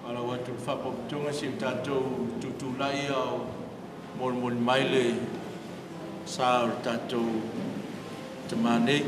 Ala watu whapoptunga si tātou tutulai au mol maile sa tātou te mane.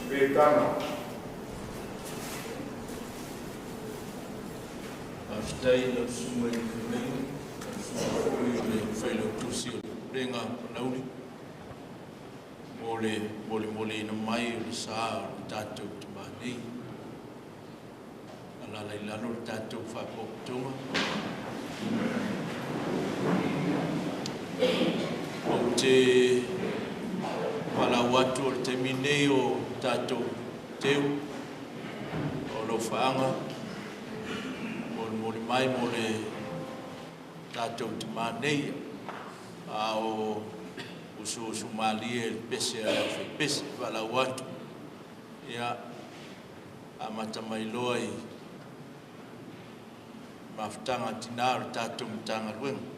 Petana. Stay the sumai lenei, le failo tusi lenga lauli. Mole na mai le sa tatou te mani. Ala le lano tatou fa poktonga. O te pala watu o te minei o tatou teu o lo faanga. Mole mai mole tatou te manei a o usu malie pese a pese vala watu ya amata mailoa I mafutanga tinar tatou mtanga ruenga.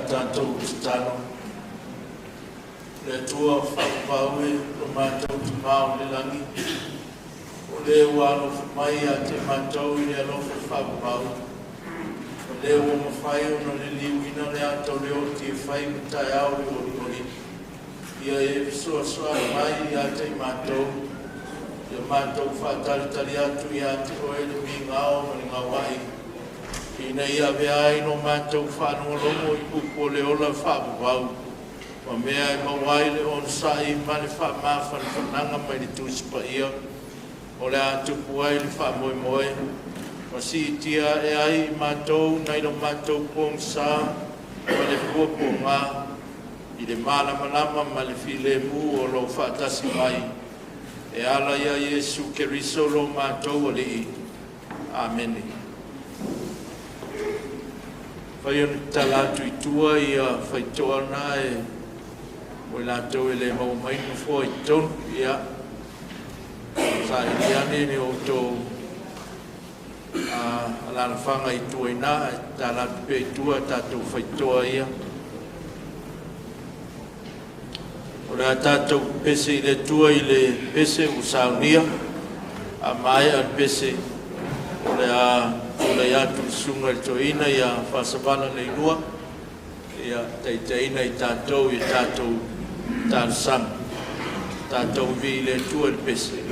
tātou tano. Le tua whakapaue o mātou tu māo le langi. O le wano mai a te mātou i le alofa whakapau. O le o mawhai o no le liwina le ato le o te whai mutai au le ori. Ia e soa mai i a te mātou. Ia mātou whātari atu i a te oe le mi ngāo mani ngā wai. Ina ia vea ino mātou whanongolomo i kupo le ola whakapau. Ma mea e mawai le on sai male whamawhani whananga mai le tūsipa ia. O le atu puai le whamoe moe. Ma si tia e ai mātou nei no mātou pong sā. Ma le kuapo ngā. I le malamalama ma le file mu o lo whatasi mai. E ala ia Yesu Keriso lo mātou o le i. Amen. Whai anu talatu i tua i a whaitoa nā e o i lātou e le mau mainu fua i tonu ia. Sa i liane ni o tō alana whanga i tua i nā e talatu pe i tua tātou whaitoa ia. O le tātou pese i le tua i le pese o saunia a mai al pese o le atu sunga i toina i a whasabana nei lua i a teiteina i tātou i tātou tārsang tātou vi i le tua i pese.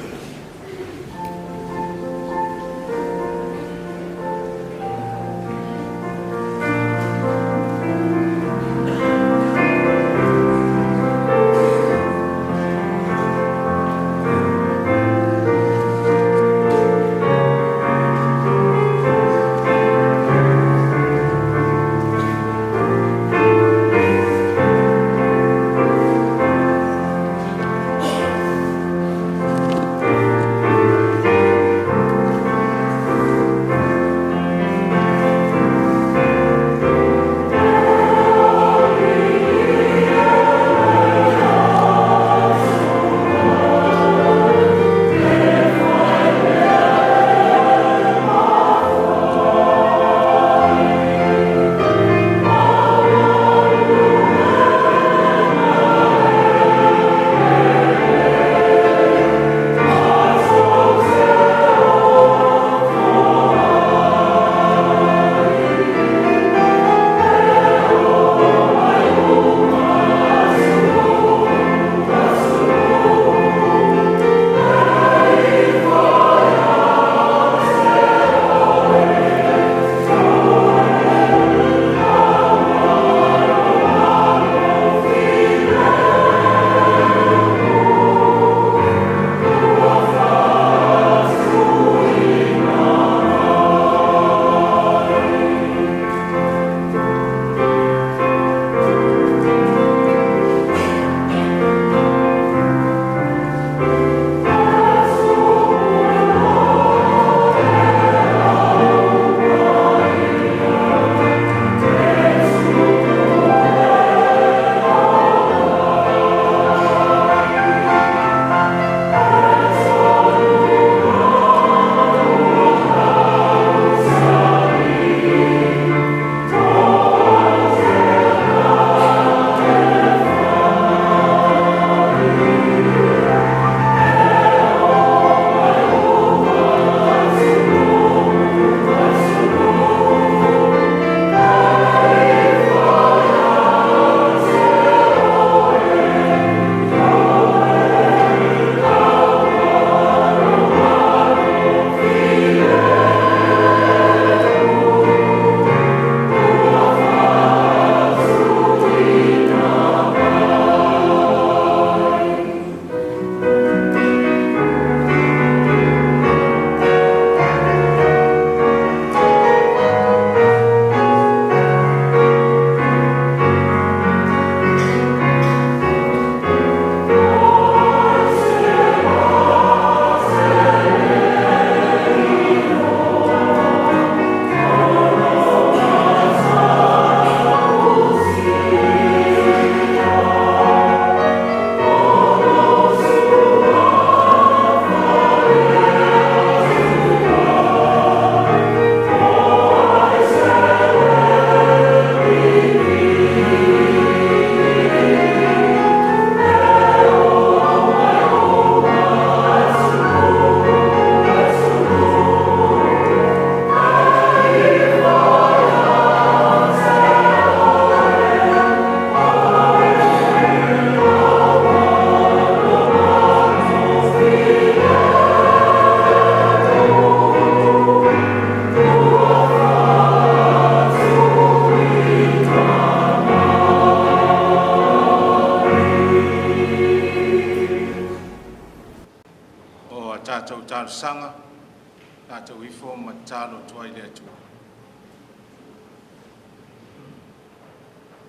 tātou ifo matalo tuai le atu.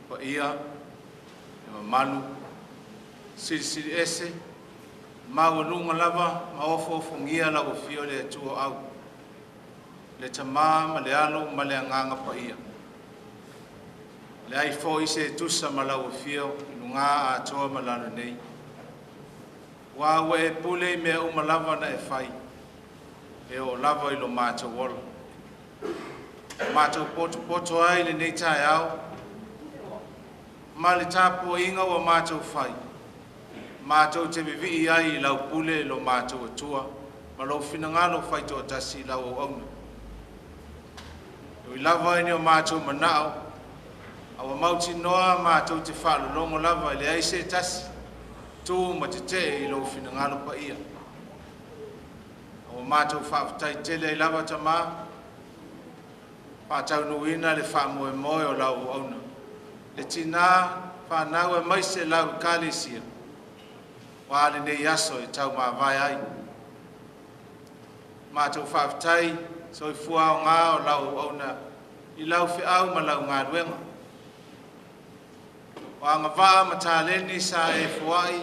Pa ia, malu, siri ese, mawalunga lava, maofo ngia la ufio le atu o au. Le tama ma le alo ma le anganga pa ia. Le ai fo ise tusa ma la ufio, nunga a toa ma la lenei. Wa we pule me umalava na e fai. E o lava i lo mātou wala. Mātou poto ai le nei tai au. Ma le tāpua inga wa mātou fai. Mātou te vivi ai i lau pule lo mātou atua. Ma lo finangalo fai to atasi lau o auna. I lava i ni o mātou manao. Awa mauti noa mātou te whalu longo lava i le aise tasi. Tu ma te te i lo finangalo pa ia. O mātou whaafutai tele i lava ta mā. Pātau nuina le whaamoe moe o lau auna. Le tina whanau e maise lau Ekalesia. Wa le nei aso e tau mā vai ai. Mātou whaafutai so i fua o ngā o lau auna. I lau whiau ma lau ngā ruenga. Wa ngā waa ma tā leni sa e fuai.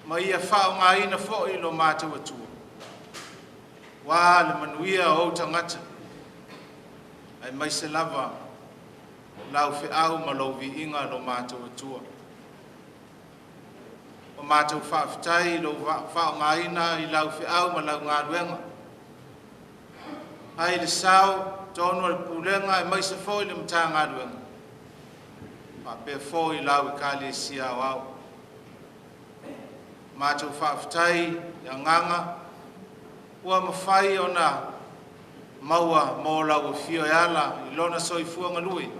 Ma ia whao ngā ina fo i lo mātou atua. Wa le manuia o tangata. Ai mai se lava. Lau whiau ma lau vi inga lo mātou atua. O mātou whaafutai lo whao ngā ina i lau whiau ma lau ngā ruenga. Ai le sao, tono le pulenga e mai se fo i le mta ngā ruenga. Pa pe fo i lau Ekalesia o au. Mātou whaafutai ia nganga. Ua mawhai o na maua mō lau o fio e ala i lona soifua ngalui.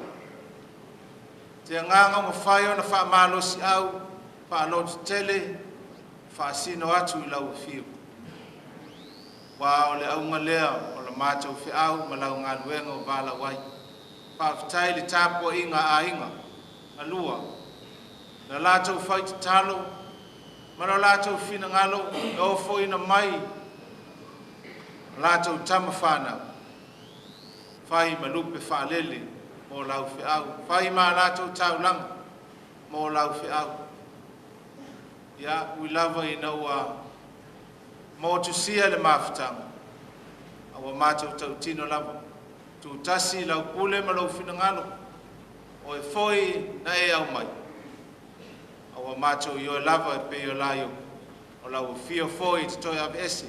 Te nganga mawhai o na whaamalosi au, whaalotu tele, whaasino atu i lau o fio. Wa o le aunga lea o la mātou whiau ma lau ngā luenga o wala wai. Whaafutai le tāpua inga a inga, alua. Na lātou whaiti talo, ma la lātou whina ngalo, e ofo ina mai, lātou tama whānau. Whai ma lupe whaalele mō lau whiau. Whai ma lātou taulanga mō lau whiau. Ia, ui lava ina ua mō tusia le mawhitanga. Awa mātou tau tino lava. Tu tasi lau pule ma lau whina ngalo. O e foi na e au mai. Awa mātou i o lava e pe o laio. O lau fio foi te toi ave ese.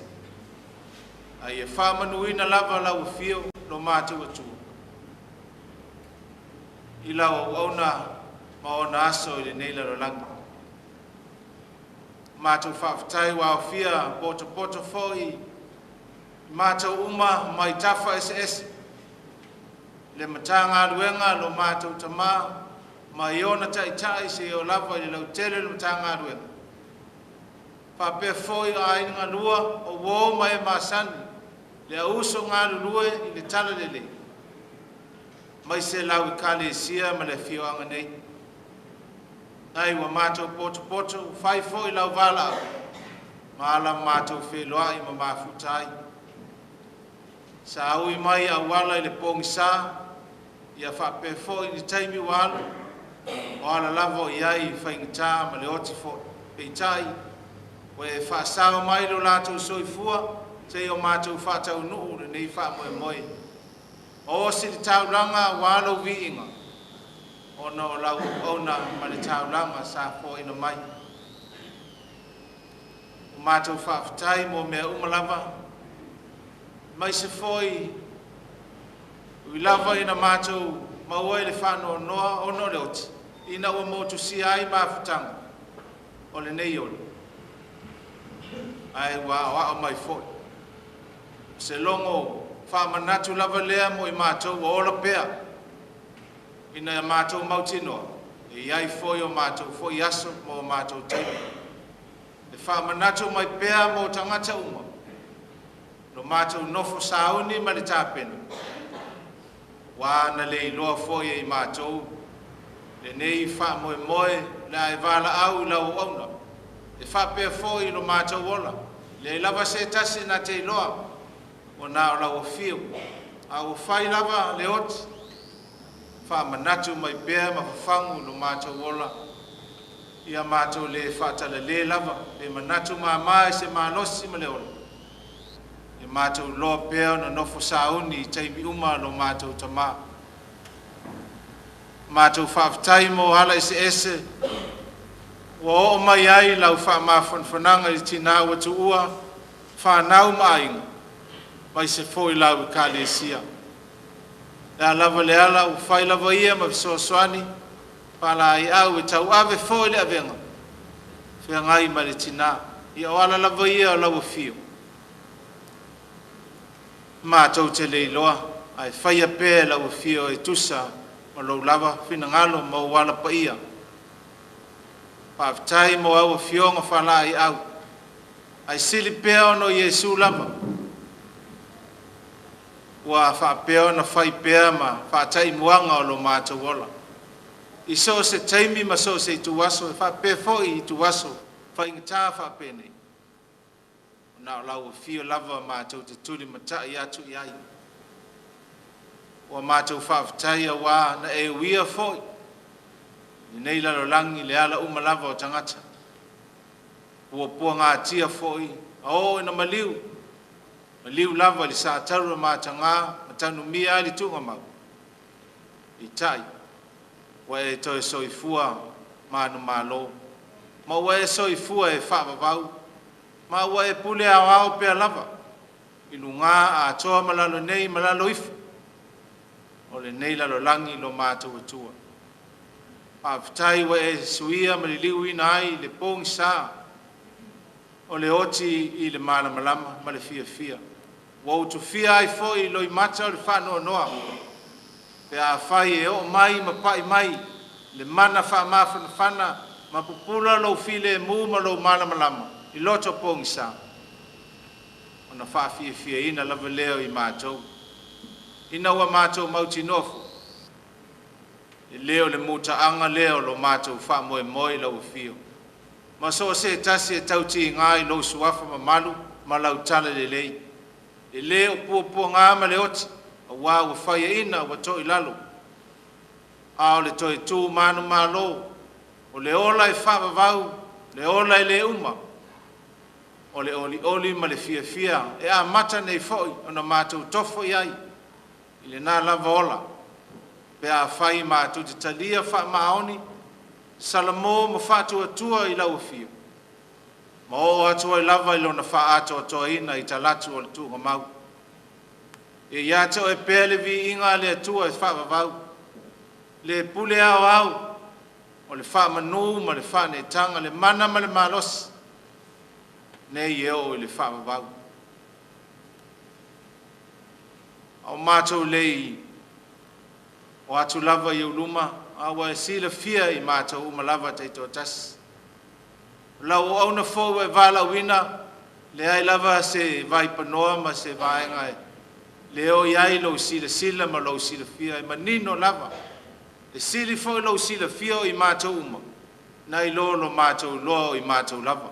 Ai e whamanuina lava lau fio lo mātou atua. I lau auna ma ona aso i le neila ro langa. Mātou whaafutai wa o fia poto foi. Mātou uma mai tafa ese ese. Le matanga ruenga lo mātou tamā. Mai ona tai se o lava i lau tele lo matanga ruenga. Pape foi a inga lua o wo mai masani. Le auso ngā lulue i le tala lele. Mai se lau Ekalesia ma le fio anga nei. Ai wa mātou poto, whai fo i lau vala au. Ma ala mātou wheloa i ma mafutai. Sa au i mai a wala i le pongi sā. Ia whape fo i ni taimi walu. O ala lavo i ai whaingata ma le oti fo peitai. Wa e whaasao mai lo lātou soifua. Te o mātou whātau nuu le nei whāmoe moe. O si le tauranga wālo vi inga. O no lau ona ma le tauranga sa fo ina mai. O mātou whaafutai mo mea umalava. Mai se foi ui lava ina mātou maua le whāno noa o no le oti. Ina ua motu si ai mawhutanga. O le nei ole. Ai wa mai foi. Se longo whaamanatu lava lea mo i mātou o ola pea. Ina mātou mautinoa. E iai foi o mātou foi aso mo mātou teime. E whaamanatu mai pea mo tangata uma. No mātou nofo sauni ma le tāpena. Wāna le iloa foi e i mātou. Le nei whaamoe moe la e wala au lau auna. E whapea foi lo mātou ola. Le lava se tasi na te iloa. o na o lau fio a o fai lava le oti fa manatu mai pea ma fafangu lo mātou ola ia mātou le whaatala le lava le manatu mai se mālosi ma le ola e mātou loa pea na nofo sauni taimi uma lo mātou tama mātou whaafitai mo hala ese wa o mai ai lau whaamawhanwhananga i tina ua tu ua whanau mainga mai se foi lau Ekalesia e lava le ala u whai lava ia ma visoaswani pala i au e tau ave foi le avenga whea ngai ma le tina i o ala lava ia o lau fio mātou te leiloa ai whai a pē lau fio e tusa ma lau lava whina ngalo ma wala pa ia Paftai mo au fionga whala i au. Ai sili peo no Yesu lava. Wa wha peo na whai pea ma wha tai muanga o lo mātou ola. I so se taimi ma so se tu waso, wha pe foi i tu waso, wha ingata wha pene. Na lau fio lava mātou te tuli mata i atu i ai. Wa mātou whaafitai a wā na e uia foi. Nei lalo langi le ala lava o tangata. Ua pua ngā tia foi. O ina maliu. Maliu lava li sa taru ma tanga. Matanu mia li tunga mau. I tai. Wa e toi soifua manu malo. Ma wa e soifua e whaavavau. Ma wa e pule au au pea lava. Inu ngā a toa malalo nei malalo ifu. O le nei lalo langi lo mātou atua. Paftai wa e suia ma li liu ina ai le pong sa o le oti i le malama ma le fia. Wa utu fia ai foi lo i mata o le whanoa noa. Pe a whai e o mai ma pai mai le mana wha mawhana ma pupula lo file mu ma lo malama i loto pong sa. Ona wha fia ina lava leo i mātou. Ina wa mātou mauti nofu. Leo le muta anga leo lo mātou wha moe lau fio. Ma so se tasi e tauti ngai lo suafa ma malu ma lau tala le lei. E leo pua ngā ma le oti. A wā ua whaia ina wa toi lalo. A o le toi tū manu malo. O le ola e whaavavau. Le ola e le uma. O le oli ma le fia. E a mata nei foi. Ona mātou tofo iai. I le nā lava ola. Pe a whai mātou te talia wha maoni, salamo ma whātua tua i lau fio. Ma o atua i lava i lona wha atua toa ina i talatu o le tūga mau. E iato e pēle vi inga le atua e wha le pule au, o le wha manu ma le wha ne tanga, le mana ma le malos, ne i eo i le wha vavau. Au mātou lei o atu lava i uluma, awa e sila fia i mātou uma lava teito tas. Lau o auna fōu e wala wina, le ai lava se vai panoa ma se vaenga e. Le o iai lau sila ma lau sila fia e manino lava. E sili fōu lau sila fia i mātou uma, na i lo mātou loa i mātou lava.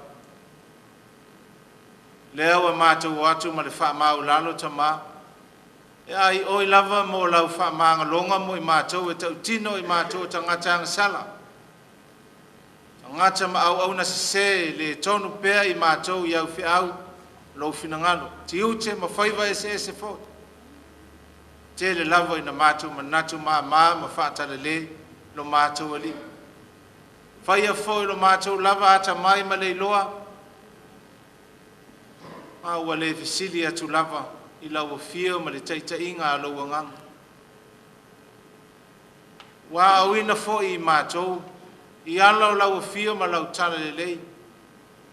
Le au e mātou o atu ma le wha mau lalo ta maa, e ai oi lava mo lau wha maanga longa mo i mātou e tau tino i mātou tangata sala. Tangata ma au na se le tonu pea i mātou i au whi au lau whinangalo. Ti ute ma whaiva e se fōt. Te le lava i na mātou manatu ma whaatale le lo mātou ali. Whaia fōi lo mātou lava ata mai ma le loa. Ma ua le visili atu lava. I lau fio ma le taita inga a lau anganga. Wa au ina fo i mātou, i alau lau fio ma lau tala le lei.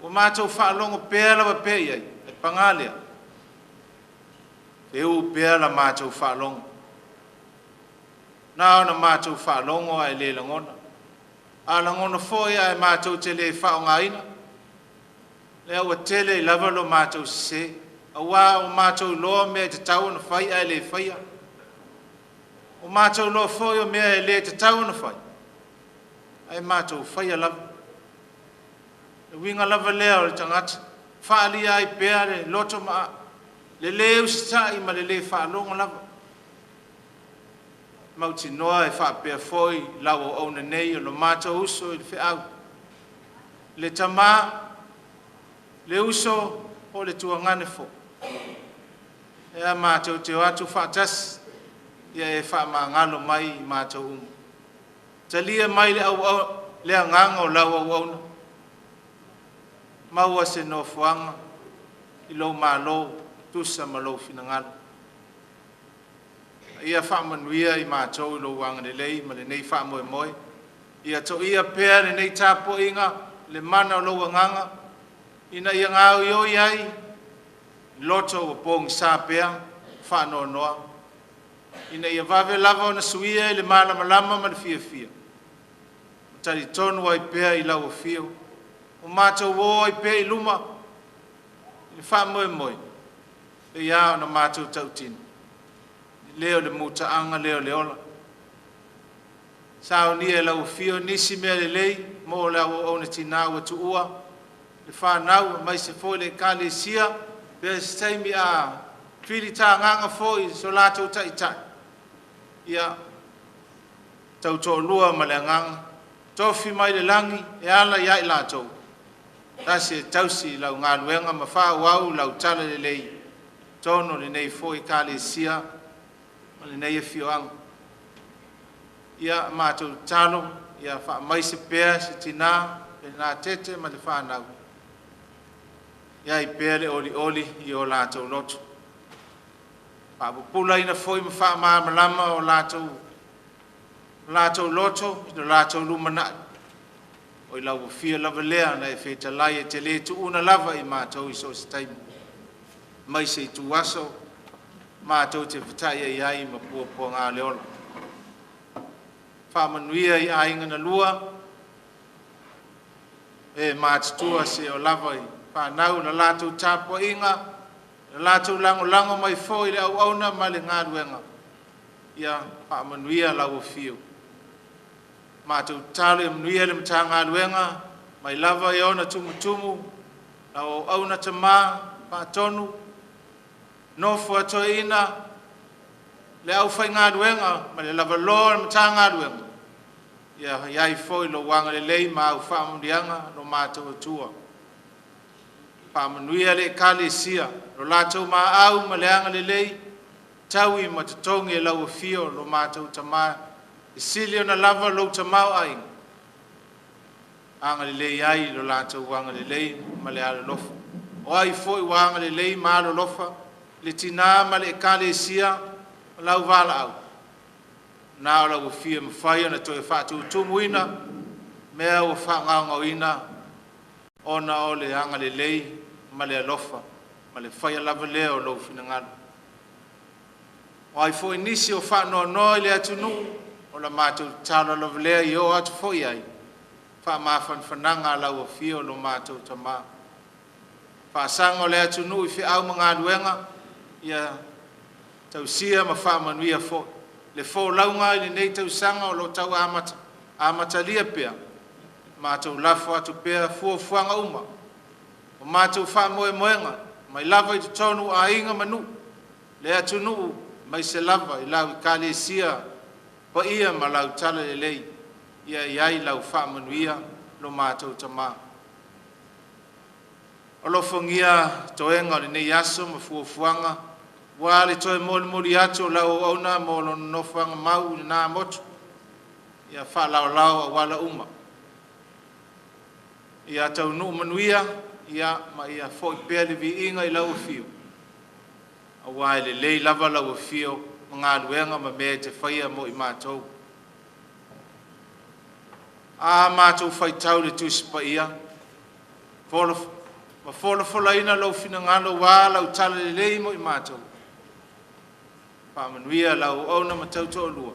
Wa mātou whaalongo pēla wa pēiai, e pangalea. E u pēla mātou whaalongo. Nā ona mātou whaalongo ai le langona. A langona fo ia e mātou te le whaonga ina. Le au a tele i lava lo mātou se. Awa o mātou loa mea te tau na whai ai le whaia. O mātou loa whoi o mea e le te tau na whai. Ai mātou whaia lava. Le winga lava lea o le tangata. Whaali ai pēa le loto maa. Le le ustai ma le whaalonga lava. Mauti noa e whaapea foi lau o lenei o lo mātou uso i le whiau. Le tamā, le uso o le tuangane fo. Ea mātou te atu whaatasi, ia e whaamangalo mai i mātou umu. Talia mai le anganga o lau au auna. Maua se no fuanga, i lo mālo, tusa ma lo finangalo. Ia whaamanuia i mātou i lo wanga lenei, ma lenei whaamoe moe. Ia to ia pēr lenei tāpo inga, le mana o lo wanganga. Ina ia ngāu ioi ai, loto o pōngi sā pēr, whaanoa noa. Ina ia vave lava o na suia i le malama lama ma le fia fia. Tari tonu ai pēr i lau o fio. O mātou o ai pēr i luma, i whaamoe moe. E ia o na mātou tautini. Leo le mutaanga, leo le ola. Sao ni e lau fio nisi mea le lei, mo lau o ne tina ua tu ua. Le whanau, mai se foi le Ekalesia, pe se taimi a whiri tā nganga foi, so lātou tai tai. Ia, tau tō lua ma le nganga, tofi mai le langi, e ala iai lātou. Tasi e tausi lau ngā luenga, ma whau au lau tala le lei. Tono le nei foi Ekalesia, lenei e fioanga. Ia mātou talo, ia wha mai se pēr, se tina, e nā tete ma le whanau. Ia i pēr le oli oli i o lātou loto. Pula ina foi ma wha malama o lātou loto, i no lātou lumana. O i lau fia lava lea, na e wheta lai e te le tu una lava i mātou i so se taimu. Mai se i tu aso, mātou te whatai e iai ma pua ngā leola. Whamanuia i ainga na lua, e mātua se o lava i whanau na lātou tāpua inga, na lātou lango mai fōi le au auna ma le ngā ruenga. Ia whamanuia lau o fio. Mātou tāle manuia le mta ngā ruenga, mai lava i ona tumu, lau auna ta mā, pātonu, no fua toi ina le au whai ngā ruenga, ma le lava loa ma tā ngā ruenga. Ia iai foi lo wanga le lei ma au whaamundianga no mātou atua. Whaamanuia le Ekalesia, lo lātou ma au ma le anga le lei, taui ma tatongi e lau fio lo mātou tamā, e sili o na lava lo tamau ainga. Anga le lei ai lo lātou wanga le lei ma le ala lofa. O ai foi wanga le lei ma alo lofa, le tina ma le Ekalesia lau vala au. Nā o lau fia mawhaia na toi whātu tumuina, mea o whangau ina, ona o le anga le lei, ma le alofa, ma le whaia lava lea o lau whina ngana. O ai fo inisi o whanoa noa le atu nu, o la mātou tāla lava lea i o atu fo iai, wha mawhan whananga lau o fia o lo mātou tamā. Whaasanga o le atu nu i whi au mga aduenga, ia tausia ma whaamanuia fo. Le fo launga i le nei tausanga o lo tau amata lia pea. Mātou lafo atu pea fuanga uma. O mātou whaamoe moenga, mai lava i tonu a inga manu. Le atu nuu, mai se lava i lau Ekalesia, pa ia ma lau tala le lei, ia iai lau whaamanuia lo mātou tamā. O lo whangia toenga o le nei aso ma fuanga, wa le toi moli atu lau auna mo lo nofanga mau i nā motu. Ia wha lau a wala uma. Ia tau nuu manuia, ia ma ia fōi pēr le vi inga i lau fio. A wai le lei lava lau fio, ngā luenga ma mea te whaia mo i mātou. A mātou whai tau le tusipa ia. Ma fola ina lau fina ngalo wā lau tala le lei mo i mātou. Whaamanuia lau auna ma tautoa lua.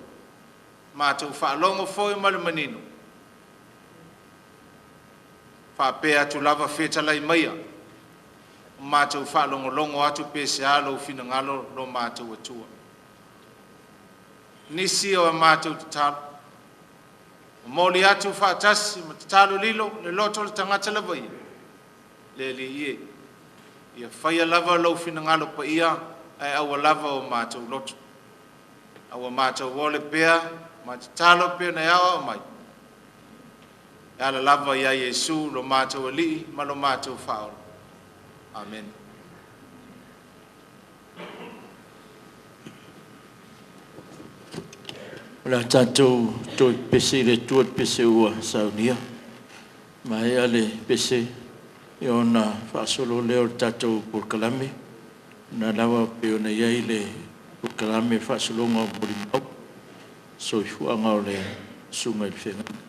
Mātou whaalongo fōi ma le manino. Whaapea atu lava whetalai maia. Mātou whaalongo atu pese a lau fina ngalo lo mātou atua. Nisi o a mātou te talo. Moli atu whaatasi ma te talo lilo le loto le tangata lava ia. Le li ie. ia whaia lava lau whina ngalo pa ia, ai awa lava o mātou lotu. Awa mātou wole pea, mātou talo pea na awa o mai. Ala lava ia Yesu lo mātou ali, ma lo mātou whaola. Amen. La tātou toi pese le tuat pese ua saunia. Mai ale pese e ona whaasolo leo tātou purkalame. Na lawa pe ona iai le purkalame whaasolonga o Morimau. So i fuanga o le sunga i whenga.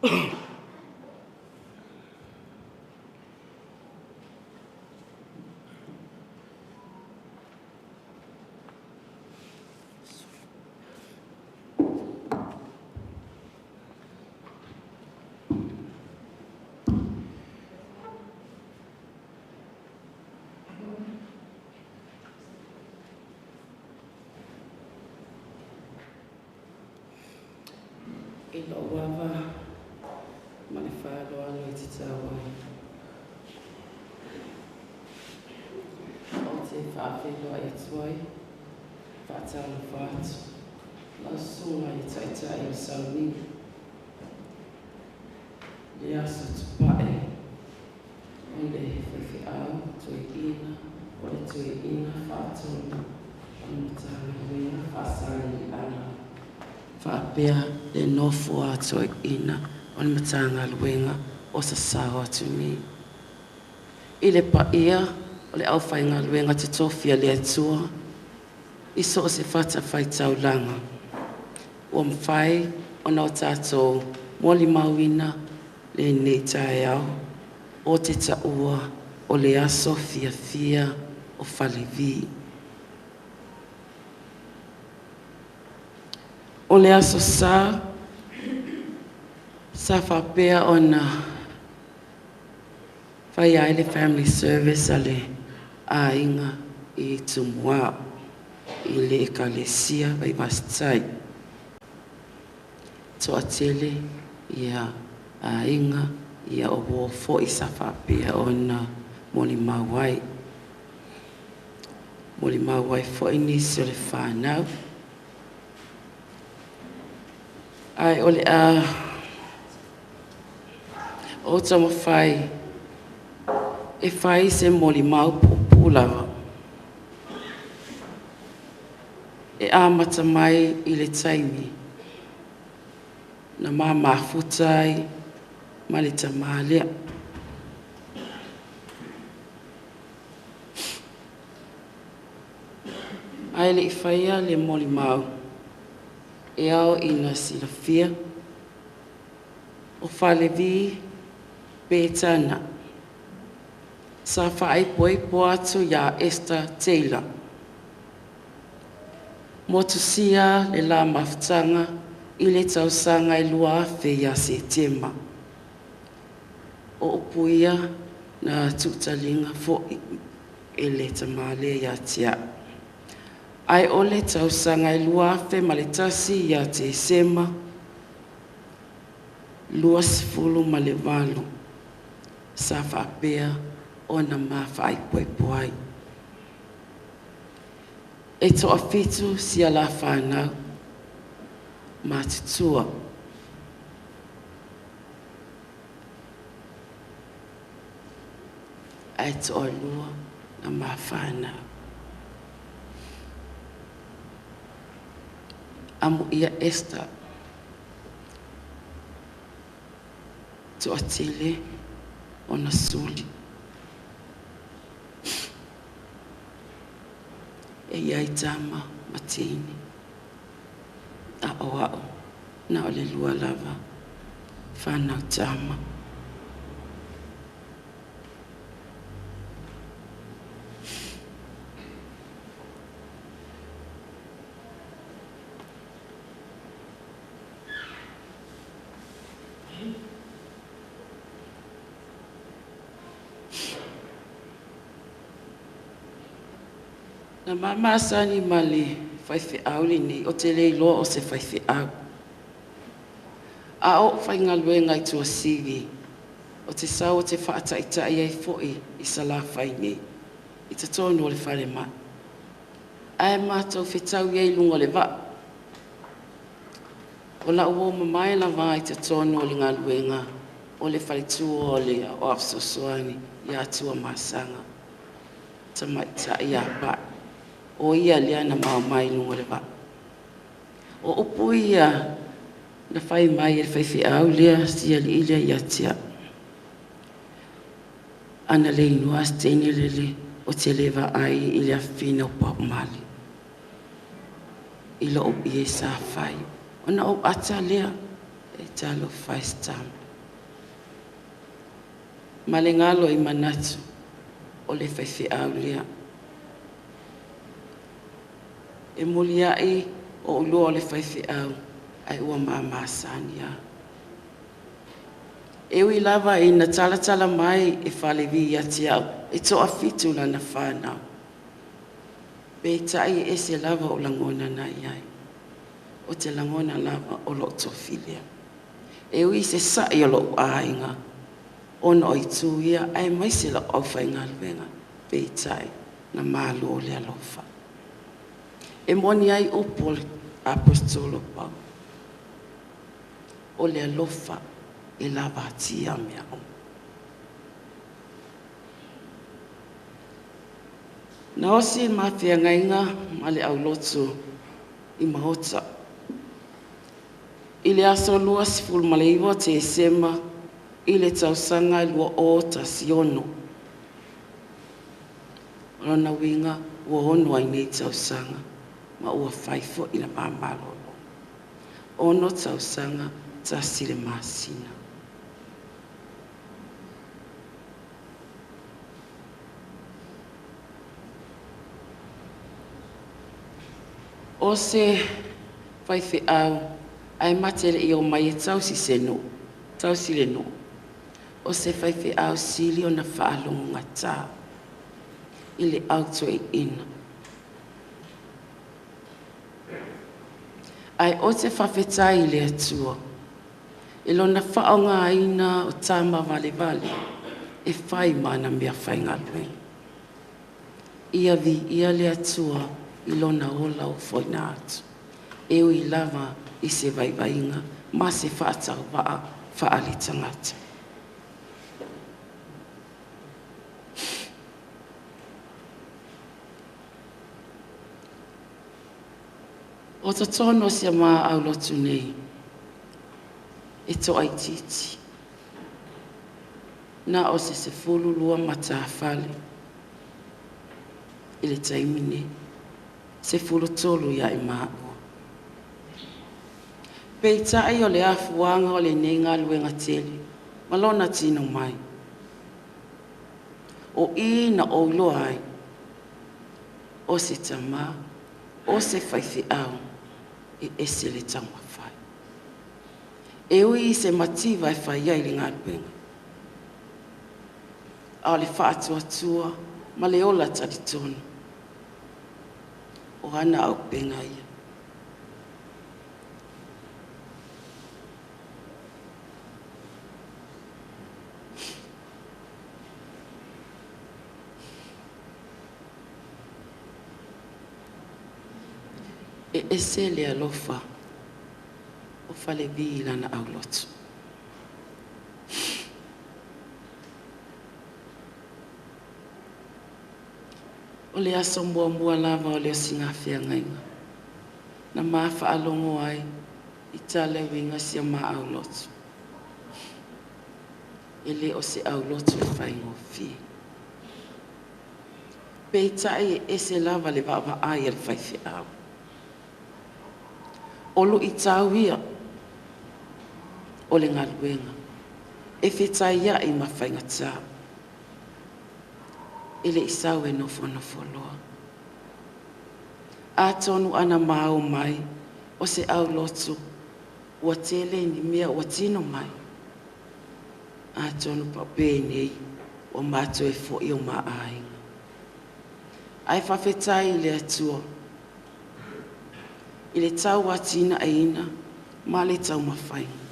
Ilo wava manifado alo I te Savaii. O te faafegaiga e tuai, whaatala whaatu. La sunga I taitai o sauniga. Le aso tupae, o le whewhi au, tui ina, o le tui ina whaatona, o le matanga wina whaasari ana. Whaapea le nofu atu ina o le matanga luenga o sa sao atu mi. I le paia o le awhainga luenga te tofia le atua. I so se whata whai taulanga. O mwhai o nao tātou moli mauina le nei tae au. O te taua o le aso fia fia o Falevi. O le aso sa whapea o na whai ai le family service a le ainga I tumua I le Ekalesia EFKS Toa tele ia ainga ia o wofo I sa whapea o na moli mawai. Moli mawai fo inisi o le whanau. Ai ole o tama whai e whai se moli mau pupulawa. E amata mai I le taimi na mafutai ma le tamalea. Ai le whaia le moli mau e ao ina silafia o Falevi Petana Savaii poipo atu ia Esther Taylor motusia le la mafutanga I le tausanga I lua afe ia September o puia na tutalinga fo e le tamale ia tia. Ai ole tausanga I lua afe ma le tasi ia te sema lua sifulu ma le walu sa whapea o na mawhai poipoai. E toa fitu si ala whanau ma tutua. Ai toa lua na mawhanau. Amu ia Esther toa tele o na suli. E iai tama matini. A oao na ole lua lava whanau tama. Na mama sani mali whaiwhi au ni o te leilo o se whaiwhi au. A o whainga luenga I tua sivi. O te sau o te whaataitai ai fwoi I sa la whaini. I te tonu o le whare ma. Ai mātou whetau iei lunga le wa. O la uo mamai la wa I te tonu o le ngā luenga. O le whare tua o le o afsosoani I atua masanga. Tamaita I a ba. O ia lea na mai lunga le wa. O upu ia na whai mai e whaiwhi au lea si ali ilia I atia. Ana le inua steni lele o te lewa ai ilia whina o pao mali. Ilo o ie sa whai. Ona o ata lea e talo faistam. Malengalo I manatu o le faifeau lea. E muliai o ulua o le faifeau ai ua maamasani a. E ui lava I na tala mai e Falevi ati au e toa fitu la na whanau. Pe tai e se lava o langona na iai. O te langona lava o lo tofilia. E ui se sai o lo ainga. Ono o itu ia ai mai se la au whainga luenga. Pe tai na malu o le alofa. E moni ai upo apostolo pau. O le alofa e lava atia mea o. Na osi mafia ngainga ma le au lotu I Maota. I le aso lua sifulu ma le iwa te esema I le tausanga I lua o ta siono. Rona winga ua ono ai nei tausanga ma ua faifo I na mamalolo. Ono tausanga ta sile masina. O se faifeau ai matele I o mai e tausi se no. Tausi le no. O se faifeau sili o na whaalongo ngata. I le auto e ina. Ai o te whawhetai le atua. E lo na whaonga ina o tama vale vale. E whai mana mea whainga lue. Ia vi ia le atua I lona ola o foina atu. E ui lava I se vaivainga ma se whaatau waa whaali tangata. O ta tono sia maa au lotu nei. E to ai titi. Na o se fulu lua mata fale. Ile taimine. Se fulu tolu ya I maa. Peita ai o le afuanga o le nenga luenga tele. Malona tino mai. O I na o loa ai. O se tama. O se faifeau. E ese le tama fai. E ui se mativa e fai ai le ngā luenga. A le whaatua tua. Ma le ola taditono. O hana au penga ia. E ese le alofa o Falevi lana au lotu. O le aso mua lava o le singafia ngainga. Na maafa alongo ai I tale winga sia maa au lotu. E le o se au lotu e whaingo fi. Peitai e ese lava le vava ai al whaifi au. Olu I tauia o le ngaluenga. E whetaiia I mawhainga tā. Ele isau e nofo loa. A tonu ana mau mai o se au lotu ua tele ni mea ua tino mai. A tonu pape nei o mato e fo I o maainga. Ai whawhetai le atua. I le tau atina e ina ma le tau mawhainga.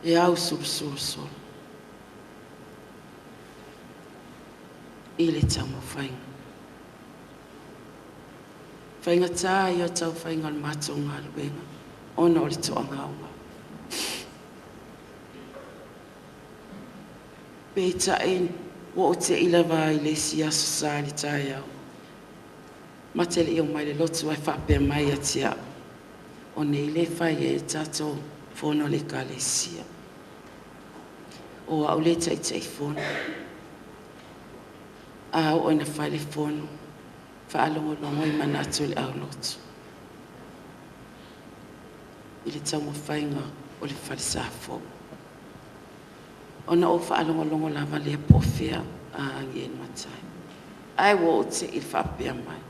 E au sur. I le tau mawhainga. Whainga tā I o tau whainga le mato ngā luenga. Ona o le toa ngaunga. Peta e wo o te ilawa I le sia sosali tai au. Matele I o mai le lotu ai whape mai atia. O nei le whai e tato fono le Ekalesia. O au le tai fono. A o ina whai le fono. whaalongolongo I manatu le au lotu. I le tau mawhainga o le wharisafo. Ona o whaalongolongo lava le pofia a angien matai. Ai wo o te I whapea mai.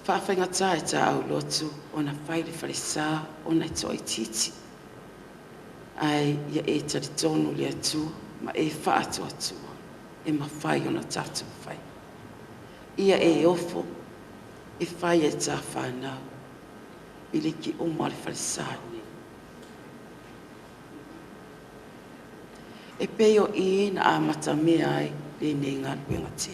Whawhainga tae ta au lotu ona whai le wharisa ona I toi titi. Ai ia e tari tonu le atu ma e whaatu atua. E mawhai ona tatu whai. Ia e ofo e whai e ta whanau. Ili ki uma le wharisani. E peo I na a matamea ai lenei ngā luenga te.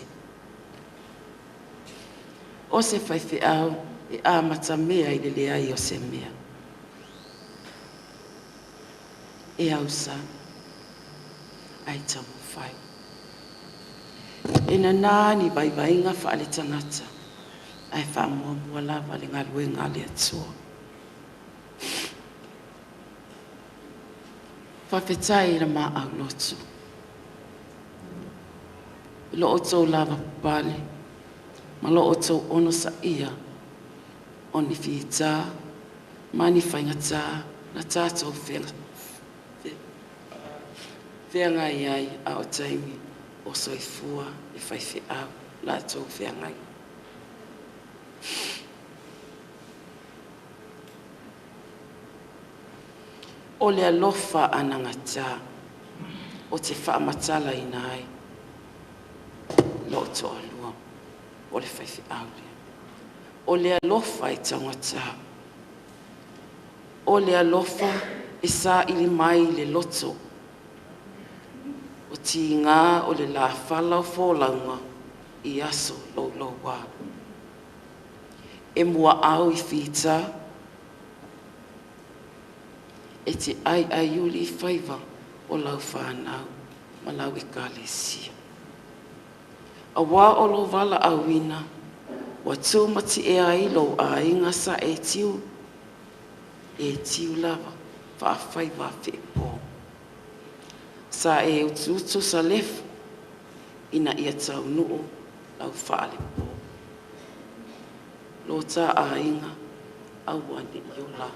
O se whaiwhi au e a matamea I le leai o se mea. E au sa, ai tamu whai. E na nāni vai vainga wha le tangata, ai wha mua mua lava le ngā luenga le atua. Whawhetai na mā au lotu. Lo o tau lava pale, ma lo o tau ono sa ia, o ni whita, mani whainga tā, na tātou whenga iai a o taimi o soifua e whaiwhi au, la tau whenga. O le alofa anangata, o te whaamatala I nai, lo to alua, o le whaiwhi au lea. O le alofa I tangata, o le alofa e sa ili mai le loto, o ti ngā o le la whalau fōlaunga I aso lo wā. E mua au I whita, e te ai uli whaiva o lau whanau, ma lau Ekalesia. A wā o lo wala awina, wa tūmati e ai lo a inga sa e tiu lava, whaiva whepo. Sa e ututu sa lefu, ina ia tau nuu lau whaale po. Lo ta a inga, au wane iola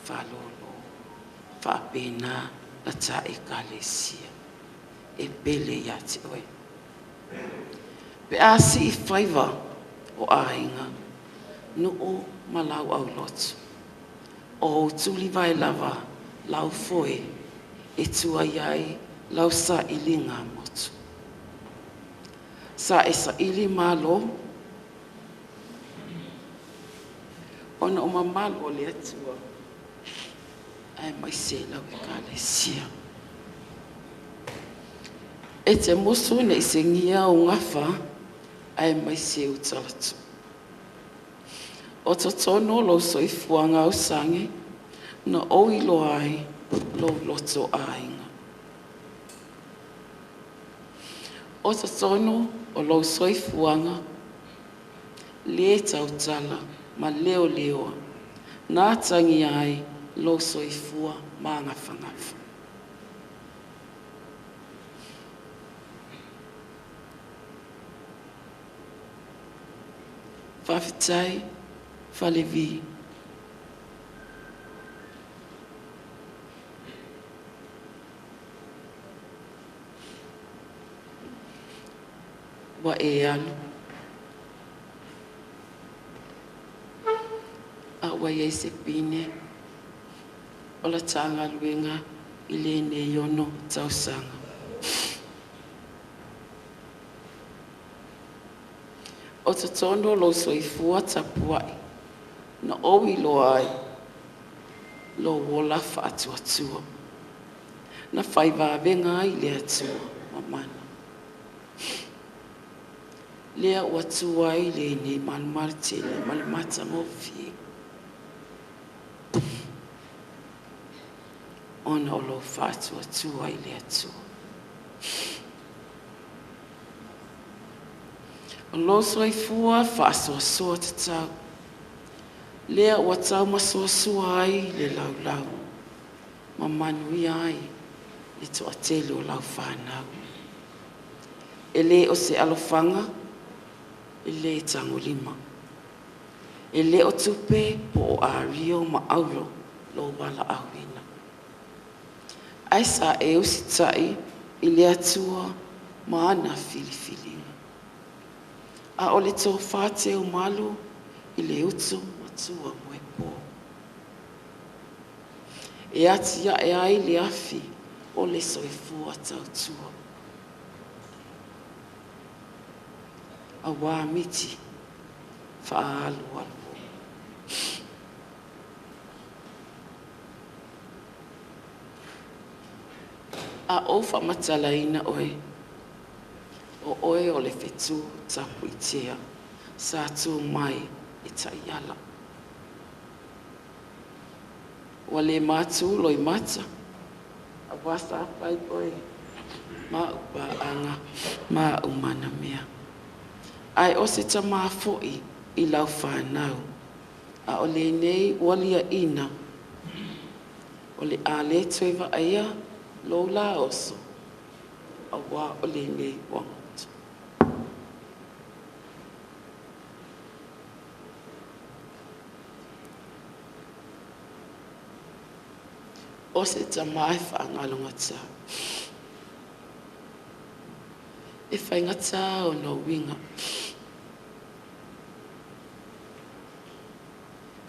whalolo. Whaapena la ta Ekalesia. E pele ia te oe. Pe a si I whaiva o a inga, nuu ma lau au lotu. O tuli vai lava, lau foe, e tua iai, lau sa ili ngā motu. Sa e sa ili malo, ona o mamalo le atua, ai mai se lau Ekalesia. E te mosu ne I se ngia o ngafa, ai mai se utalatu. O to tono lo soifuanga o sange, na oi lo ai, lo loto ainga. O to tono o lo soifuanga, le tautala, ma leo leoa, nā tangi ai, lo soifua ma ngafangafa. Whawhitai, Falevi. Wa e alu. A wa ye se pine. O la tanga luenga I lenei ono tausanga. O te tono lo soifua tapuai, na owi lo ai, lo wola whaatua tua. Na whaiva venga ai le atua, mamana. Lea ua tua ai le nei malumaritele, malumata ngofi. Ona o lo whaatua tua ai le atua. O lo soifua whaasoasoa te tau. Lea ua tau masoasoa ai le laulau. Ma manui ai le toa tele o lau whanau. e le o se alofanga, e le tango lima. E le o tupe po o a rio ma auro lo wala awina. Ai sa e o si tai i le atua ma ana filifilinga. A o le tō whāte o malu i le utu matua moe pō. E atia e ai le afi o le soifua tautua. A wā miti whaalu alu. A o whamatalaina oe. O oe o le whetu tapu i tea. Sa tū mai i taiala. Wa le mātū loi mata. A wasa pai oe. Ma upa anga. Ma umana mea. Ai o se tama fo'i i lau whanau. A o le nei walia ina. O le ale toiva aia. Lo la oso, a wā o le nei wangoto. O se tamai whaangalonga tā. E whainga tā o no winga.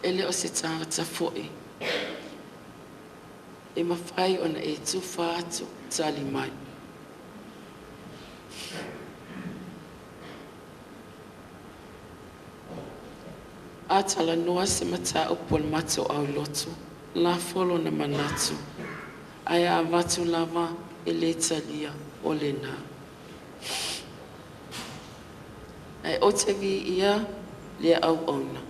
Ele o se tangata fo'i. E mawhai ona e tuwha atu tali mai. A tala noa se mata upo le mato au loto, la folo na manatu. Ai a watu lava e le talia o le nā. Ai o te vi ia le au ona.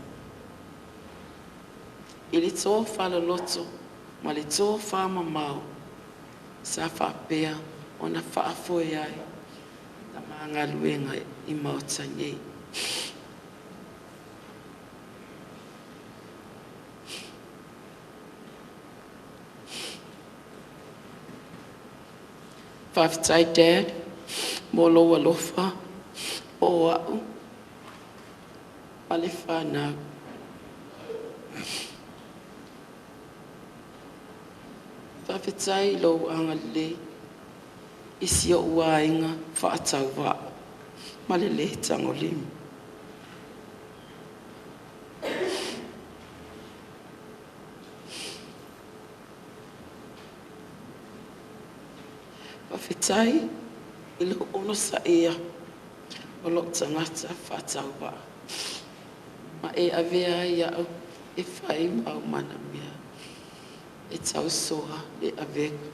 I le tō whala loto, ma le tō whama mau, sa whapea o na whaafoe ai, na maanga luenga i Maota nei. Whawhitai Dad, mō loa lofa, o au, ma le whanau. Whawhitai lo anga le, isi o ua inga whaatau wā, ma le le tango limu. Whawhitai i lo ono sa ea, o lo tangata whaatau wā. Ma e avea ia au, e whai mau mana mea. E tau soa le aveku.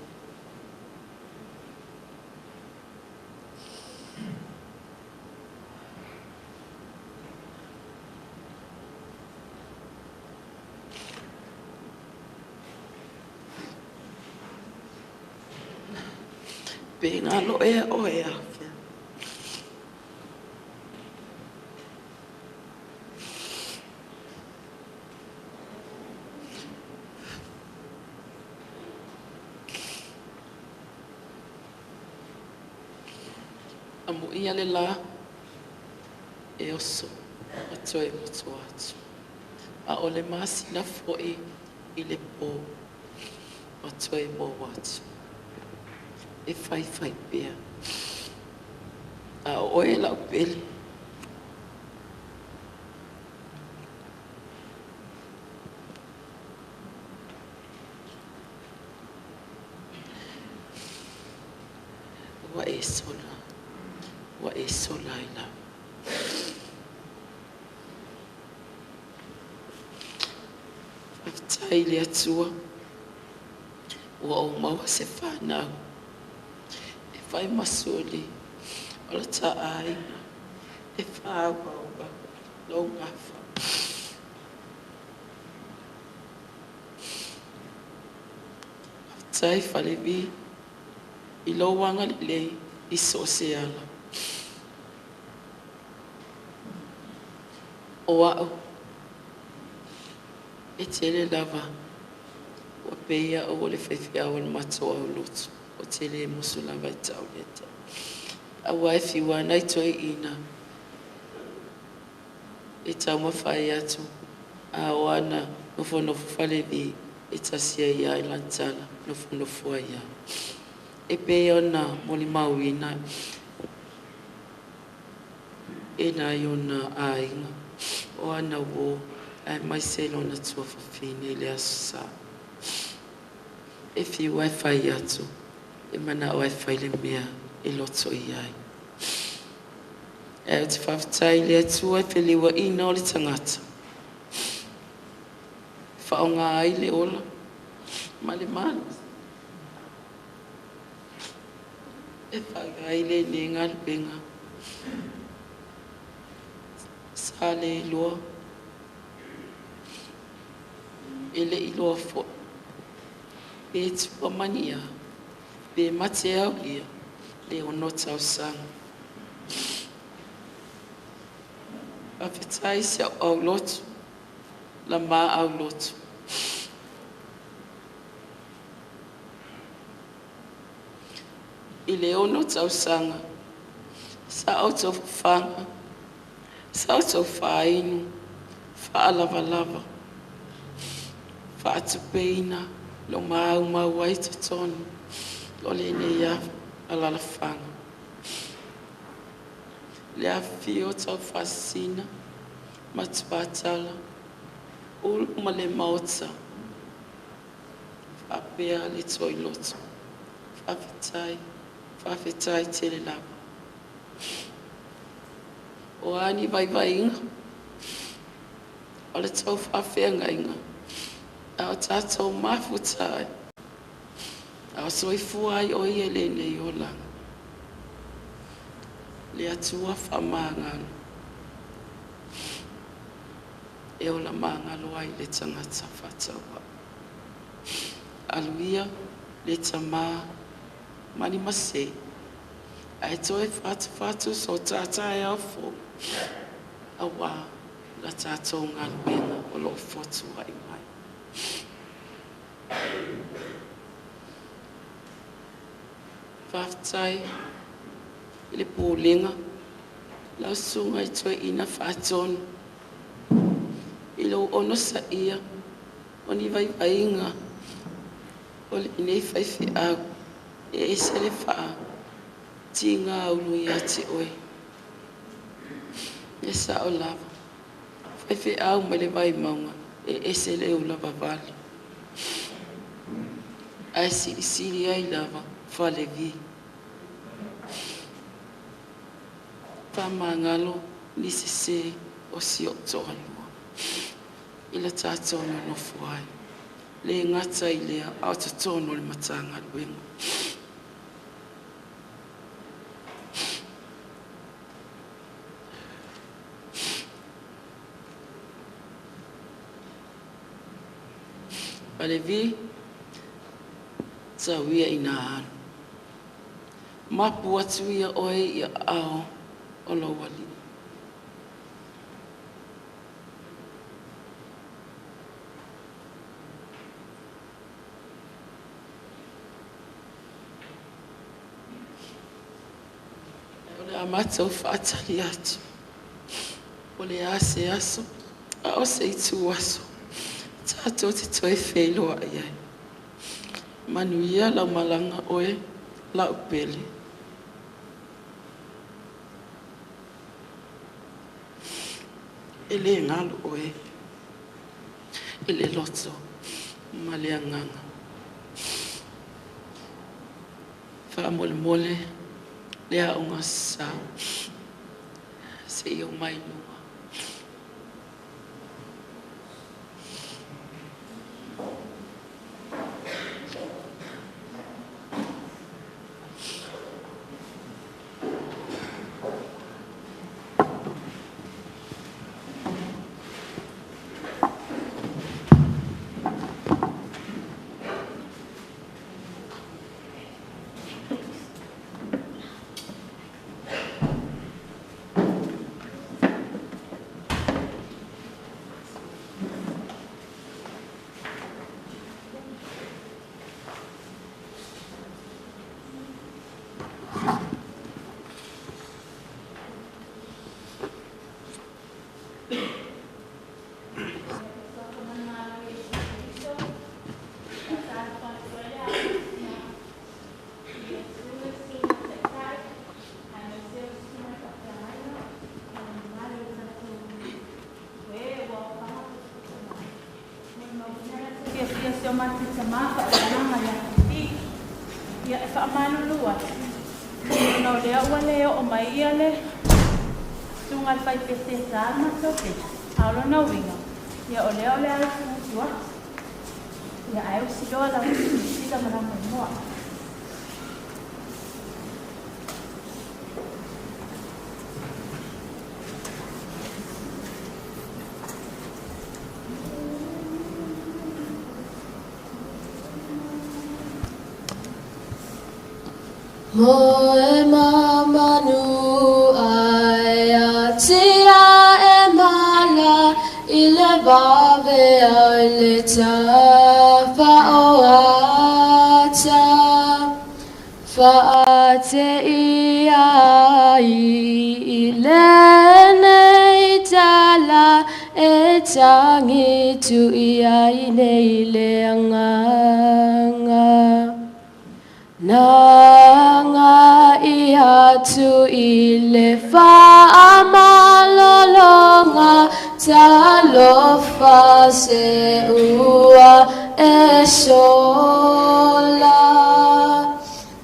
Pe ngā lo ea o ea. Amo ia le la e oso a toe motu atu. A o le masina fo'i i le pō a toe mō atu. E whai pia. A o e lau peli. Wa e sola. Wa e sola i lau. Whawhitai le atua. Ua o maua se whanau. Whai masuli, o la ta aina, e whāwaua, lau ngawha. Tai Falevi, i lo wanga lei, i soseala. O au, e tele lava, o peia o le whaiwhia o le mato au lotu. O tele musu lava i tau leta. Awa e fiwa nai toi ina. E tau mawhai atu. A oana nofo Falevi e tasia ia i lantala nofo ia. E pe ona moli mauina. E na iona a inga. Oana wo ai mai selo na tua whawhine le asu sa. E fiwa e whai atu. E mana o e whai le mea e loto i ai. E te whawhitai le atua e whiliwa ina o le tangata. Whaonga ai le ola. Male mana. E whagai le ne ngal benga. Sa le loa. E le iloa fo. Pe tua mania. Pe mate au ia. Le ono tau sanga. Whawhitai se au lotu. La ma au lotu. I le ono tau sanga. Sa auto whanga. Sa auto whainu. Wha lava lava. Wha atu pueina. Lo mau mau ai te tonu. Lo lenei alala whanga. Le awhio tau whasina. Matuatala. Ulu le maota. Whapea le toi loto. Whawhitai te le lava. O ani vai inga. O le tau whawhenga inga. Ao tātou mafutai. Ao soifuai o ie lenei o langa. Le atua whamangana. E o la mangalo ai le tangata whatawa. Aluia le tama mani mase. Ai toi whatu so tata e au fo. Awa la tātou ngaluenga o lo fotu ai mai. Whaftai le pōlenga. Lau sunga i toi ina whatonu. Ilo ono sa ia. Oni vai inga. O le nei whaifi au. E se le wha. Tinga aulu i ati oe. E sa o lava. Whaifi au me le vai maunga. E se le u lava vali. Ai siri ai lava. Falevi. Whamangalo ni se o si o toa lua. Ila tātou no fuai. Le ngata i lea au te tono le matanga luenga. Falevi tauia ina anu. Mapu atu ia oe ia ao o lo wali. O le amata o whaatari atu. O le ase aso. A o se itu aso. Tātou te toi wheloa iai. Manuia lau malanga oe lau pele. Ele ngalo oe. Ele loto. Ma le anganga. Wha mole lea unga sa. Se i o mai nua. fia se o mati sama fa langa ya ti. Ya fa malulua. No le awale o mai ale. Tungal fai pese sama soke. Alo na winga. Ya ole ala tua. Ya ayo si doa la si da mana mo. Moe mamanu ai tia e mala ile vave ai ta fa oata fa te ia lenei tala e tangi tu ia nei leanga Nanga ia tu ile fa amalolonga talofa se ua e sola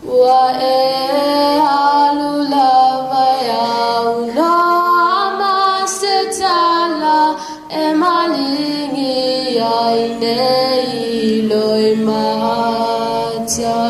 ua e alula vaya no amasetala e malingi ai nei loi mata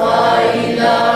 Faafegaiga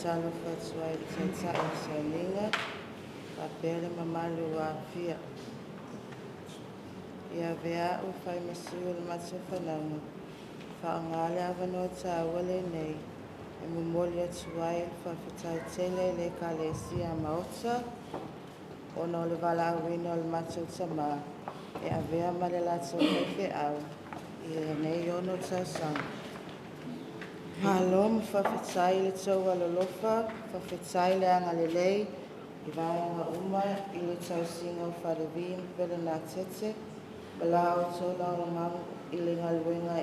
talo whatua i te tai sauniga, ka pere mamalu wa fia. Ia vea u whai masua le matu whananga, whaangale awano tāua lenei, e mumoli atua i whawhitai tele le Ekalesia Maota, ono le wala awino le matu tama, e avea ma le lato hewhi au, i lenei ono tausanga. Halo ma whawhitai le tau alolofa, whawhitai le anga lelei, i vāanga uma i le tausinga o Falevi Jr Petana, Bala o tola o mamu i le ngaluenga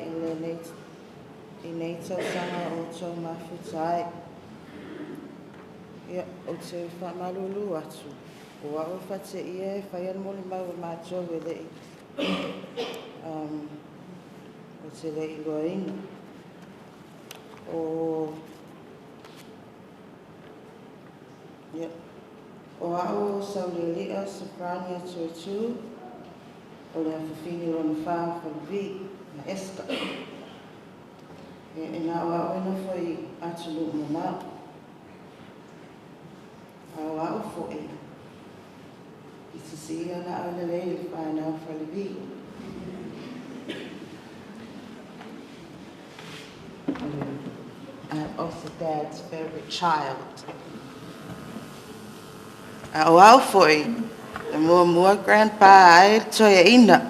i nei tausanga o tau mawhitai. Ia o te whamalulu atu. O au whate ia e whaian moli mau e mātou e lei. O te lei loa inga. O au saulilia soprani atu e tū. O le awhawhini o na whaa Falevi na eska. E nā o au ena whai atu lu mana. Au au whoi. I te sia na au lelei le whaina o Falevi. I'm also Dad's favorite child. Au au whoi. The more grandpa ai toia ina.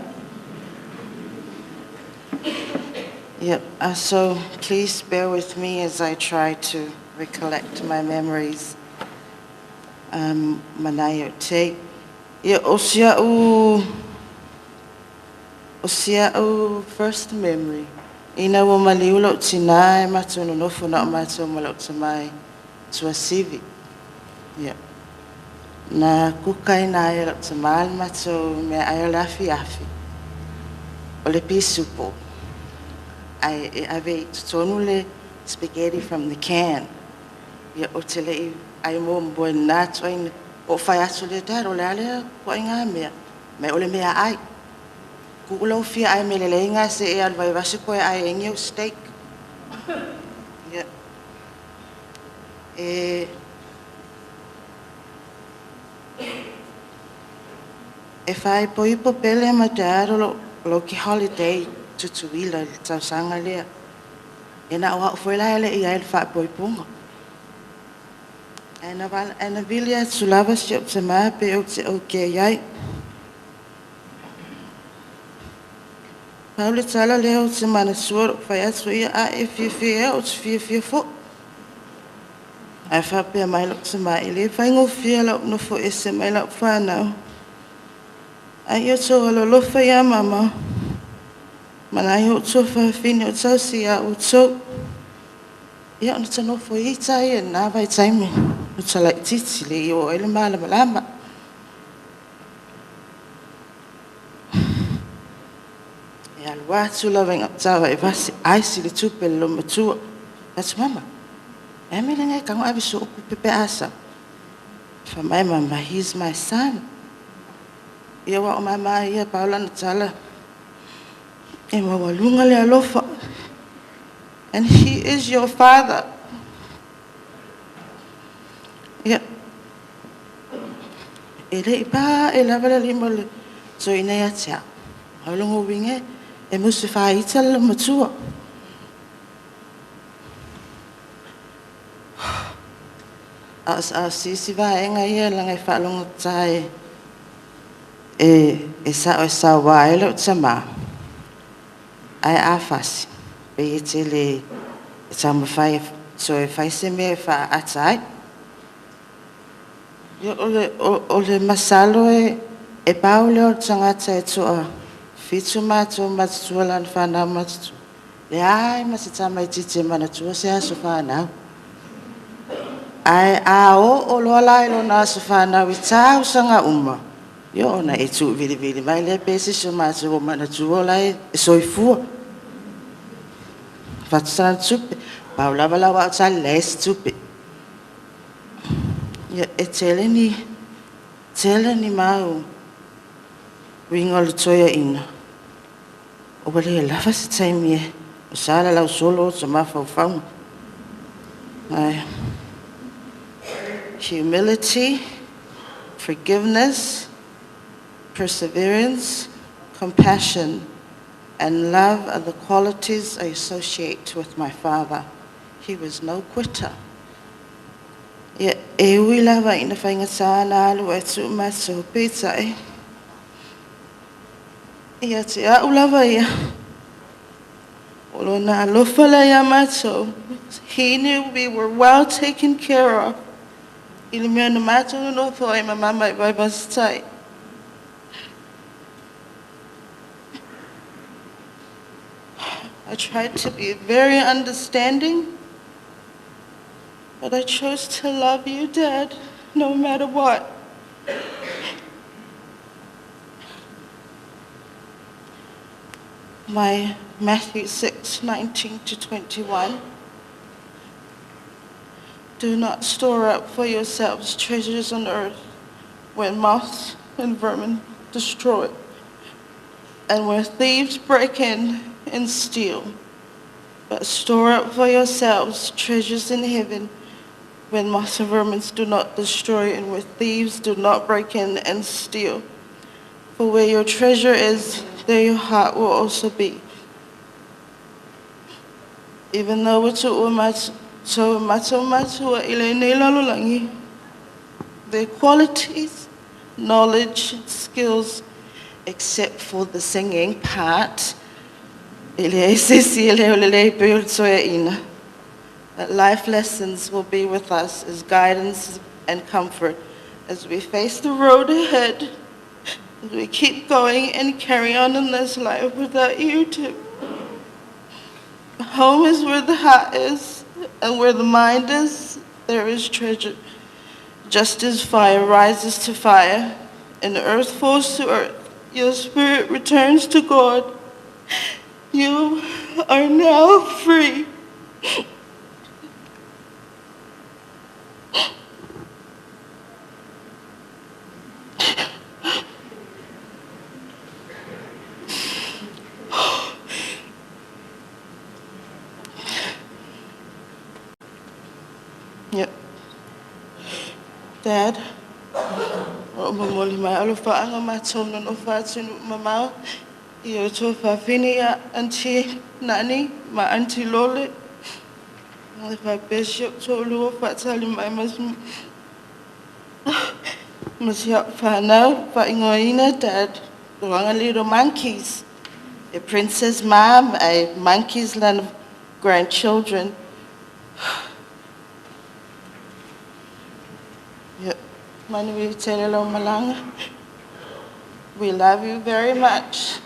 Yep, so please bear with me as I try to recollect my memories. Manai o te. Ia osia u first memory. Ina wo maliulo tina e matu no nofo na o matu malo tamai tua sivi. Yep. Na kukai na e te mal mato me ai lafi afi. O le pisupo. I ave tonu le spaghetti from the can. Ia o te lei ai mo mboe na toin o fai atu le daro le ale ko inga mea. Me o le mea ai. Kukulau fia ai me le leinga se e alwai vasi koe ai engi o steak. Ia. If I poipo pele ma daro lo ki holiday tutuila le tausanga lea. E na oa ufoila ele i aile wha poipunga. E na vilia sulava si o te maa pe o te o ke iai. Paule tala lea o te mana suoro whai atu ia a e fia o te fia fo. Ai wha pia mai lo te maa i le whaingo fia lau no fo ese mai lau whanau. Ai o tō alolofa ia mama. Mana i o tō whawhini o tausia o tō. Ia o nita nofo i tai e nā vai taimi. O tala i titi le i o ele maa lama lama. E alua atu la venga tawa e vasi aisi le tupe lo matua. That's mama. E me lenga i kango abiso oku pepe asa. Whamai mama, he's my son. Ia wa o mama ia paula na tala. E mawalunga le alofa. And he is your father. Ia. E le ipa e lava le lima le. So ina ia tea. Aulungo winge e musi whaita le matua. A sisi vaenga ia langa i whalungo tae. E Savaii lo tama. Ai afasi. Pe e te le tama whai so e whai se me wha atai. O le masalo e paule o tangata e toa. Fitu mato matutua lan whanau matutu. Le ai masitama i tite manatua se aso whanau. Ai a o loa lai lo na aso whanau i tau sanga uma. Yo na e tu vili mai le pese so maso o manatua lai e soifua. Fatsa tupe. Paula vala wa ta les tupe. Ya e teleni mau. Wingol toya ina. O wale lava se taimi e. O sala lau solo sa mafau fau. Ai. humility, forgiveness, perseverance, compassion, and love are the qualities I associate with my father. He was no quitter. Ia e ui lava ina whaingatā nā alu e tu maso pizza e. Ia te au lava ia. Olo nā lofala ia mato. He knew we were well taken care of. Ili mea na mato no fo e mama i vai basitai. I tried to be very understanding, but I chose to love you, Dad, no matter what. My Matthew 6:19-21. Do not store up for yourselves treasures on earth, where moths and vermin destroy, and where thieves break in and steal. But store up for yourselves treasures in heaven, where moths and vermin do not destroy, and where thieves do not break in and steal. For where your treasure is, there your heart will also be. Even though we're so matua i lenei lalolangi, their qualities, knowledge, skills, except for the singing part, that life lessons will be with us as guidance and comfort as we face the road ahead, as we keep going and carry on in this life without you too. Home is where the heart is, and where the mind is, there is treasure. Just as fire rises to fire, and the earth falls to earth, your spirit returns to God. You are now free. Yep. Dad, o mamoli mai alo whaanga mātona no whātunu mamau, I o tō whawhine a Auntie Nani, ma Auntie Lole, o le whapeshio tō lua whatali mai masiha whanau, whaingoina, Dad, luanga little monkeys, a princess mom, a monkey's land of grandchildren. Manu Telelo Malanga, we love you very much.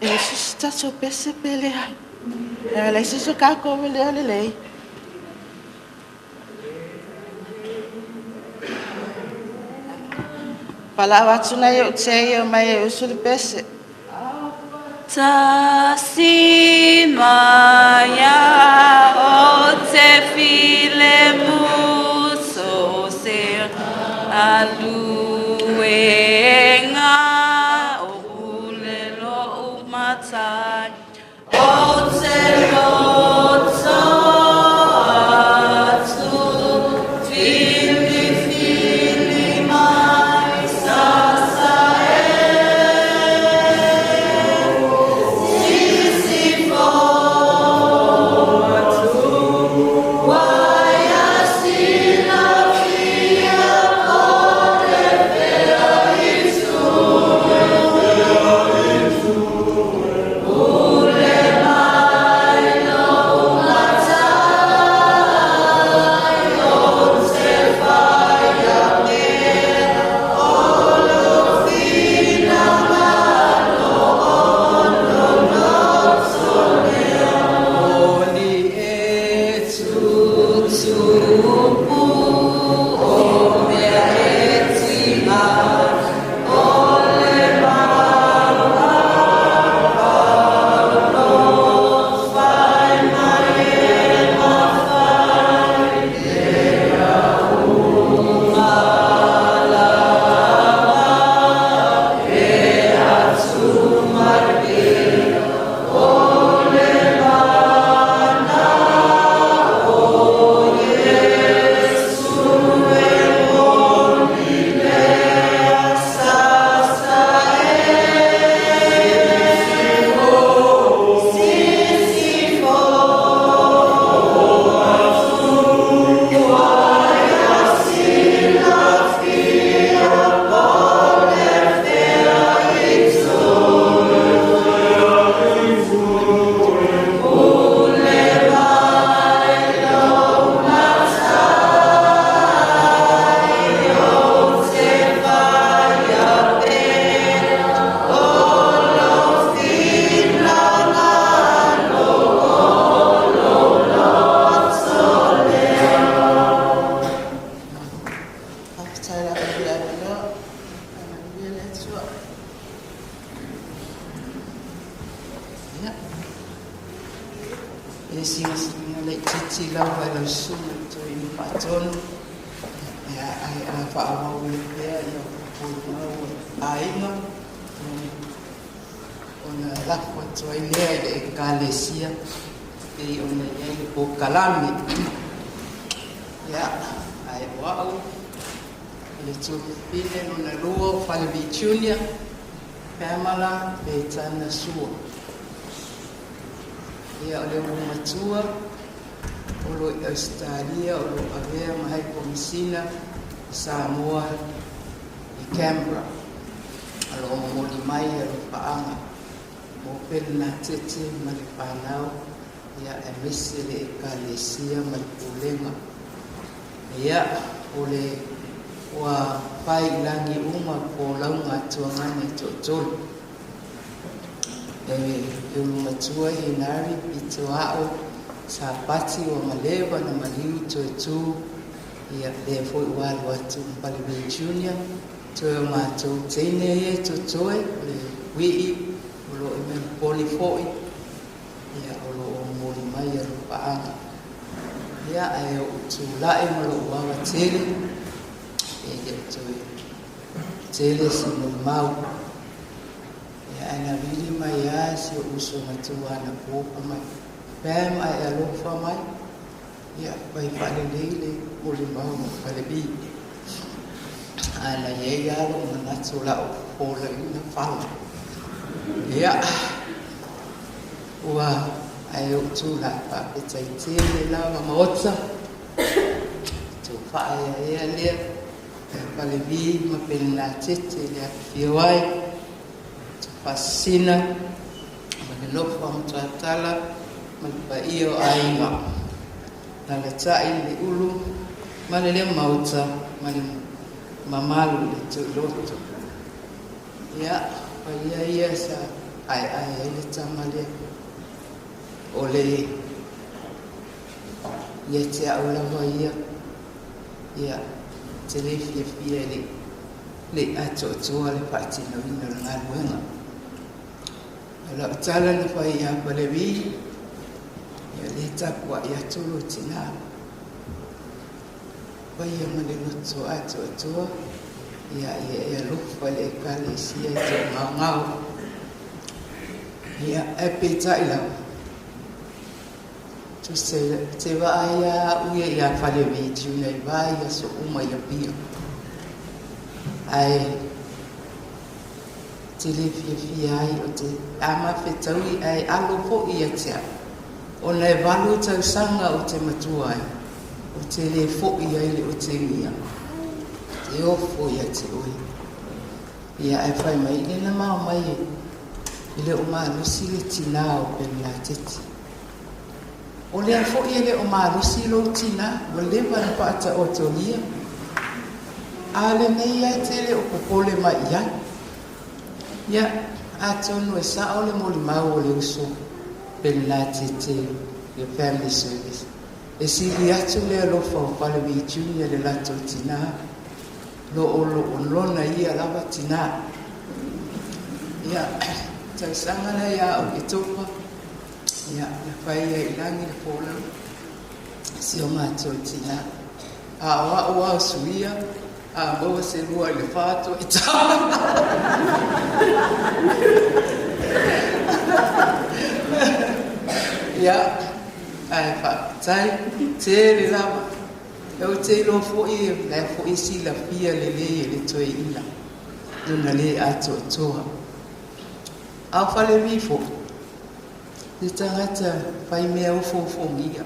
Isso está so pesipele. Ela isso so kako lenei. Palavra tuna eu sei mai eu sou pese. Tasi maya o te file muso ser aluenga o ulelo umatai o te loto atu fili fili mai Why I see love, Tara ia no. Ia le sua. Ya. Singa le titi la wa la su to in paton. Ya ai apa mau le ya ai no. Ona la foto ile Ekalesia EFKS Maota. Ya, ai wau. Le tupine ona luo Falevi Jr Petana sua. Ya ole matua olo Australia olo avea mai komisina Samoa I Canberra. Alo moli mai alo paanga. Mo pena tete mali panau ya emisi le Ekalesia mali pulenga. Ya ole wa pai langi uma po launga tuangane totolo. Yulu matua hinari ituao sapati wa maleva na maliu totu ya defo walu watu Falevi Jr Toyo matou teine ye totoe le wii ulo ime poli foi ya ulo mori mai ya paanga ya ayo utulae malo wawa tele ya toy tele sino mau ya ana vili mai ya si uso matua na popa mai pem ai alo fa mai ya bai fale lele mori mau Falevi ala ye ya lo na tsula o le na fala ya wa ayo tsula pa petsaitse la maota to fa ya le Falevi mapena tete le fiwai to fasina magelo fa mtatala malpa iyo ainga na le tsai le ulu malele maota malele mamalu le loto ya ya sa ai le tamale ole yete aula hoya ya telefia fia le ato le pati no ina ngalwenga ala tala le fa ya Falevi ya le takwa ya tulu tina Vaya menurut ato ya lupa le Ekalesia itu ngau ya epita ilau tu seva aya uya ya Falevi Jr vaya so uma ya bio ai telefia ai o te ama fetaui ai alopo ia tia ona valu tau sanga o te matua ai o te le fo ia ile o te ngia te ofo ia te oi ia ai fai mai ile na mao mai ile o maa lusi le tina o pena tete o le fo ia le o maa lusi lo tina o le vana paata o tolia a le nei ia te le o popole mai ia atonu e sa o le moli mau o le uso pena tete le family service e siri atu le alofa o Falevi Jr le lato tina lo lona ia lava tina ia taisanga na ia o itopa ia na pai ia ilangi le pola si o mato tina a wa suia a boa se rua le fato ita ia ai fa sai te lava eu te lo foi la foi si la fia le toi ina dona le ato toa a Falevi fo te tangata pai me o fo ngia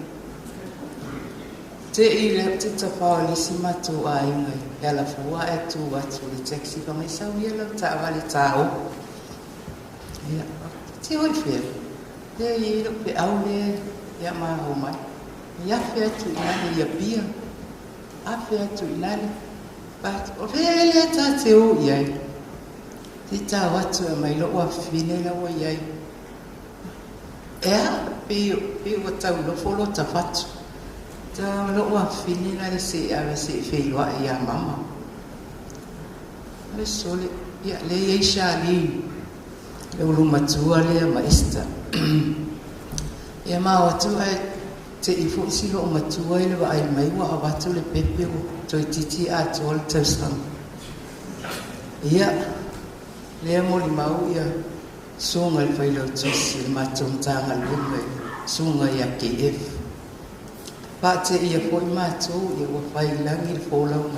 te ile te tapa le simato ai ngai ya la fo a tu le taxi pa mai sa ia la ta vale tao ia te oi fe te ile pe au le ya ma ho mai ya fe tu ina ya bia a fe tu ina but o vele ta te o ia ti ta watu mai lo wa fine la wa ia pe o ta lo folo ta fatu ta lo wa fine la se a se fe lo ia mama le sole ia le ia shali le ulumatua le maista ia ma watu ai te ifo silo matua ile wa ai mai wa watu le pepe o toi titi a tol tsan ia le mo li mau ia songa le failo tsi ma tanga lunga songa ia KF pa te ia foi ma tu ia wa fai langi le folau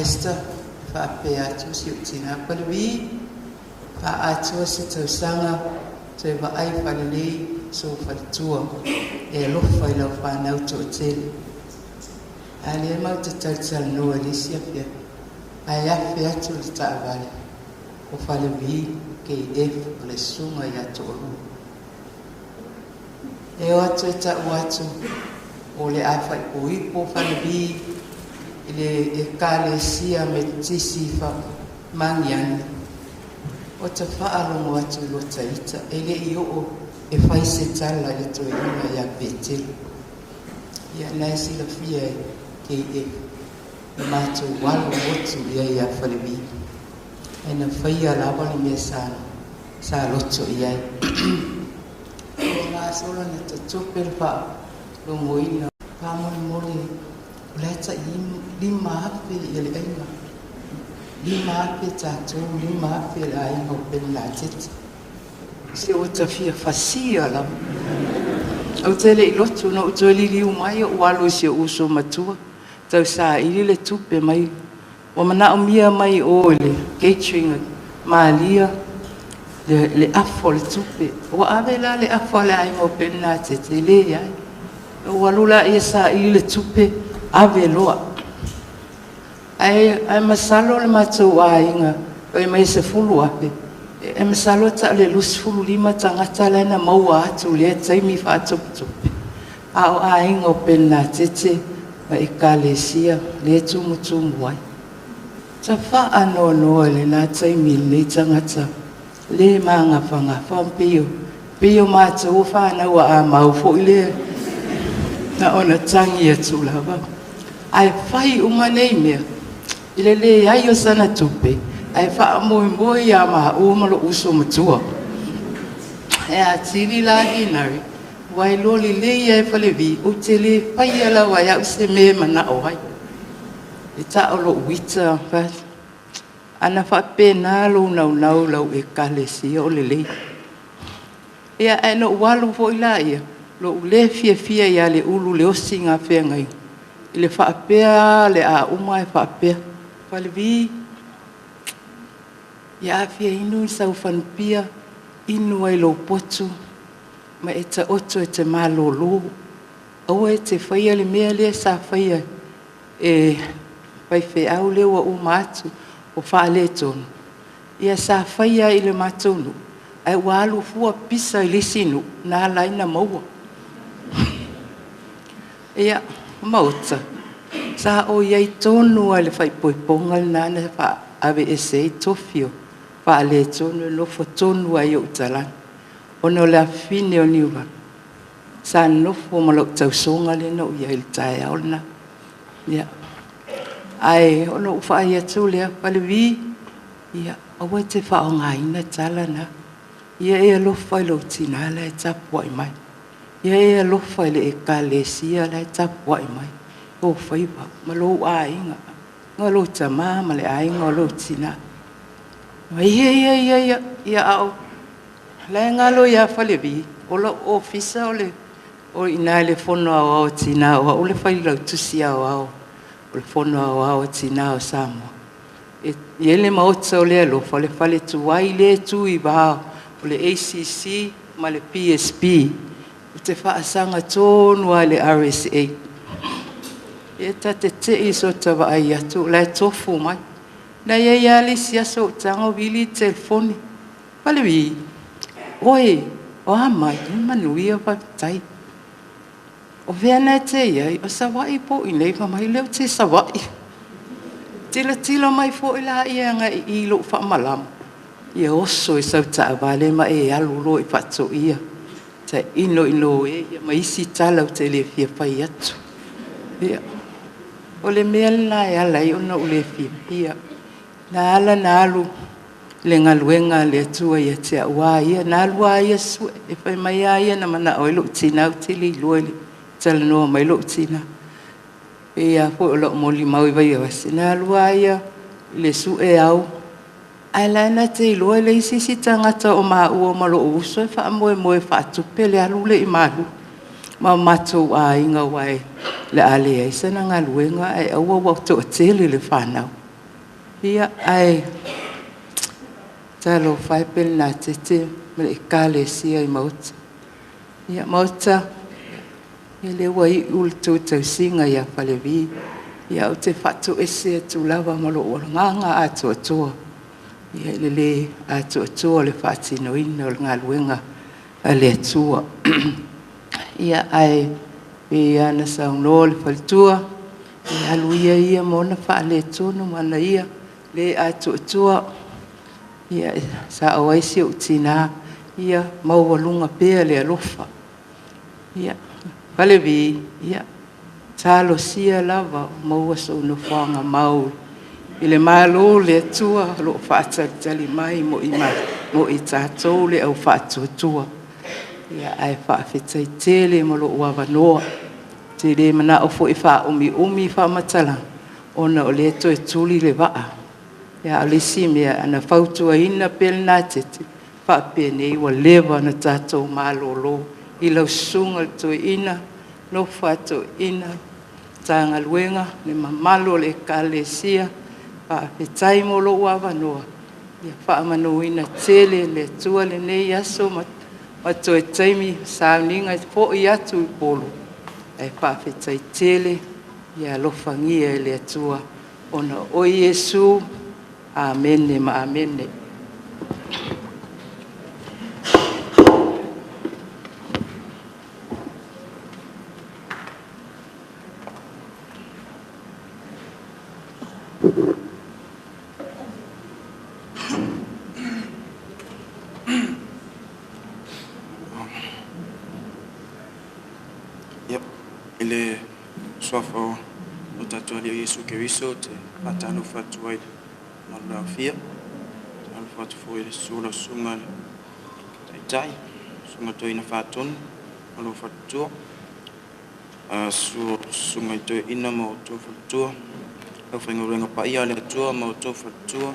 Esther fa pe atu si tina Falevi fa atu si tausanga te va ai Falevi so fa tua e lo fai lo fa na to tel ale ma te tatsal no ali si pe ai a fe atu ta vale o Falevi ke e le sunga ya to e o atu ta watu o le a fai ui po Falevi le Ekalesia fa mangiani o te whaalongo atu lo taita ele i o e whai se tala e to ina ia pete ia nai sila fia ke e mātou walo otu ia Falevi e na whaia lawa ni mea sa loto ia o ngā sola na te tupel pa lo moina pamoni mole leta lima ape ia le ainga lima ape tatou lima ape le ainga o pena tete se o ta fia fasia la au tele i lotu no o tole li umai o walo se uso matua tau sa ili le tupe mai o mana o mia mai o le catering malia le afo le tupe o ave la le afo le ainga o pena tete le ia o walula ia sa ili le tupe ave loa ai masalo le matou ainga o mai se fulu ape e masalo ta le lus fulu lima tangata le na maua atu le taimi fa tupu a o ainga o pena tete ma Ekalesia le tumu ai ta fa ano no le na taimi le tangata le manga fanga pio matou fa na wa mau fo le na ona tangi atu lava ai fai uma nei mea ile le ai o sana tupe ai fa mo ya ma o malo uso matua e a tili la inari wai loli le ai Falevi o tele fai ala wa ya se me mana o ai e ta o lo wita fa ana fa pena lo na lo Ekalesia o le ia ai no walu fo ila ia lo le fia ya le ulu le osinga fe ngai le fa pea le a uma e fa pea Falevi ya fia inu sa fan pia inu ai lo potu ma eta oto te malolo o e te faia le mea le sa faia e pai fe au le wa umatu o fa le tonu ia sa faia i le matonu ai walu fua pisa i le sinu na laina maua ia Maota sa o ia tonu ale fai poiponga na fa ave ese tofio fa le tonu no fo tonu ai o tala ono la fine o niwa sa no fo malo tausonga le no ia il tai ona ia ai ono fa ia tu le Falevi ia o te fa o ngai na tala na ia e lo fa lo tina le tapoi mai ia e lo fa le Ekalesia le tapoi mai o fai ba malo ainga ngalo tama male ainga lo tina ia au le ngalo ia Falevi o lo ofisa o ina le fono o tina o le fai lo tusia o le fono o tina o samo e le maota o le lo fale tu ai le tu i ba o le ACC ma le PSP o te whaasanga tonu a le RSA e ta te iso tawa ai atu lai tofu mai na ia le siaso tanga wili telefoni Falevi oi o amai manuia pa tai o vena te ia o Savaii po i nei mai leo te Savaii tila mai fo ila ia nga i lo fa malam ia oso e sau ta vale ma e alu lo i patso ia te ino e mai si tala te le fia pai atu ia O le mea na e ala i ona ule fia. Na ala na alu le ngaluenga le atua ia te aua ia. Na alua ia sue. E whai mai a ia na mana o ilo tina au tili lua li. Tala noa mai ilo tina. E a po o lo moli maui vai awasi. Na alua ia le su e au. Ai lai na te lua le isi si tangata o maa ua malo o uso. E wha moe moe wha atupe le alu le i malu. Ma matou a inga wai le ale ai sana ngaluenga ai aua wau to tele le whanau. Ia ai talo fai pel na tete me le Ekalesia Maota. Ia Maota ia le wai ultu tausinga ia Falevi. Ia o te whatu ese tu lava malo o nganga atu atua. Ia le atu atua le whatino ina o ngaluenga le atua. Ia ai ia na sauno le faltua. Ia luia ia mona wha le tonu mana ia le atu atua. Ia sa awaisi o tina. Ia mauwalunga pea le alofa. Ia Falevi ia talo sia lava maua sauno whanga mau. Ile malo le atua lo whaatali mai mo i tātou le au whaatuatua. Ia ai faafetai tele mo lo ua noa. Te le mana o fo i wha umi wha matala. Ona o le to e tuli le waa. Ia alisi mea ana fautua ina pel nā tete. Wha pene iwa lewa na tātou malolo. I lau sunga to ina. No whato ina. Tanga luenga. Le mamalo le Ekalesia. Faafetai mo lo ua noa. Ia wha mano ina tele le tua lenei aso mata. Mato e taimi sauninga po i atu i polo. E whawhetai tele i alofangia e le atua. Ona o Yesu. Amene ma amene. Ele soafo o tatou ali o Iesu Keriso te patano fatuai malua fia al fatu foi le sula sunga tai sunga to ina fatun malo fatu su sunga to ina mo to fatu o fengo renga pa ia le to mo to fatu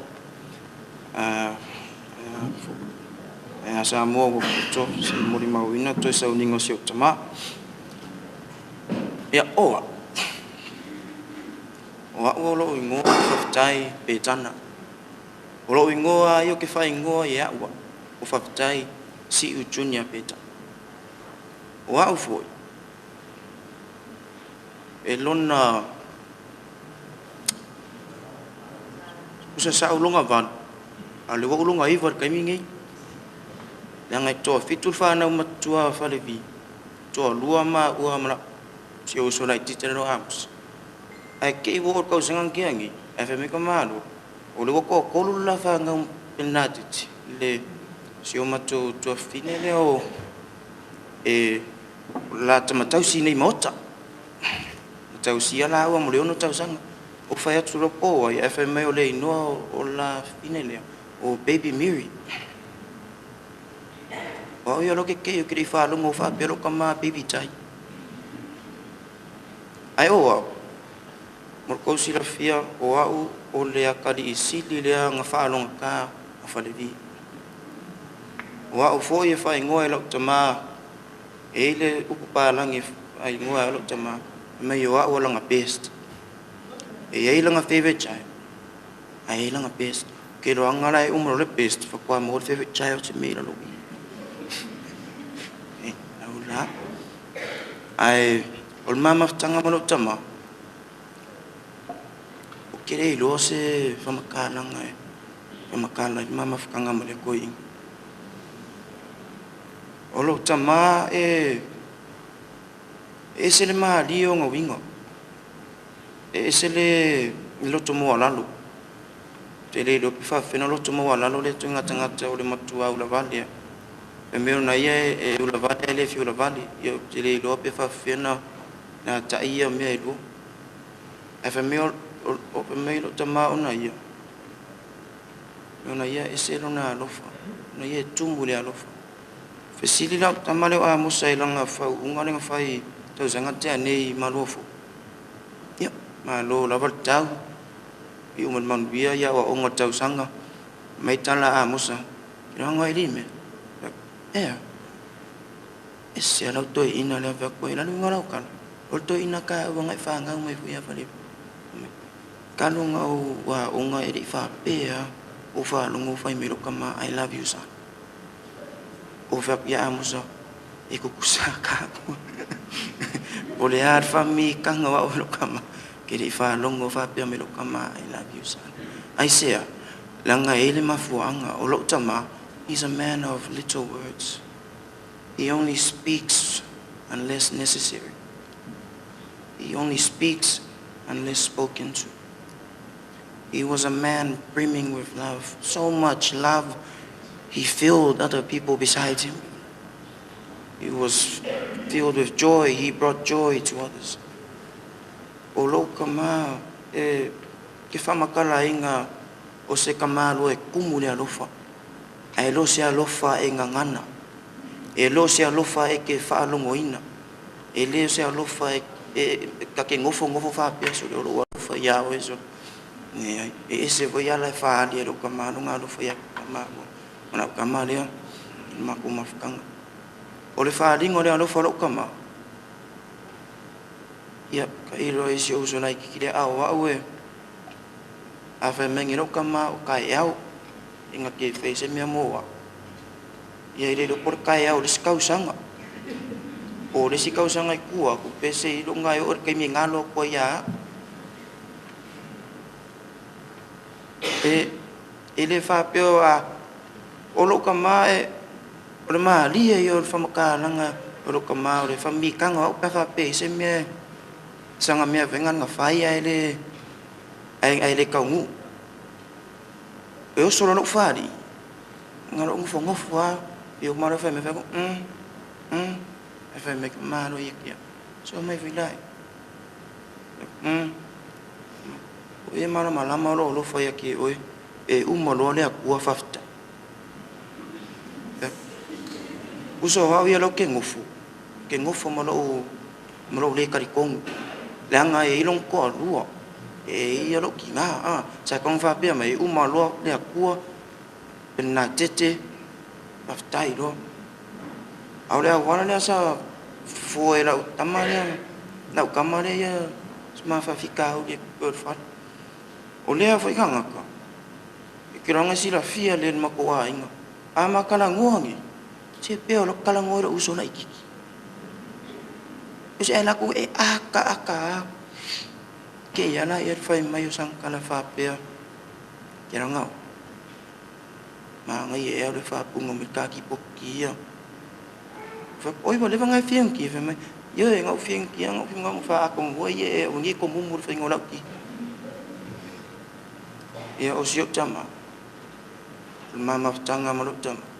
sa mo to se mori mawina to sauninga se tama. Ya oa lo ingo fatai petana lo ingo yo ke fa ingo ya wa o fatai si u Jr Petana wa foi elona usa sa ulunga van ale wa ulunga ivar kai mingi yang to fitul fa na matua Falevi to lua ma ua mala si o so lai titero ams ai ke wo ko sangang kiangi fm ko malu o le ko lu la fa ngam penati le si o mato to finele o e la tausia nei Maota tausia la o mo le ono tausanga o fa atu lo po ai fm o le no o la finele o baby Mary o yo lo ke yo kri fa lo mo fa pero kama baby tai ai o morko sila fia o au o le akali isili le nga faalong ka o Falevi o au fo ye fa ngoe lo tama ele upa langi ai ngoe lo tama me yo au langa best e ai langa favorite child ai langa best ke lo ngala e umro le best fa kwa mo favorite child te me lo e au la ai ol mama tanga mo tama o kere lo se fa makala ngai fa makala mama fkanga mo le koi o lo tama e se le ma dio ngo wingo e se le lo tomo alalo te le lo fa fena lo tomo alalo le tunga tanga te o le matua o la valia e me na ye e o la valia le fi o la valia yo te le lo pe fa fena na taia me lo e fa me o me lo tama ona ia e se lona alofa ona ia tumu le alofa fe sili la tama le a musa i langa fa unga le fai tau sanga te nei malofo ia malo la tau i uman man bia ia wa onga tau sanga mai tala a musa ira ngai lime ese ala to ina le fa ko ina lu ngara kan o to ina ka wa ngai fa ngau mai fu ia fa le kanu ngau wa onga e fa pe ya o fa lungo fa mi ro kama I love you son o fa ya musa e ku kusaka o le ar fa mi ka ngau o lo kama ke le fa lungo fa pe mi ro kama I love you son ai se langa ele mafuanga o lo tama he's a man of little words. He only speaks unless necessary. He only speaks unless spoken to. He was a man brimming with love, so much love, he filled other people beside him. He was filled with joy, he brought joy to others. O lo kama ke whamakala inga o se kamalo e kumu le alofa. Ai lo se alofa e ngangana. E lo se alofa e ke whaalongoina. E leo se alofa e ka ke ngofo whapea so le olo alofa ia o eso. E se voi ala e whaali e lo kamalo ngā alofa ia kamalo. Mana kamalo ia, maku mafukanga. O le whaalingo le alofa lo kamalo. Ia, ka ilo e se uso nai kikire au au e. A whai mengi lo kamalo ka e au. Inga ke whaise mea moa. Ia i rero por kai au le sikausanga. O le sikausanga i kua, ku pese i lunga i ori kai mi ngalo ko ia. E le whapeo a o lo kama e o le maa lia i o le whamakalanga o lo kama o le whamikanga o ka whape se mea sanga mea vengan nga whai ai le kaungu. E o solo no whari. Ngaro ngu whangofu a i o mara whai me whako e whai me maro i kia. So mai whilai. O e mara malama o lo whai a ki oe e umalo le a kua whafta. Uso hau ia lo ke ngofu. Ke ngofu malo le karikongu. Le anga e ilong koa lua. E ia lo ki ngā. Sa kong whapea mai umalo le a kua pena tete whaftai lo. Au lea wana lea sa fua e lau tamarea. Lau kamare ia sma whawhikau le kua o lea whaikangaka. E kiranga sila fia le mako a inga. A makala ngoangi. Se peo lo kala ngoira uso na ikiki. Use e laku e aka. Ke iana i whai mai o sangkala whapea. Kiranga o. Maa ngai e au le whapunga me kaki poki ia. Oi wa lewa ngai whiangki e mai. Ia e ngau whiangki, ngau whianga mo wha ako ngoi e o ngi ko mumu le whaingo lauki. Ia o siok tama. Mama tanga maluk tama.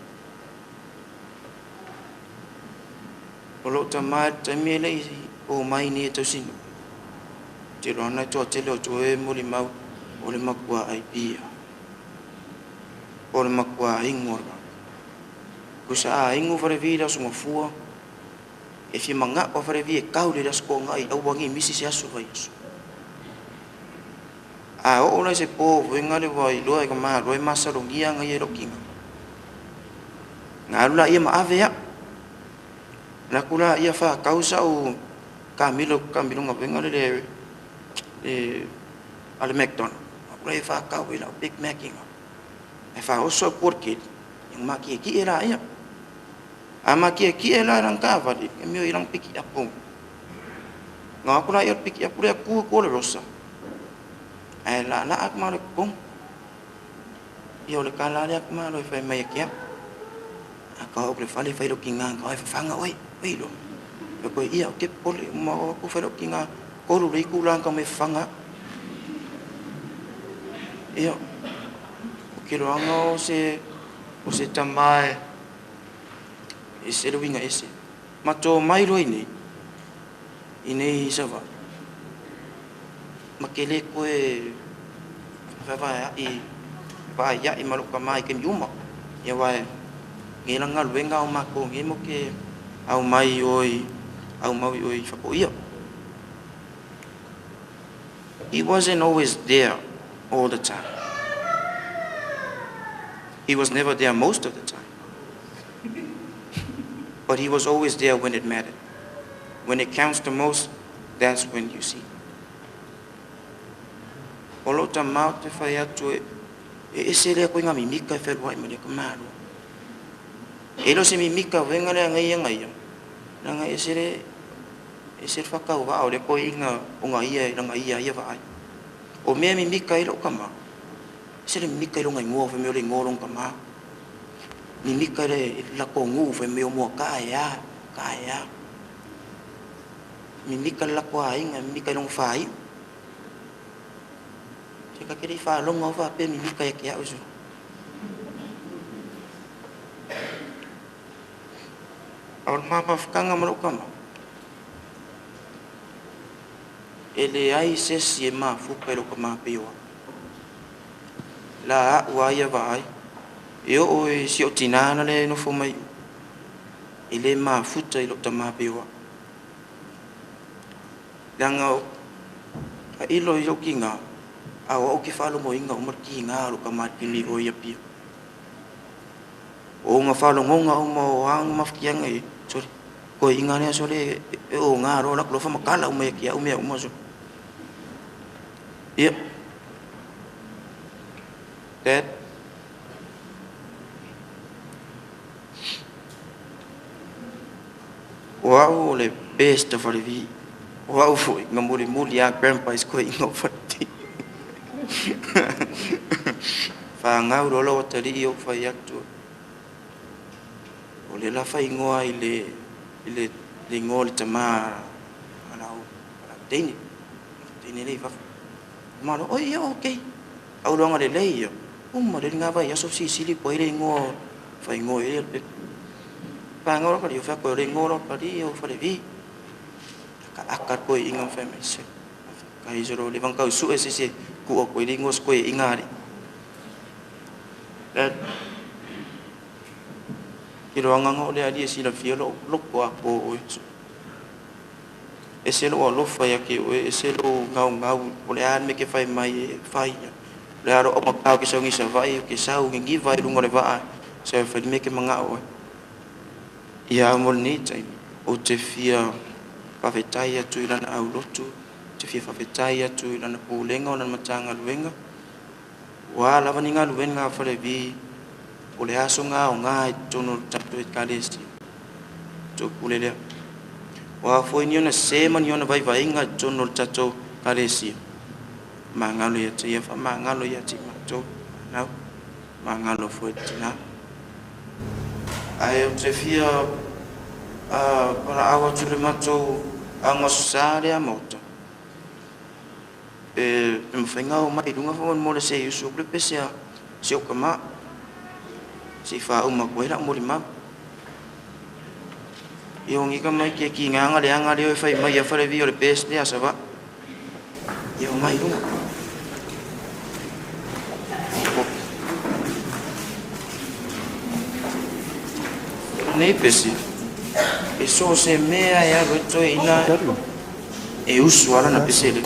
O lo tama tami le o mai ni e tau sinu. Te roana toa tele o toa e muli mau o le makua ai pia. O le makua ingora. Kusa a ingo wharevi la sunga fua. E fi manga o wharevi e kaure la sko ngai au wangi misi se asu vai asu. A o ona se po venga le vai loa e ka maa loa e masa rongia ngai e rokinga. Ngā rula ia ma ave ya. La kula ia wha kausa o kamilo nga venga le ale McDonald. Kula ia wha kau ila o Big Mac inga. E wha oso porkid. Yang maki e ki e la ia. A maki e ki e la rang kawali. E mio ilang piki apong. Ngā kula ia piki apure a kua le rosa. E la ak ma le kong. Ia o le kala le ak ma lo e whai mai e kia. A kau le whale whai lo ki ngā kau e whanga oi. Oi lo. E koe ia o ke pole ma o ku whai lo ki ngā kolu le iku lang kau me whanga. Ia. O ke roanga o se tamae. E se lo winga ese. Ma tō mai roi nei. I nei Savaii. makele koe vai ya i maluka mai ke yuma ya vai ngelang ngal wenga o mako ngemo ke au mai oi fapoia. He wasn't always there all the time. He was never there most of the time. But he was always there when it mattered. When it counts the most, that's when you see. Olo ta mau te whai atu e se rea koe ngā mimika e wherua i mene ka māru. E lo se mimika wenga rea ngai. Nanga e se whakau wao le koe inga o ngā ia i ranga ia vai. O mea mimika i lo ka mau. Se le mimika i lo ngai ngō whemeo le ngōrong ka mau. Mimika le lako ngū whemeo mua ka ea. Mimika le lako a inga, mimika i long whai. Se ka kere i whaalonga o whape mimika e ke au su. Aol mama whakanga maro ka mau. E le ai sesi e maa fuka e lo ka maa peoa. La a ua ia vai. E o e si o tinana le no fo mai. E le maa futa i lo ta maa peoa. Langa o a ilo i lo ki ngā. A o ki whalo mo inga o marki ngā lo ka maa pini o ia pia. O ngā whalo ngonga o ma o hang mawkianga e. Sorry. Ko inga nea sore e o ngā ro lak lo wha makala o mea ki au mea umaso. Yep. Dad. Wow, le best of Falevi. Wow, foi ngamuri a grandpa is koe inga whati. Whangau rolo o tari i o whai atu. O le la whai ngoa i le ngoa le tamaa. Anau, teine lei wafu. Maro, oi ia, okei. Au ronga le lei ia. Uma, le ngā vai aso sili po i le ngoa. Whai ngoa i le Pangoro ka dio fa ko le ngoro pa dio Falevi. Ka akar ko inga family. Ka izoro le bang ka su ese ku o ko le ngos ko ingari. Kilo anga le ali si la fielo lo ko o ese lo fa ya ke o ese lo ngau o le an me ke fai mai fai. Le aro o ma ke songi Savaii ke sau ngi vai lungo le va. Se fa me ke manga o. Ia mol ni tai o te fia whawhetai atu i lana au lotu, te fia whawhetai atu i lana pūlenga o lana matanga luenga. Wā lawa ni ngā luenga Falevi o le aso ngā o ngā i tono tatu Ekalesia. Tō pule lea. Wā fwoi ni ona sema ni ona vai inga i tono tatu Ekalesia. Mā ngalo ia te iawha, mā ngalo ia te mato. Nau, mā ngalo fwoi tina. Ai o te fia para awa tu le matou anga sare a Maota. E me whainga o mai runga whawan mo le se iusu le pese a se o kama. Si wha uma koera mo le mau. I o ngika mai ki nganga le anga leo e whai mai a Falevi o le pese le a Savaii. I o mai runga. Nei pesi e so se mea e aro to ina e usu ala na pesele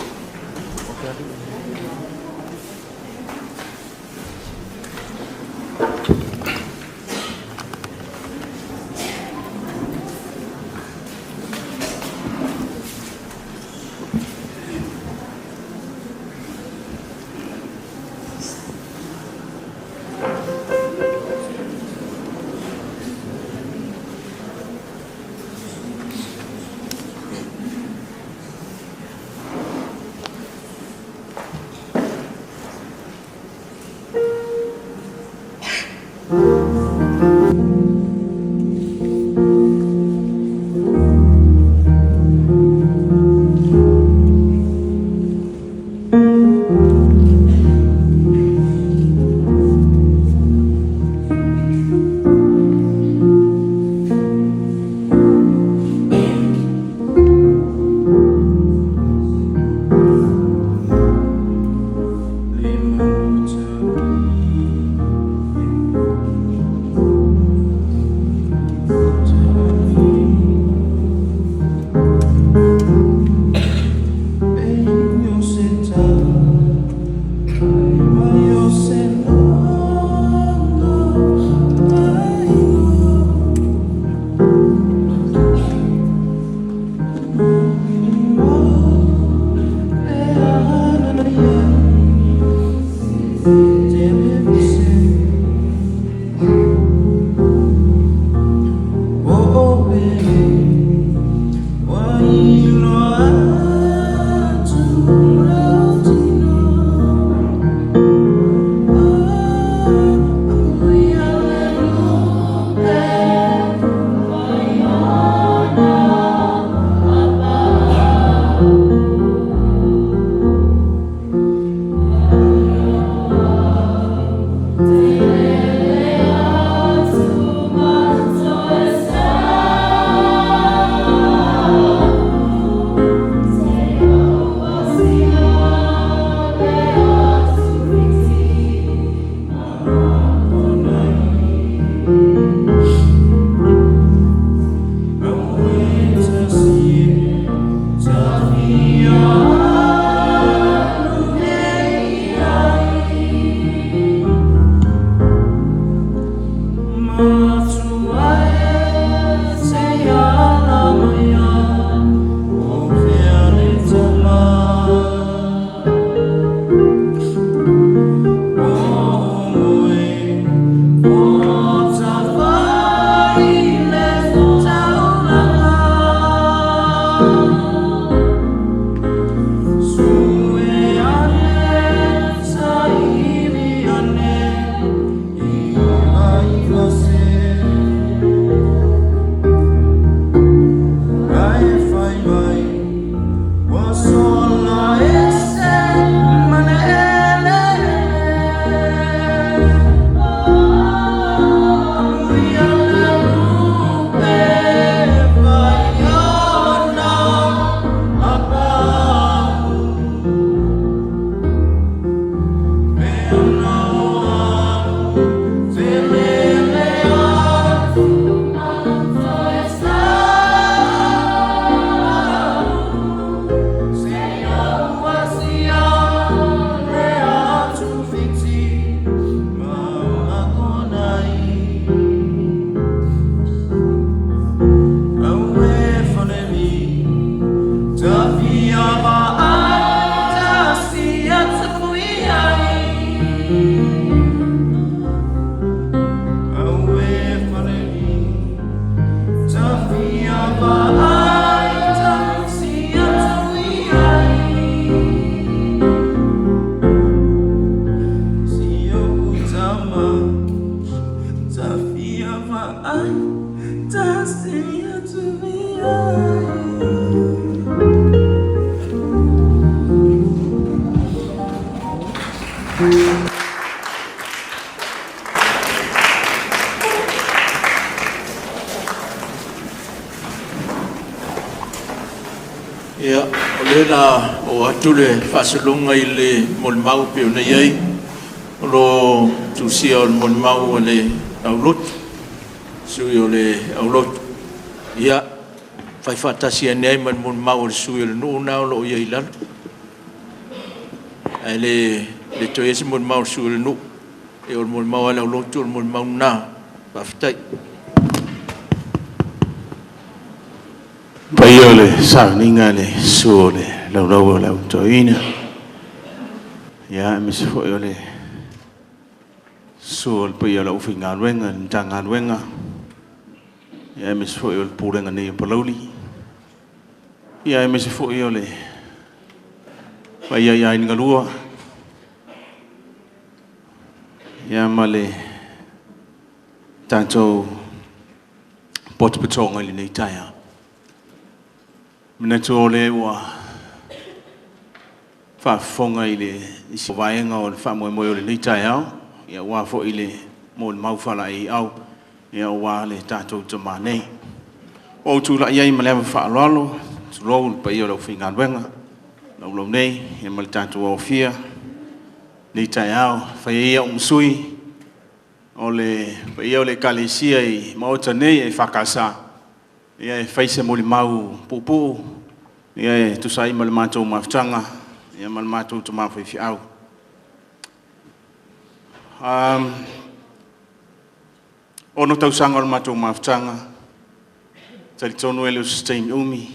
Ia, o le na o atu le whasalunga I le molimau peo na iei. O lo tausia o le molimau o le aulotu. Sui o le aulotu. Ia, whai whatasi anei man molimau o le sui o le nuuna o lo iei lana. Ai le toi ese molimau o le sui o le nu. E o le molimau o le aulotu o le molimau na. Whawhitai. Pai o le sauniga le suo le laulau o le autoina. Ia me se foi o le suo le pai o le uwhingaruenga, le tangaruenga. Ia me se foi o le purenga nei o palauli. Ia me se foi o le pai ai inga lua. Ia ma le tātou potopatonga le nei taia. Mina tō le ua whaafonga I le isi waenga o le whaamoemoe o le nitai au. Ia ua fo I le mo le mauwhala I au. Ia ua le tātou tama nei. O tūla iai ma lewa whaalalo. Tūlou le pai o lau whingaruenga. Lau nei. Ia ma le tātou o fia. Nitai au. Whai ia umsui. O le pai o le Ekalesia I Maota nei e whakasa. Ia e whaise mo le mau pupu. Ia e tusai ma le mātou mawhtanga. Ia ma le mātou tu mawhaifi au. Ono tausanga o le mātou mawhtanga. Tari tonu e leo sustain umi.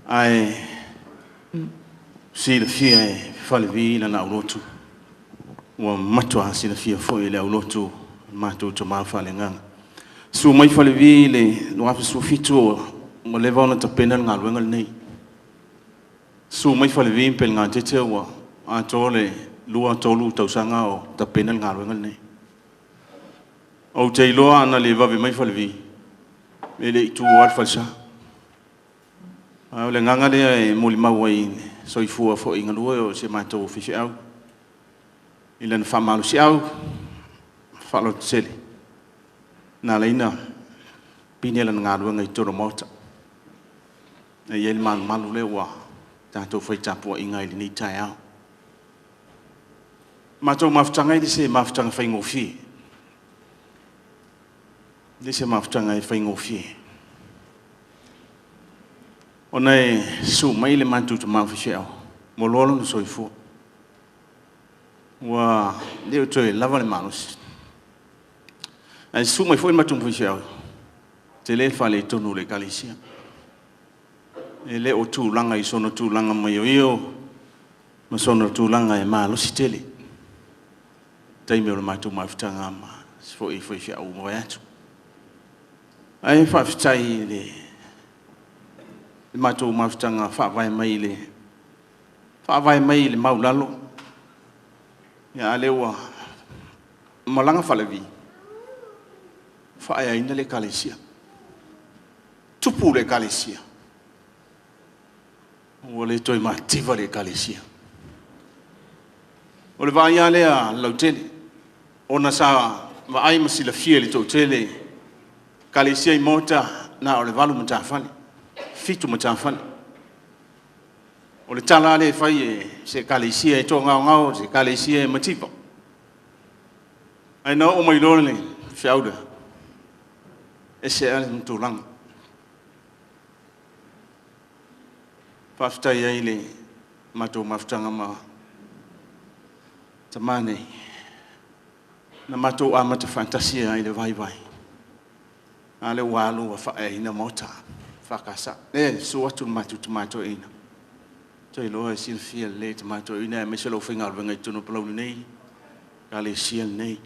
Ai si le fia e Falevi na na ulotu. Ua matua si le fia foi le ulotu. Mātou tu mawhalengang. Su mai Falevi le noafa su fitu mo le vona ta pena nga luenga nei. Su mai Falevi pel nga tete wa a tole lua tolu tausanga o ta pena nga luenga nei. O te loa ana le vave mai Falevi. Ele tu wat falsa. A le nganga le mo lima wai soifua fo inga lua o se mato fifi au. Ile na famalu si au. Falo tsele. Na leina pinela nga luenga I toro mota. E yel man malu le wa tato foi tapo inga I ni tai au. Mato maftanga I se maftanga fai ngofi. Dise maftanga I fai ngofi. Ona e su mai le mantu tu mafi au. Mololo no soifu. Wa leo toe lava le manus. Ai su mai foi matum fisiau. Te le fale tonu le Ekalesia. Ele o tu langa I sono tu langa mai io. Ma sono tu langa e malo si tele. Tai me o matum maftanga ma. Foi fisiau mo atu. Ai fa fitai le matum maftanga fa vai mai le. Fa vai mai le maulalo. Ya lewa malanga Falevi. Fai ainda le Ekalesia. Tupu le Ekalesia. O le toi mativa le Ekalesia. O le vai ale a lautele. Ona sa vai masila fie le totele. Ekalesia I Maota na o le valu matafale. Fitu matafale. O le tala le fai se Ekalesia e to ngau ngau se Ekalesia e mativa. Ai na o mai lole fiauda. Ese ale mtulang. Pafta ya ile mato maftanga ma tamane na mato amata fantasia ile vai vai. Ale walu wa fa ina mota fakasa. So watu mato ina. Toi lo sil fiel le mato ina me selo fingal venga tuno polo nei. Ale siel nei.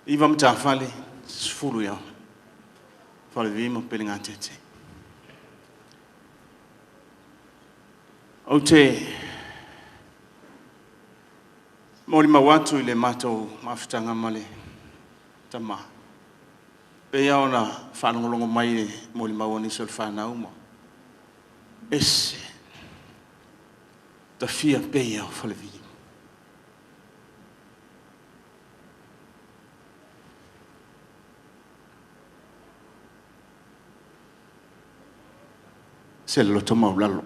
Iva mtafale fulu ya Falevi mo pelinga tete o te moli mawatu ile mato maftanga male tama pe ya ona fanongolongo mai moli mawoni sol fana uma esse da fia pe ya Falevi se lo toma ulalo.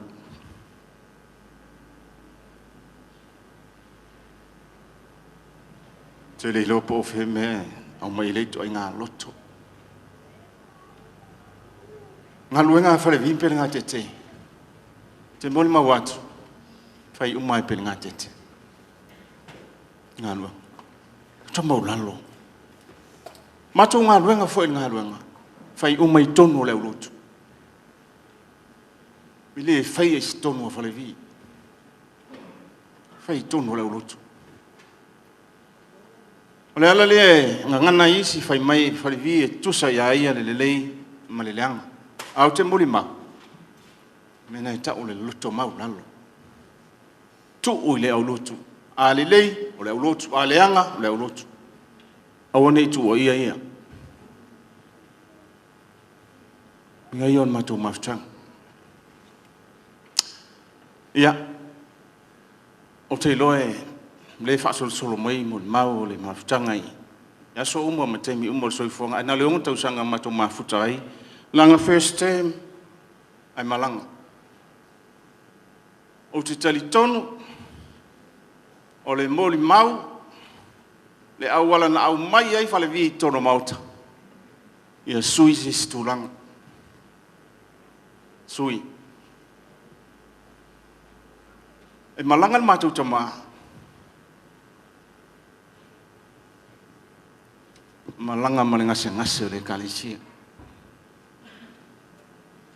Se le lo po fe me au mai le to inga loto. Nga luenga Falevi pe nga tete. Te moli ma watu. Fai umai pe nga tete. Nga luenga. Toma ulalo. Mato nga luenga fo nga luenga. Fai umai tonu le loto. Bile fai e tonu Falevi. Fai tonu le loto. Ole ala le ngana isi fai mai Falevi e tusa ya ia le lenei ma le leanga. Au te muli ma. Mena ta ole luto mau lalo. Tu o le au luto. A le lei o le au luto, a leanga o le au luto. Au nei tu o ia ia. Ia ion matu maftang. Ia. O te loe le fa solo mai mo mau le maftanga i. Ya so umo matemi umo so fonga ana le onta usanga matu mafutai. Langa first time ai malanga. O te tali tonu o le moli mau le awala na au mai ai Falevi tono Maota. Ia sui si stulanga. Sui. E malanga le matu tama. Malanga ngase le Ekalesia.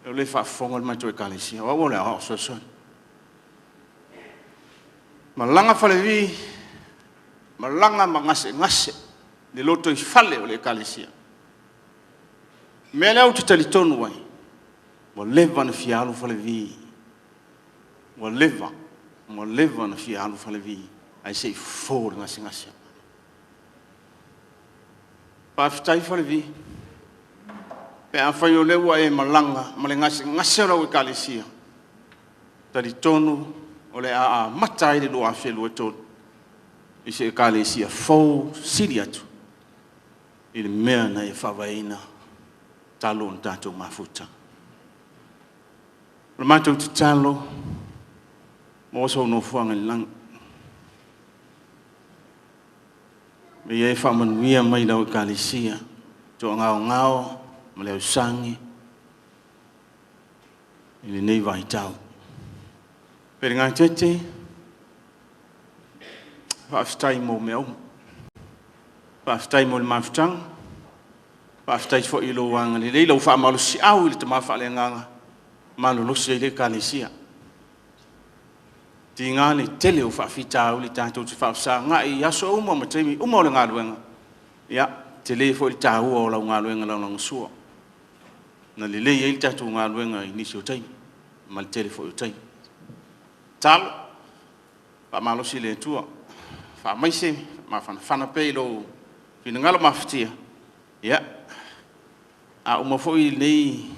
Eu le fa fonga le mato Ekalesia. Wa wole a so so. Malanga Falevi. Malanga ngase le loto I fale o le Ekalesia. Mele au te talitonu wai. Wa leva na fialu Falevi. Wa leva na fialu Falevi. Ai sei for ngase. Pa fitai Falevi. Pe a whai o lewa e malanga, ma le ngase rau Ekalesia. Tari tonu o le a matai le loa whelua tonu. I se Ekalesia fau siri atu. I le mea na e whawaina talo on tātou mafuta. Le mātou te talo, mo oso no fuanga lang. Me e whamanuia mai lau Ekalesia, to ngao, ma le usangi I le nei vai tau. Pere ngā tete, whaaftai mo me au. Whaaftai mo le mafutang, whaaftai fo I lo wanga le leila uwha amalu si au I le tamafa le nganga, malu losi le Ekalesia. Ti ngā le tele uwha awhita au le tātou te whaafsa, ngā I aso uma ma teimi, uma o le ngā luenga. Ia, te le fo I tāhua o lau ngā luenga lau sua. Na le lei I tātou ngā luenga I nisi o taimi, ma le tele fo I o taimi. Talo, pa malosi le tua, fa maise, ma whana pei lo, whina ngalo mawhitia. Ia, a uma fo I nei,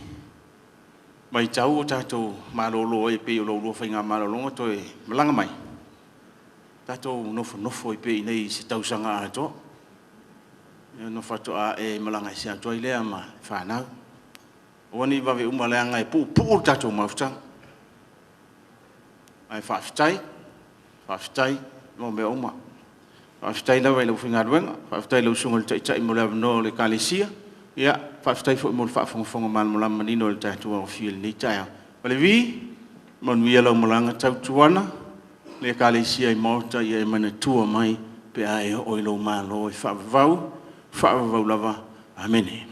mai tau o tātou malolo e pei o lo lua whainga malolonga toi malanga mai. Tātou nofo I pei nei se tausanga a toa. No fato a e malanga se atoa I lea ma whanau. Wani wawe umaleanga e pu tātou mawhtang. Ai whawhitai, mo mea uma. Whawhitai lawa I lau whinga ruenga, whawhitai lau sunga le tai mo lewa no le Ekalesia. Ia, whawhitai fo I mo le whaafonga malama nino le tātua o fia le nei taia. Falevi, mo nuia lau malanga tautuana, le Ekalesia I Maota ia e mana tua mai, pe ai o I lau malo I whaavavau lava. Amen.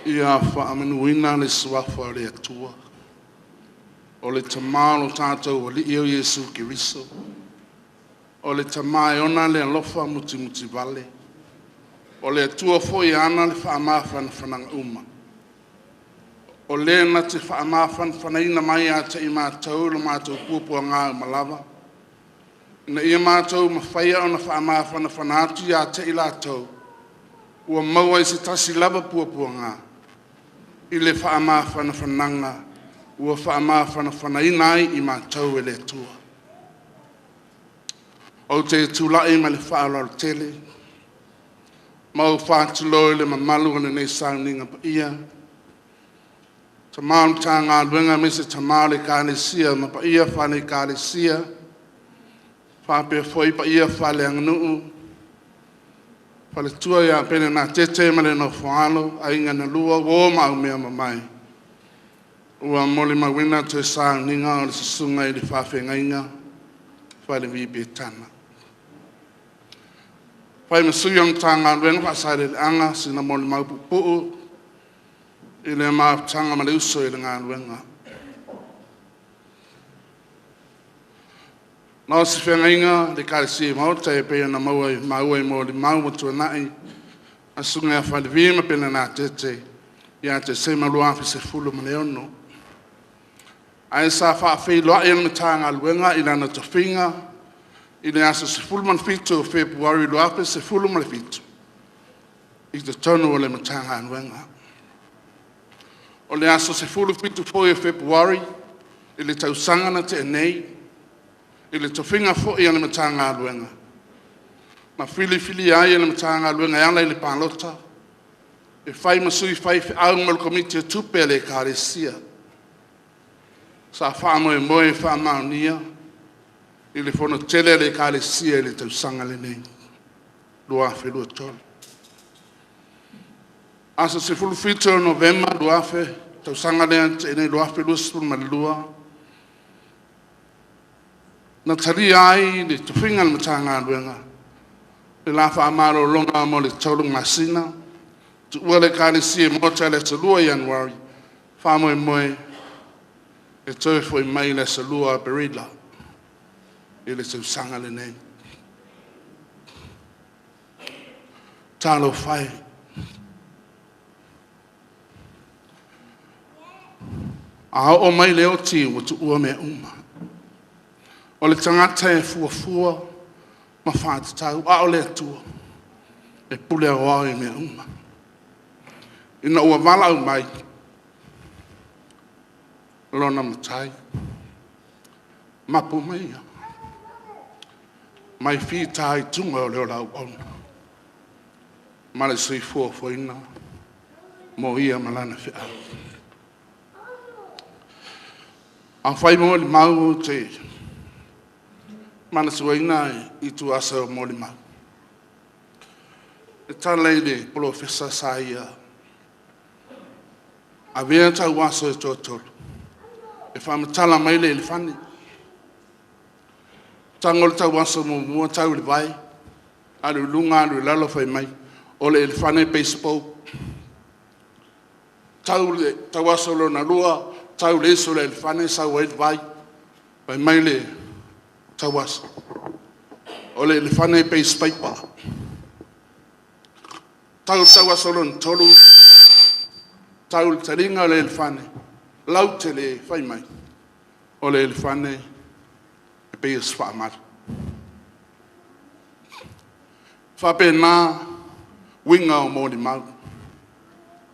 ia whaamanuina le suafa le atua. O le tamalo tātou o li io Yesu Kiriso. O le tamai ona le alofa muti muti vale. O le atua foi ana le whaamawhan whananga uma. O le na te whaamawhan whanaina mai a te i mātou le mātou pūpua ngā malawa. Na ia mātou mawhaia o na whaamawhan whanatu a te i lātou. Ua maua i se tasi lava pūpua ngā. I le whaamawhan whananga. Ua whaamawhan whanaina ai i mātou e le atua. O te tūlai ma le whaalaro tele. Mau whātuloi le mamalu ane nei sauniga pa ia. Tamau tā ngā luenga me se tamau le Ekalesia ma pa ia whane Ekalesia. Whāpea foi pa ia whale anganuu. Whale tua ia pene nā tete ma le no whaalo a inga na lua wō mau mea mamai. Ua mole mawina te sauniga o le susuga I le faafegaiga. Falevi Petana. Pai masui am tanga luenga whaasare le anga sina mole maupupu'u I le maaputanga ma le uso I le ngā luenga. Nā si whengainga le Ekalesia Maota e pēia na maua I mo le mau matuanai a sunga a Falevi ma pena nā tete ia te se malua afi se fulu ma le ono. Ai sa whaafei loa e na tanga luenga I lana tawhinga I le aso se fulu man fitu o Februari lo ape se fulu man fitu. I te tono o le matanga anuenga. O le aso se fulu fitu foi o Februari, I le tausanga na te lenei, I le tawhinga foi ane matanga anuenga. Ma fili ai ane matanga anuenga yana I le pālota. E whai masui whai au mal komiti tupe le Ekalesia. Sa whaamoe moe whaamaunia. I le fono tele le Ekalesia I le tausanga lenei. Lua fe lua tolu. Asa se fulu fitu o Novemba lua fe tausanga lenei lua fe lua sepulu ma le lua. Na tari ai le tawhinga le matanga aluenga. Le la whaamaro longa mo le tolu masina. Tu ua le Ekalesia Maota le salua Januari. Whaamoe moe. E toi foi mai le salua Berila. I le tausanga lenei. Talo whai. A o mai leo ti o tu ua mea uma. O le tangata e fuafua ma whātatau a o le atua. E pule a wao e mea uma. Ina ua wala au mai. Lona matai. Mapu mai ia. Mai fi tai tunga o leo lau ona. Ma le sui fuafuaina. Mo ia malana fi au. A whai mo li mau te mana suaina I tu asa o mo li mau. E tālei le Profesa Saia. A vea tau aso e tōtoro. E whamatala mai le elefani. Tangol tau aso mo mua tau le vai. Alu lunga alu lalo whai mai. O le elefane baseball. Tau aso lo na lua. Tau le iso le elefane sa wai vai. Vai mai le tau aso. O le elefane baseball. Tau aso lo na tolu. Tau le taringa le elefane. Lau te le whai mai. O le elefane e pe is whaamara. Whape nā winga o mōri mau.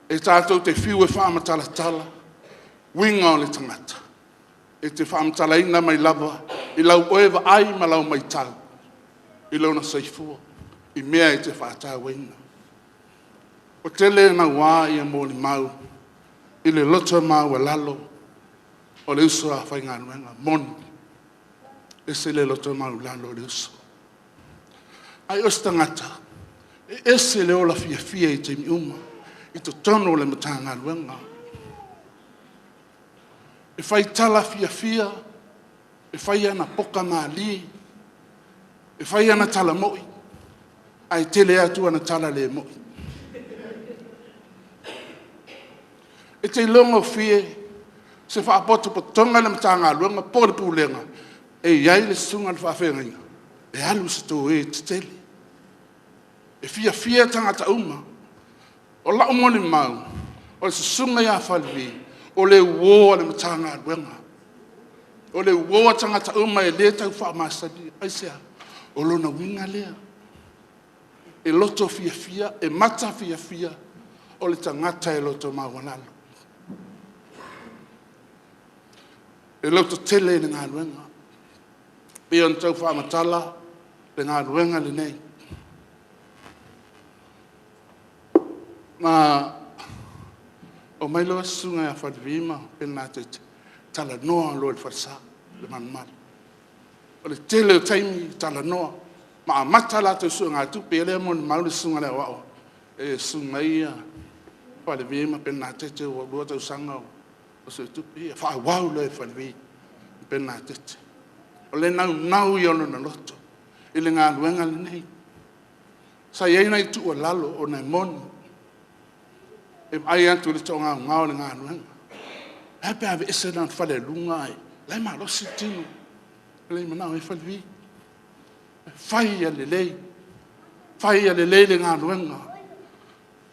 E tātou te whiu e whaamatala tala. Winga o le tangata. E te whaamatala ina mai lava. I lau oewa ai ma lau mai tau. I lau na saifua. I mea e te whaatau ina. O tele na wā i a mōri mau. I le loto mau e lalo. O le uso a whainga nuenga. Moni. E se le loto mau lalo le uso. Ai os tangata. E se le ola fia fia I te mi uma. I to tono le matanga luenga. E whai tala fia fia. E whai ana poka maali. E whai ana tala moi. Ai tele atu ana tala le moi. e te longo fie se whaapotopotonga le matanga luanga pōle pūlenga e iai le sunga le faafegaiga e alu se tō e te tele e fia tangata uma o la umoni mau o le susunga ia Falevi o le uoa le matanga luanga o le uoa tangata uma e le tau whaamasadi aisea o lona winga lea e loto fia e mata fia o le tangata e loto mawanalo e loto tele le ngā luenga e on tau whaamatala le ngā luenga lenei ma o mai loa sunga ia Falevi ma pena te tala noa lo le farsa le manmari o le tele o taimi tala noa ma a mata la te sunga tupe ele mo le mau le sunga le wao e sunga ia Falevi ma pena te o lua tau sanga o se tupe fa wau le Falevi pena te o le nau i ono na loto i le ngā luenga lenei sa iei nei tu o lalo o nei moni e mai atu le tonga ngao le ngā luenga Hape ave ese na fale lunga ai. Lai ma lo sitino. Lai mana ai Falevi. Fai le lei. Fai le lei le ngā luenga.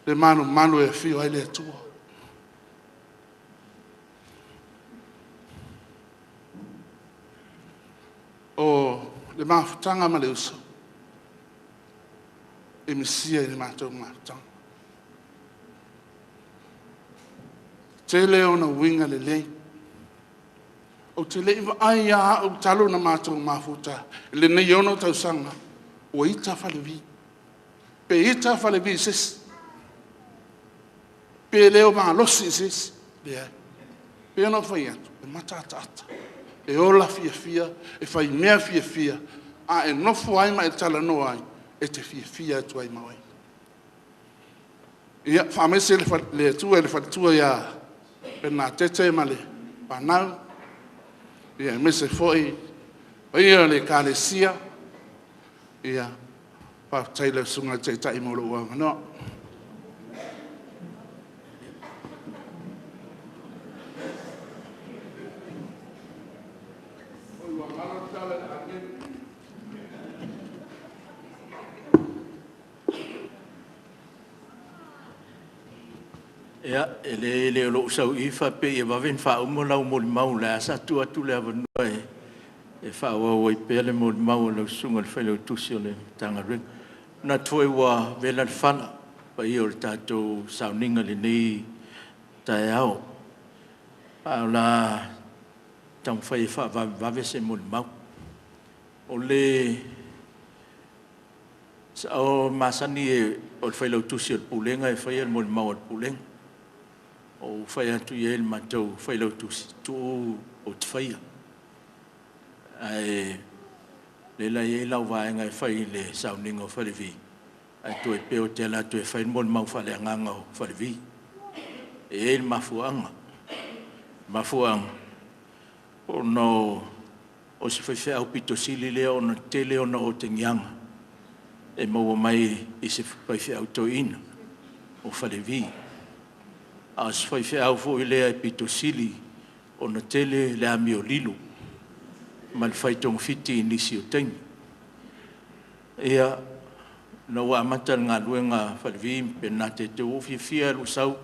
Le manu e fio ai le tua. O le mafutanga ma le uso. E misia i le mātou mafutanga. Te leo na winga le lei. O te lei wa ai a o talo na mātou mafuta. Le nei ono tau sanga. O ita Falevi. Pe ita Falevi ses. Pe leo ma losi ses. Pe ono fai atu. E matata. E ola fia. E fai mea fia. A e nofu ai ma e tala no ai. E te fia atu ai mawai. Ia whamese le tua e le whatua ia. Pena tete male panau ia mese foi ia le Ekalesia ia pa taile sunga te tai mo lo no Ya, ele lo usau ifa pe e vaven fa mo la mo mau la sa tu atu le avano e fa wa pe le mo mau lo sunga le felo tu le tanga ring na toi wa vela fana pa i o tato sauniga lenei tae au ala tam fai fa va se mo mau o le sa o masani o felo tu le pulenga e fai mo mau o pulenga o fai atu i el matou fai lau tu o te faia. Ai lela i lau vaenga e fai le sauninga o Falevi. Ai tu e peo te ala tu e fai mon mau fale anganga o Falevi. E el mafuanga. Mafuanga. O no o se fai fai au pito sili leo o no tele o no o te ngianga. E maua mai i se fai fai au toina o Falevi. As fai fe au fo ile ai pito sili o na tele le ami o lilu mal fai tong fiti nisi o teng ia na wa mata nga luenga Falevi pena te ufi fia lu sau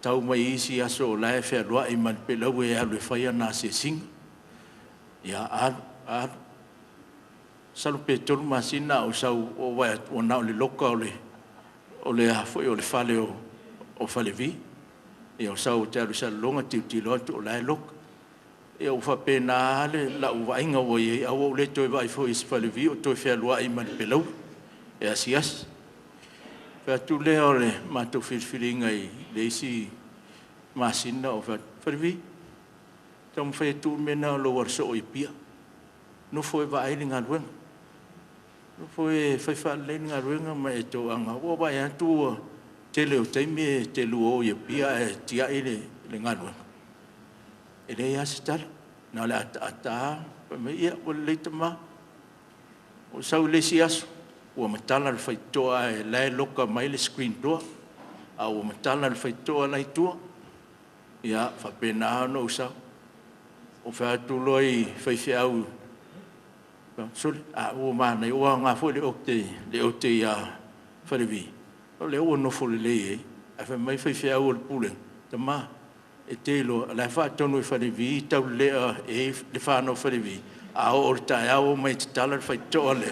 tau mai isi aso la fe lo ai man pe lo e alu fai na se sing ia a salu pe tolu masina o sau o wa o na le loka o le foi o le fale o Falevi e o sau te alu sa longa ti lo to la lok e o fa pena le la u vainga o ye o le to vai fo is Falevi o to fe lo ai man pelo e asias fa tu le ole ma to filinga i le si masina o Falevi tom fe tu mena lo war so i pia no foi vai linga luenga no foi fa le linga luenga ma e to anga o vai tu tele o taimi te luo ia pia e tia ele le ngano ele ia sital na le ata me ia o le tama o sau le sias o matala le faitoa e le loka mai le screen door a o matala le faitoa lai tua ia whapena no usau. O whaatuloi whaiwhiau. Sori, a ua mana i oa ngā fo le okte ia Falevi. O le ua nofo le lei e. A wha mai whaiwhiau o le pule. Ta mā, e te ilo, a lai whaatonu i Falevi, i tau lea e le whanau Falevi. A o le tae au mai te tala le whaitoa le.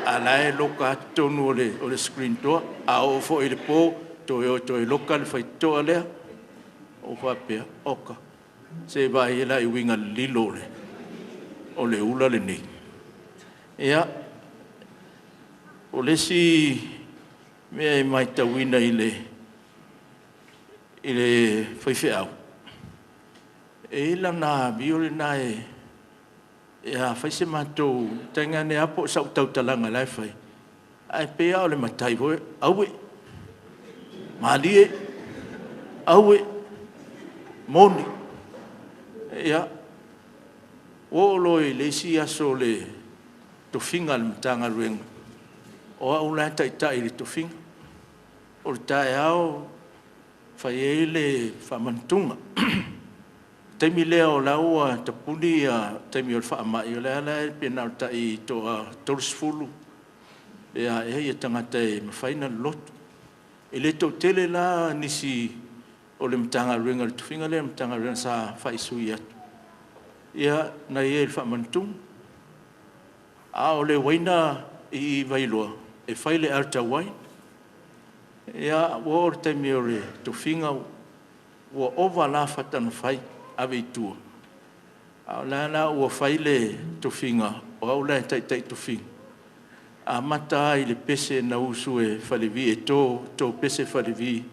A lai loka tonu o le screen toa. A o fo i le pō, toi loka le whaitoa lea. O whapea, oka. Se vai e lai winga lilo le. O le ula le nei. Ia, o le si mea e mai tawina i le whaiwhiau. E ila nā bio le nā e a whaise mātou tainga ne apo sau tau talanga lai whai. Ai pēa o le matai hoe, aue, maalie, aue, moni. Ia, o loi le si aso le tofinga le matanga ruenga. O au lai tai le tofinga. O le tae au, whai e le whamantunga. Taimi lea o laua tapuni a taimi o le whaamai o lea lea pena o tai toa tolusfulu. Ea e tangata e mawhaina lotu. E le tau tele la nisi o le matanga ruenga le tofinga le matanga ruenga sa whaisui atu. Ia na e le whamantunga. A o le waina i vailoa, e whaile arta wain. Ia o le taimi o le tofinga, ua ova la whatana whai, ave i tua. A o lana ua whaile tofinga, o au lai tai tofinga. A mata i le pese na usu e Falevi, e tō pese Falevi,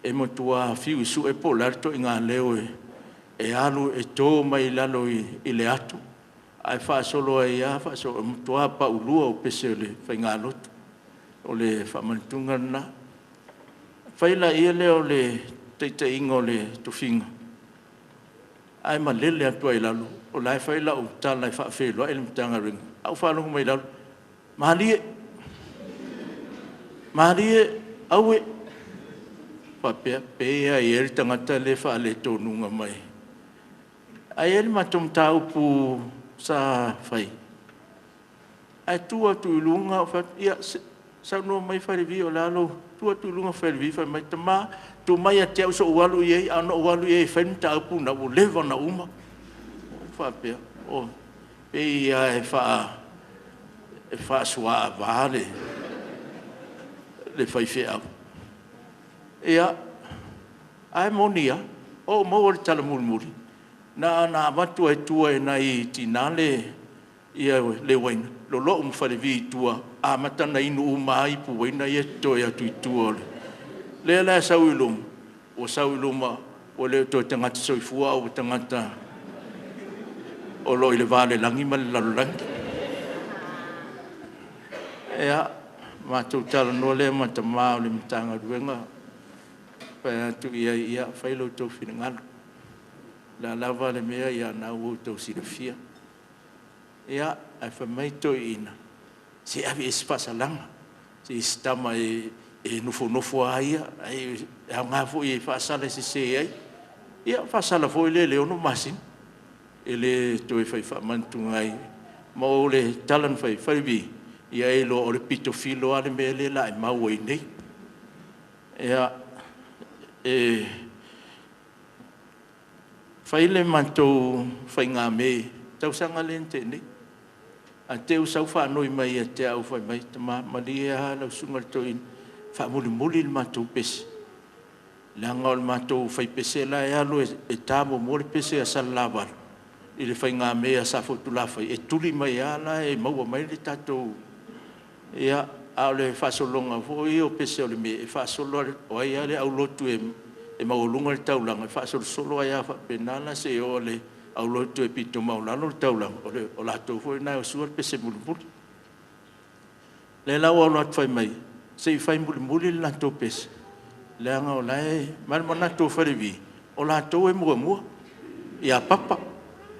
e motua fiu i su e po larto i ngā leo e alu e tō mai lalo i le atu. Ai whaasolo e ia, whaasolo motua pa ulua o pese o le whainga lotu, o le whamantunga na. Whaila ia leo le teite ingo le tofinga. Ai ma lele atua i lalo, o lai whaila o tala i whaafelo, e le mtanga ringa. Au whalongu mai lalo, mahalie, aue, whapea, pea i eri tangata le whaale tōnunga mai. Ai eri matum tau pu sa whai. Ai tua tu ilunga, ia, sau no mai Falevi o lalo, tua tu ilunga Falevi, whai mai tamā, tu mai a te au so ualu i ei, ano ualu i ei, whainta apu na u lewa na uma. Whapea, o, pei ia e wha sua a vāle, le whaiwhiau. Ia, ai monia, o maua le tala murimuri, na amatu ai tua e nai tinale ia le waina. Lo lo Falevi i tua, a matana inu umai pu waina ia toi atu i tua ole. Le la sau ilum, o sau iluma, o le toi tangata soifua o tangata o lo i le vale langi ma le lalolangi. Ea, mātou tala no le matamā o le matanga ruenga, pai atu ia whailo tau whiringalu. La lava le mea ia nau o tau sirafia. Ia, ai whamai toi ina. Se avi espasalanga. Se istama e nofo aia, ai ngā fo i whaasala se ai. Ia, whaasala fo i le ono masin. E le toi whai whamantunga ai. Ma o le talan whai Falevi. Ia e lo o le pito filo ale me le la e mau i nei. Ia, whai le mantou whai ngā me, tau sanga le te nei. A te usau whanoi mai a te au whai mai, ta mali e ha lau sunga le toi wha muli le mantou pese. Le anga o le mantou whai pese la e alo e tāmo mo le pese a salawar. I le whai ngā me a safotu la whai, e tuli mai ala e maua mai le tātou. Ia, a le whasolonga fo i o pese o le me, e whasolo o ai ale au lotu e maulunga le taulanga, e whasolo solo ai a whapenana se o le au lotu e pito maulano le taulanga, o lato fo i nai o sua le pese mulimuli. Le lau au lotu whai mai, se i whai mulimuli le lato pese. Le anga o lai, mani mo nato Falevi, o lato e mua, i a papa,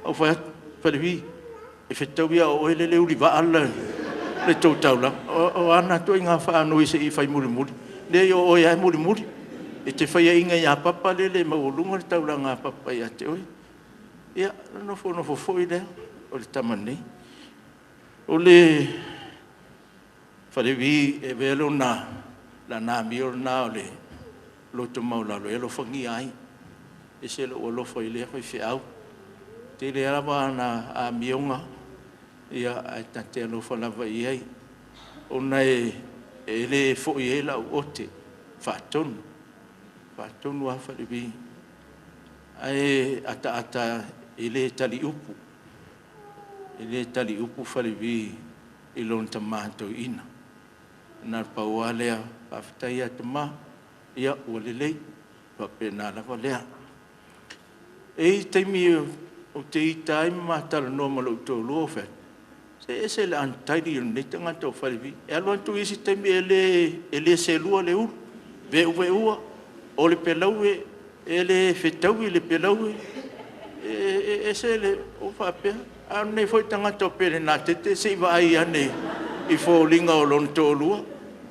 au whai Falevi, e whetau ia o ele le uri wa ala, le tau taula o ana to inga fa no i se i fai muri le o ia muri e te whaia inga ia papa lele maulunga le tauranga papa ia te oi. Ia, no fo i lea, o le tamani. O le Falevi e velo na la na mi o na o le loto maulalo e lo fangi ai. E se lo lo foi le foi fiau. Te le ala na a mionga ia ai tate lo fa lava ai. Ona e le fo i la ote faton wa Falevi. Ai ata ele tali upu Falevi i lon tamato ina na paualea paftaia tama ia olelei pa pena la valea e taimi o te itai matala no malo to lofe se la antai ni tanga to Falevi e alwan tu isi taimi ele se lua le u ve ua o le pelau ele fetau le pelau e se le o fape a nei foi tanga to pere na te se vai ane i fo linga o lon to lua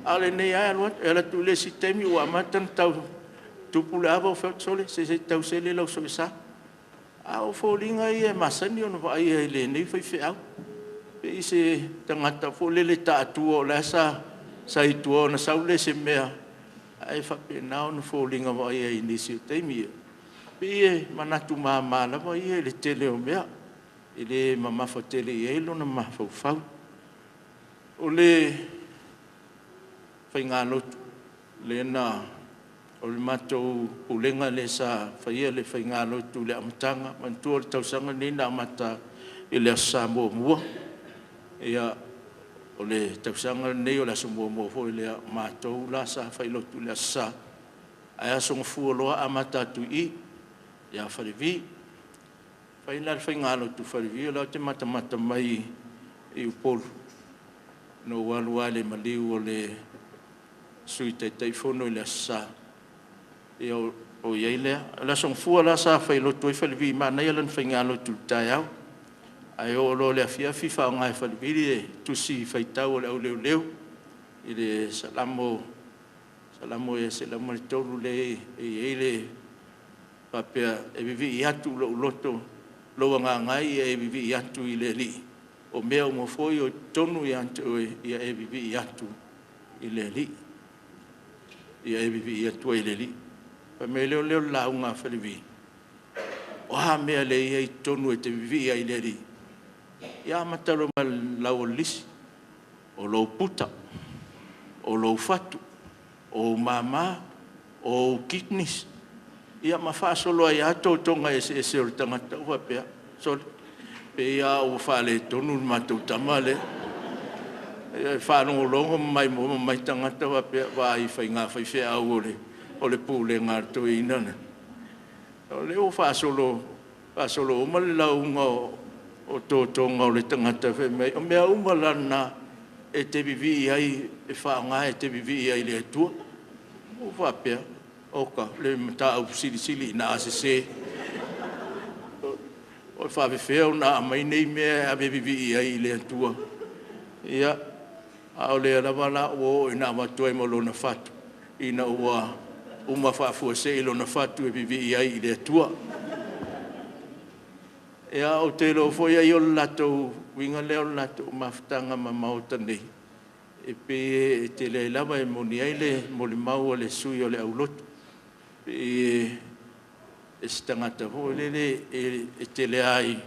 ale nei alwa ela tu le sistemi o amatan tau tu pulava o fa sole se tau se le lo so sa a o fo linga i masani o no vai ele nei foi fe au pe se tanga ta fo le ta tu o la sa i tu na sa le se mea ai fa pe na o fo linga vai ni si temi pe manatu mama la vai le tele o mea ele mama fotele e lo na mafau o le fainga lotu le na o le matou ulenga le sa faia le fainga lotu le amtanga mantua le tausanga ni na mata ele sa mo ia o le tausanga nei o la sumo mo fo le matou la sa fai lotu le sa aya song fu lo amata tu i ia Falevi faina fainga lotu Falevi la te mata mai i upolu no walu ale maliu o le sui tai fono le sa e o yeile la son fu la sa fai lotu Falevi ma na yelan fainga lotu tai au ai o lo le afia fifa ngai Falevi tu si fai tau le leu i le salamo e salamo tolu le e ele papea e vivi atu lo loto lo ngai e vivi atu i le li o mea mo foi o tonu i atu ia e vivi atu i le li ia e vivi atu i le li pa me leo la unga Falevi o ha mea le ia i tonu e te vivi i le li ia matalo ma lau lisi o lo puta o lo fatu o mama o kidneys ia mafasolo ai ato tonga ese o tangata ua pea sol pe ia o fale tonu matou tamale e fano longo mai mo mai tangata ua pea vai fainga fai fea o le pule ngarto ina o le o fasolo o mal launga o tonga o le tangata fe mai o mea umalana e te vivi ai e whaanga e te vivi ai le atua o whapea oka le mata au sili na asese o whawewheo na mai nei mea a vivi ai le atua ia a o le arawala o ina matua i malo na fatu ina ua uma whafua se ilo na fatu e vivi ai le atua ia o te lo foi ai o lato winga leo lato maftanga Maota nei e pe te le lava e moni ai le moli mau le sui o le auloto e stangata ho le e te le ai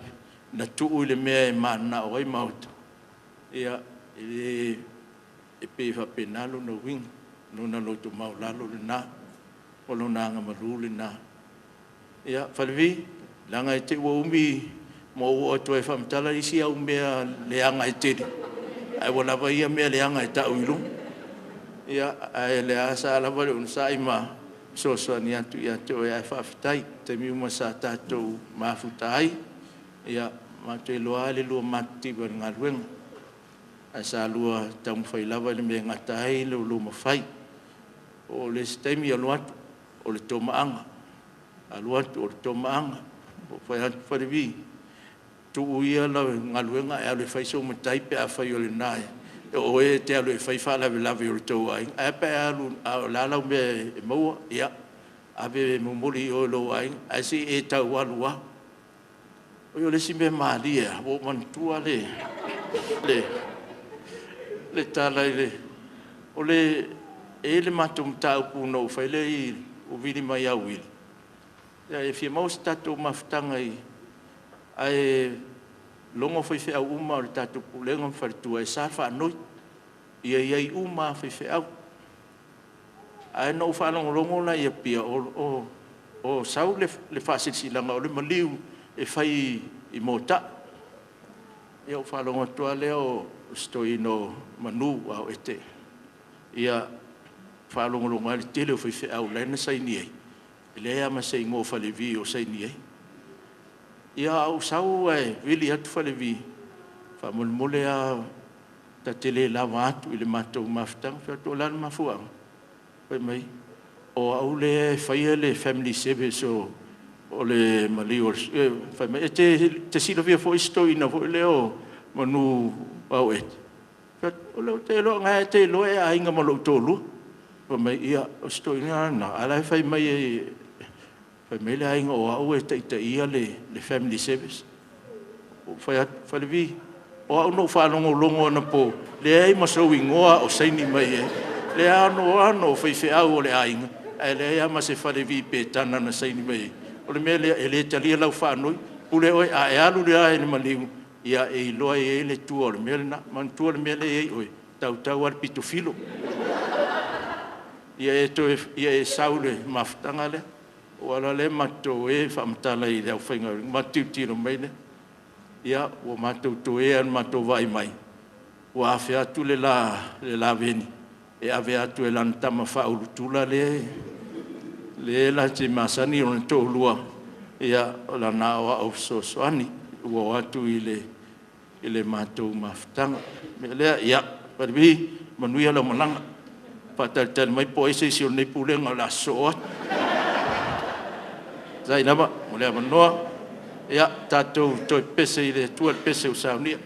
na tu le mea e mana o ai Maota ia e pe fa penalo no wing no na loto mau lalo le na o lo na nga malu le na ia Falevi langa e te umi mo o to e famtala isi au mea leanga e te ai wala vai mea leanga e ta uilu ia ai le asa la vale un saima so ni atu ia to e fa fitai te mi uma sa tato mafutai ia ma te loa le lo mati ban ngalwen asa lua tam fai lava le me ngatai lo mafai o le stemi aluat o le tomaanga aluat o le tomaanga o fai Falevi tu ia la ngaluenga e le fai so matai pe a fai o le nai o e te alu e fai fa la o to ai e pe alu la me mo ia ave mumuli o lo ai ai si e tau walua o yo le simbe malia o mantua le tala le o le e le matum tau puno fai le i o vini mai au il ya e fia mau statu maftanga i ai longo fai fe au uma o le tatu pulenga fartua e sa fa noi ia uma fai fe au ai no fa longo la ia pia o sau le fasilanga o le maliu e fai i mota ia fa longo toa le o stoino manu au ete ia fa longo le tele o fai au le na sai ni le ama sei ngo Falevi o sai ni ia au sau e vili atu Falevi fa mole a ta tele la watu ile matou maftang fa to lan mafuang pai mai o au le fai le family service o le mali o fai mai te silo via fo isto ina fo le o manu au et o le te lo nga te lo e ainga mo lo tolu pai mai ia o sto ina na ala fai mai fai mai le ainga o au e te ia le family service o fai Falevi o au no fa longo na po le ai maso wingoa o sai ni mai le ano fai au le ainga e le ama se Falevi Petana na sai ni mai o le mele ele talia lau fa noi ule oi a e alu le ai ni maliu ia e loa e le tua o le mele na man tua le mele e oi tau al pito filo ia e saule maftanga le o ala le mato e fa mtala i le au fainga matiu tiro mai ne ia o matou toe an matou vai mai o afe atu le la veni e ave atu e lan tama faulutula le la te masani o to lua ia o la na o sosoani o atu i le matou maftanga me le ia Falevi manuia la malanga patal mai po ese si o nei pulenga la soa zai nama o le manoa ia tatou toi pese i le tua pese o saunia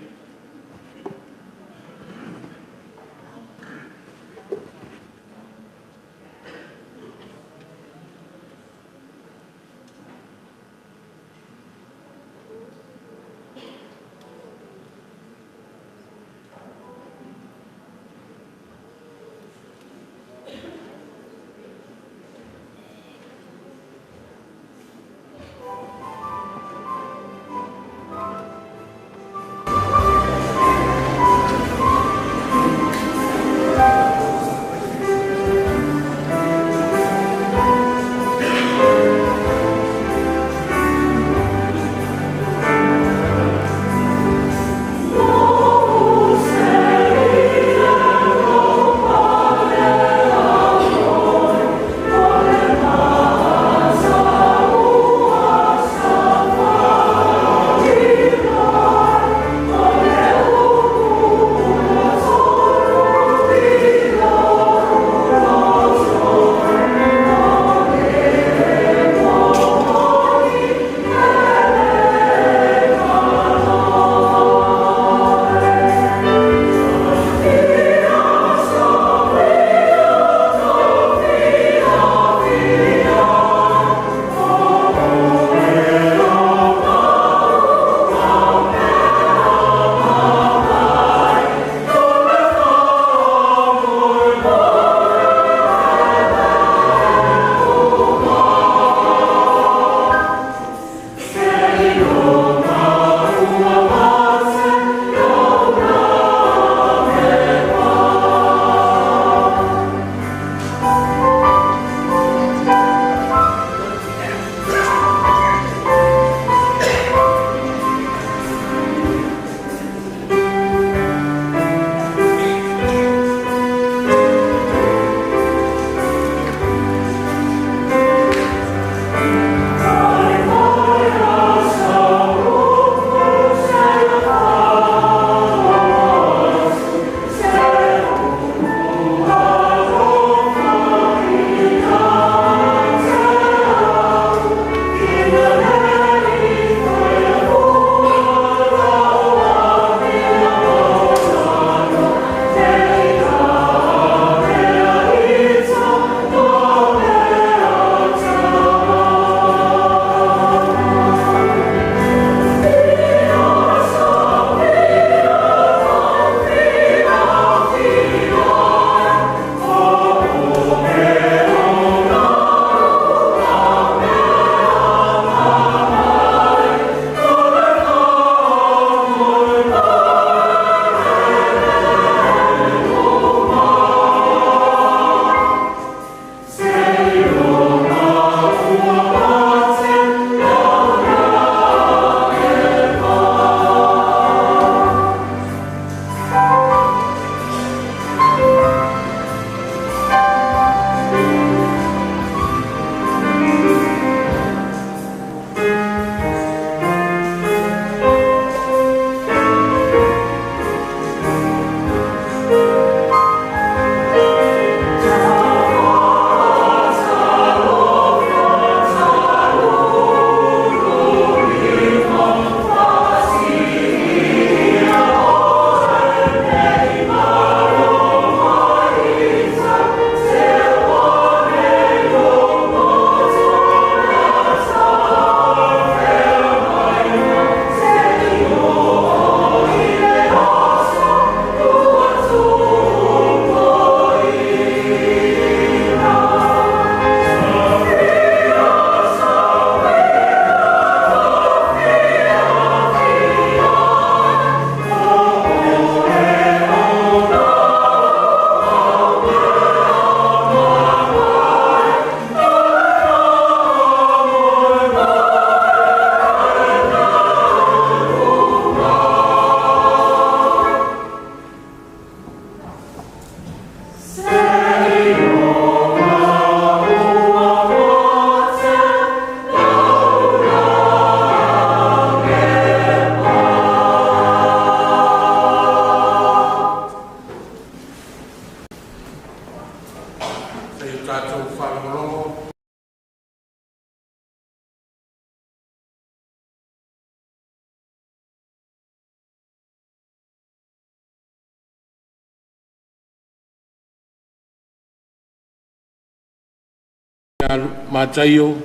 Mataio,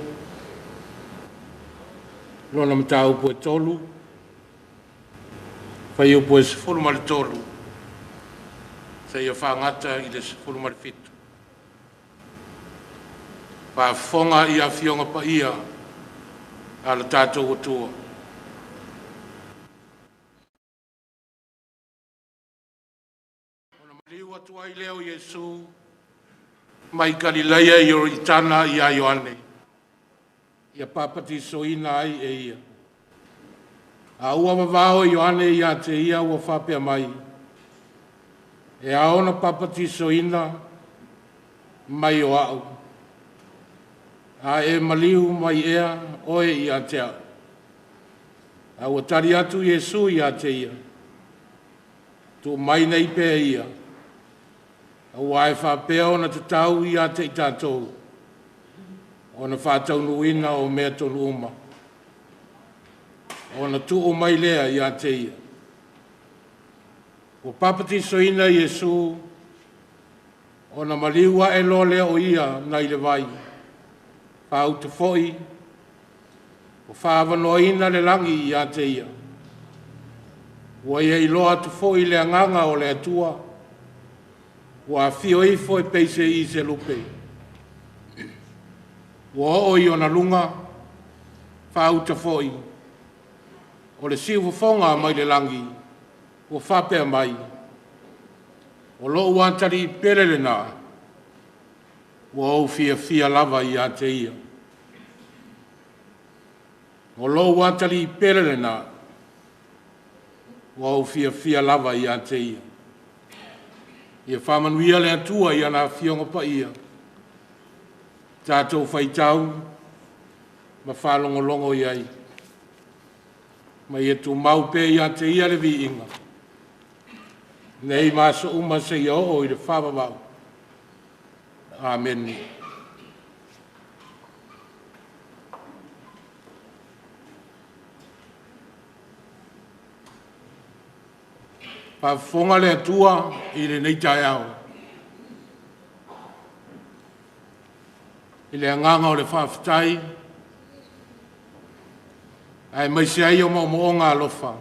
lona matau po tolu, fai o po sefulu ma le tolu, sa ia whangata i le sefulu ma le fitu. Pa fonga ia fionga pa ia, ala tātou atua. Ona maliu atua i leo Iesu, mai Galileia i o itana i a Ioane. Ia papati soina ai e ia. A ua wawao Ioane i a te ia ua whapea mai. E a ona papati soina mai o au. A e maliu mai ea oe i a te au. A ua tari atu Iesu i a te ia. Tu mai nei pe ia. A ua e whapea ona te tau i a te i tātou. Ona whātau nuina o mea tonu uma. Ona tu o mai lea i a te ia. O papati soina Iesu, ona maliua e lo lea o ia na i le vai. Whau te foi, o whaavanoina le langi i a te ia. Ua ia i loa tu foi le anganga o le atua, ua fio i foi peise i se lupe. Ua o i ona lunga, whau te foi, o le siu fonga mai le langi, o whapea mai, o lo uantari perele nā, ua o fia lava i a te ia. O lo uantari perele nā, ua o fia lava i a te ia. Ia whamanuia le atua i ana fionga pa ia. Tātou whaitau, ma whalongolongo i ai. Ma ia tu mau pe i a te ia le vi inga. Nei maso uma se ia o i le whawawau. Amen. Pa fonga le atua i le nei tai au. I le anganga o le whawhitai. Ai mai se ai o mo ngā lofa.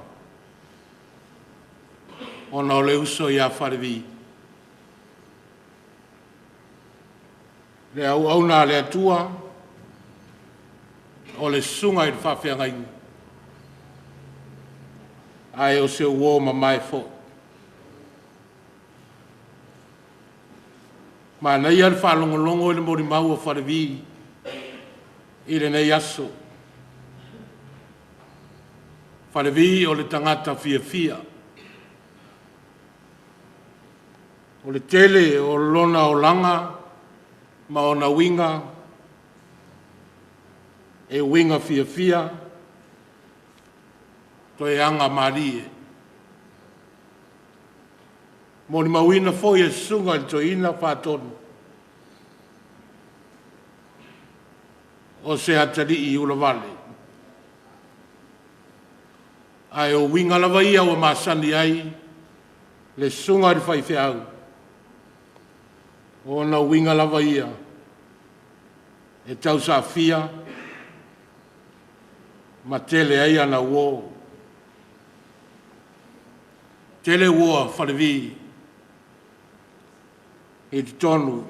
Ona o le uso i a Falevi. Le au nā le atua. O le sunga i le whawhiangai. Ai o se uo ma mai fo. Ma nei al whalongolongo i le mori mau o Falevi. I le nei aso. Falevi o le tangata fia. O le tele o lona o langa, ma o na winga, e winga fia, to e anga marie. Moni mawina foi e sunga to ina whātonu. O se atari i ula vale. Ai o winga lava ia o masani ai, le sunga i whai au. O na winga lava ia, e tausia fia, ma tele ai ana uo. Tele uo Falevi, e te tonu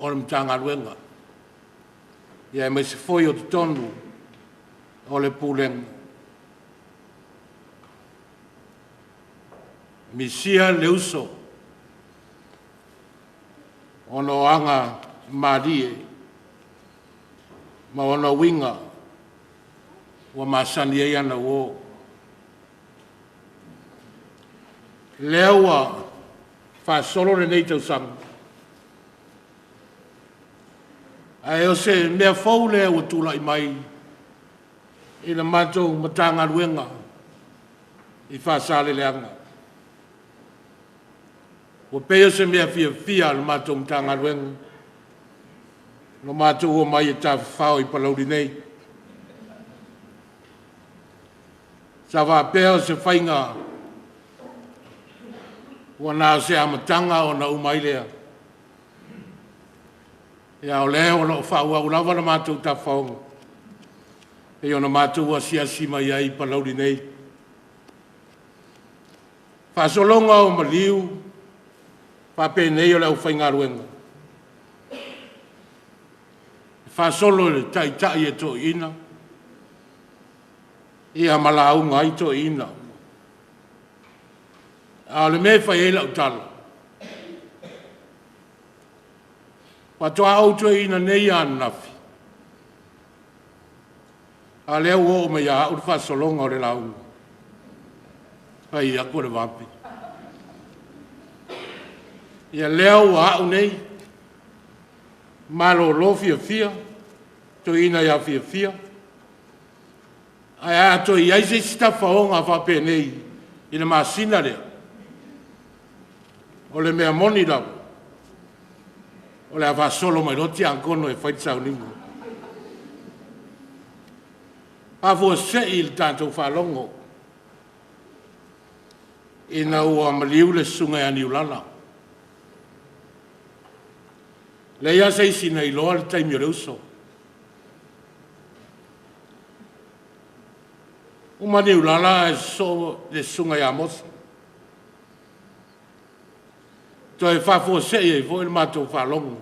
o le mtanga luenga. Ia me se foi o te tonu o le pulenga. Misia le uso ono anga marie ma ono winga wa masani e ana wo lewa fa solo le nei tau sang ai o se me fou le o tula i mai i na mato matanga luenga i fa sale le anga o peo se mea fia al mato matanga luenga no mato o mai e ta fao i palauri nei Savaii peo se whainga ua nā se amatanga o na umailea. Ia o leo lo whaua ulawa na mātou ta whaonga. E ona mātou a siasima ia I palauri nei. Whasolonga o maliu, whape nei o leo whaingaruenga. Whasolo le taitai e to ina. Ia malaunga ai to ina. A le me whai eila utala. Patoa au to ina nei an nafi. A leo o me ia au whasolonga o le launga. Ai a kore wapi. Ia leo a au nei. Malo lo fia, to ina ia fia. Ai a to ia se sta faonga fa penei ina masina le. O le mea moni la. O le ava solo mai roti ankono e fai sauniga. A vo se il tanto fa longo. Ina ua maliu le sunga e aniulala. Le ia sei sina I loa le taimi o le uso. Umani ulala e so le sunga I amosa. To e whafo se e vo il matou whalongo.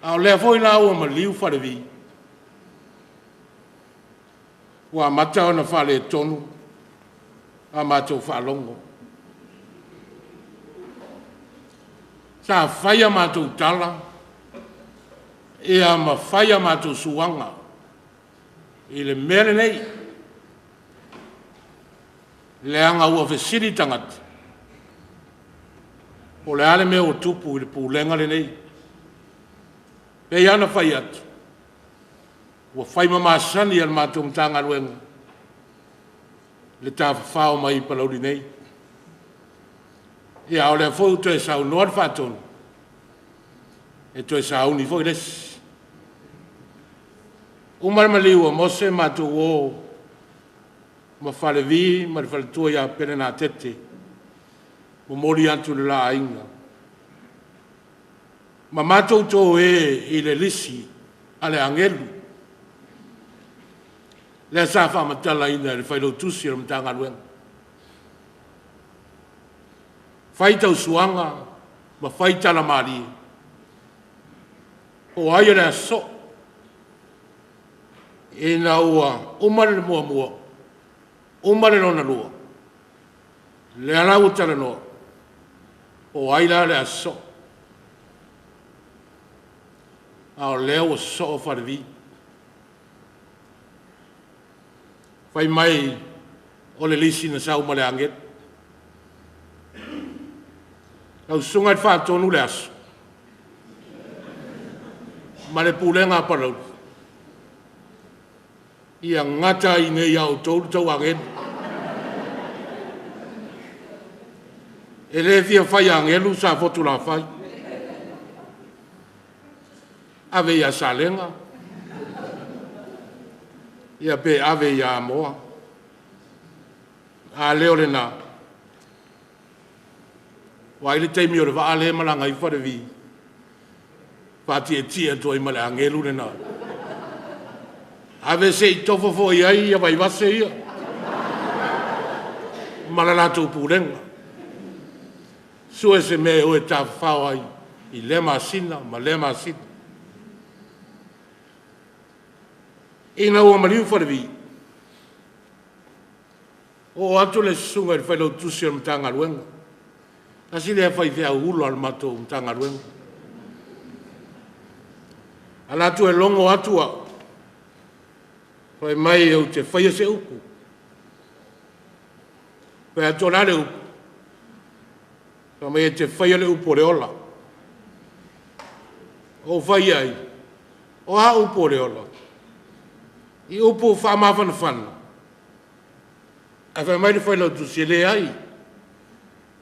Au lea fo ina ua maliu Falevi. Ua mata ona whale tonu. A matou whalongo. Sa whaia mātou tala, ea ma whaia mātou suanga, I le mere nei, le anga ua whesiri tangata, o le ale mea o tupu I le pūlenga le nei, pe iana whai atu, ua whai mamasani al mātou mtanga ruenga, le tā whao mai palauri nei, Ia o le fo to e sa noa faton. E to e sa uni fo les. Umar maliu mo se matu o ma Falevi, ma fale tua ia pena tete. Mo mori atu la inga. Ma matu to e le lisi ale angelu. Le sa fa matala ina le fai lo tusi o mtanga luenga. Fai tau suanga, ma fai tala mari. O aia rea so. E na ua, umare le mua mua. Umare lona lua. Le ana utara noa. O aia rea so. Ao leo o so o Falevi. Fai mai o le lisi na sau ma le anget. Au sunga I whaatonu le aso. Ma le pūlenga parau. Ia ngata I nei au tau angen. E le fia whai angelu sa fotu la whai. Ave ia salenga. Ia pe ave ia moa. A leo le nā. Wai le teimi o le waale malanga I Falevi. Pati e tia to I male angelu le nā. Ave se I tofo fo I ai ia vai vase ia. Malalato pūrenga. Sue se me o e ta whao ai. I lema sina, ma lema sina. Ina ua mariu Falevi. O atu le sunga I whailo tusi o mtanga luenga. Asi le fai fea ulo al mato mtanga ruenga. Ala tu e longo atua. Fai mai au te fai se uku. Fai atona le uku. Fai mai te fai le upo le ola. O fai ai. O ha upo le ola. I upo wha mawhana whana. A fai mai le fai lau tu se le ai.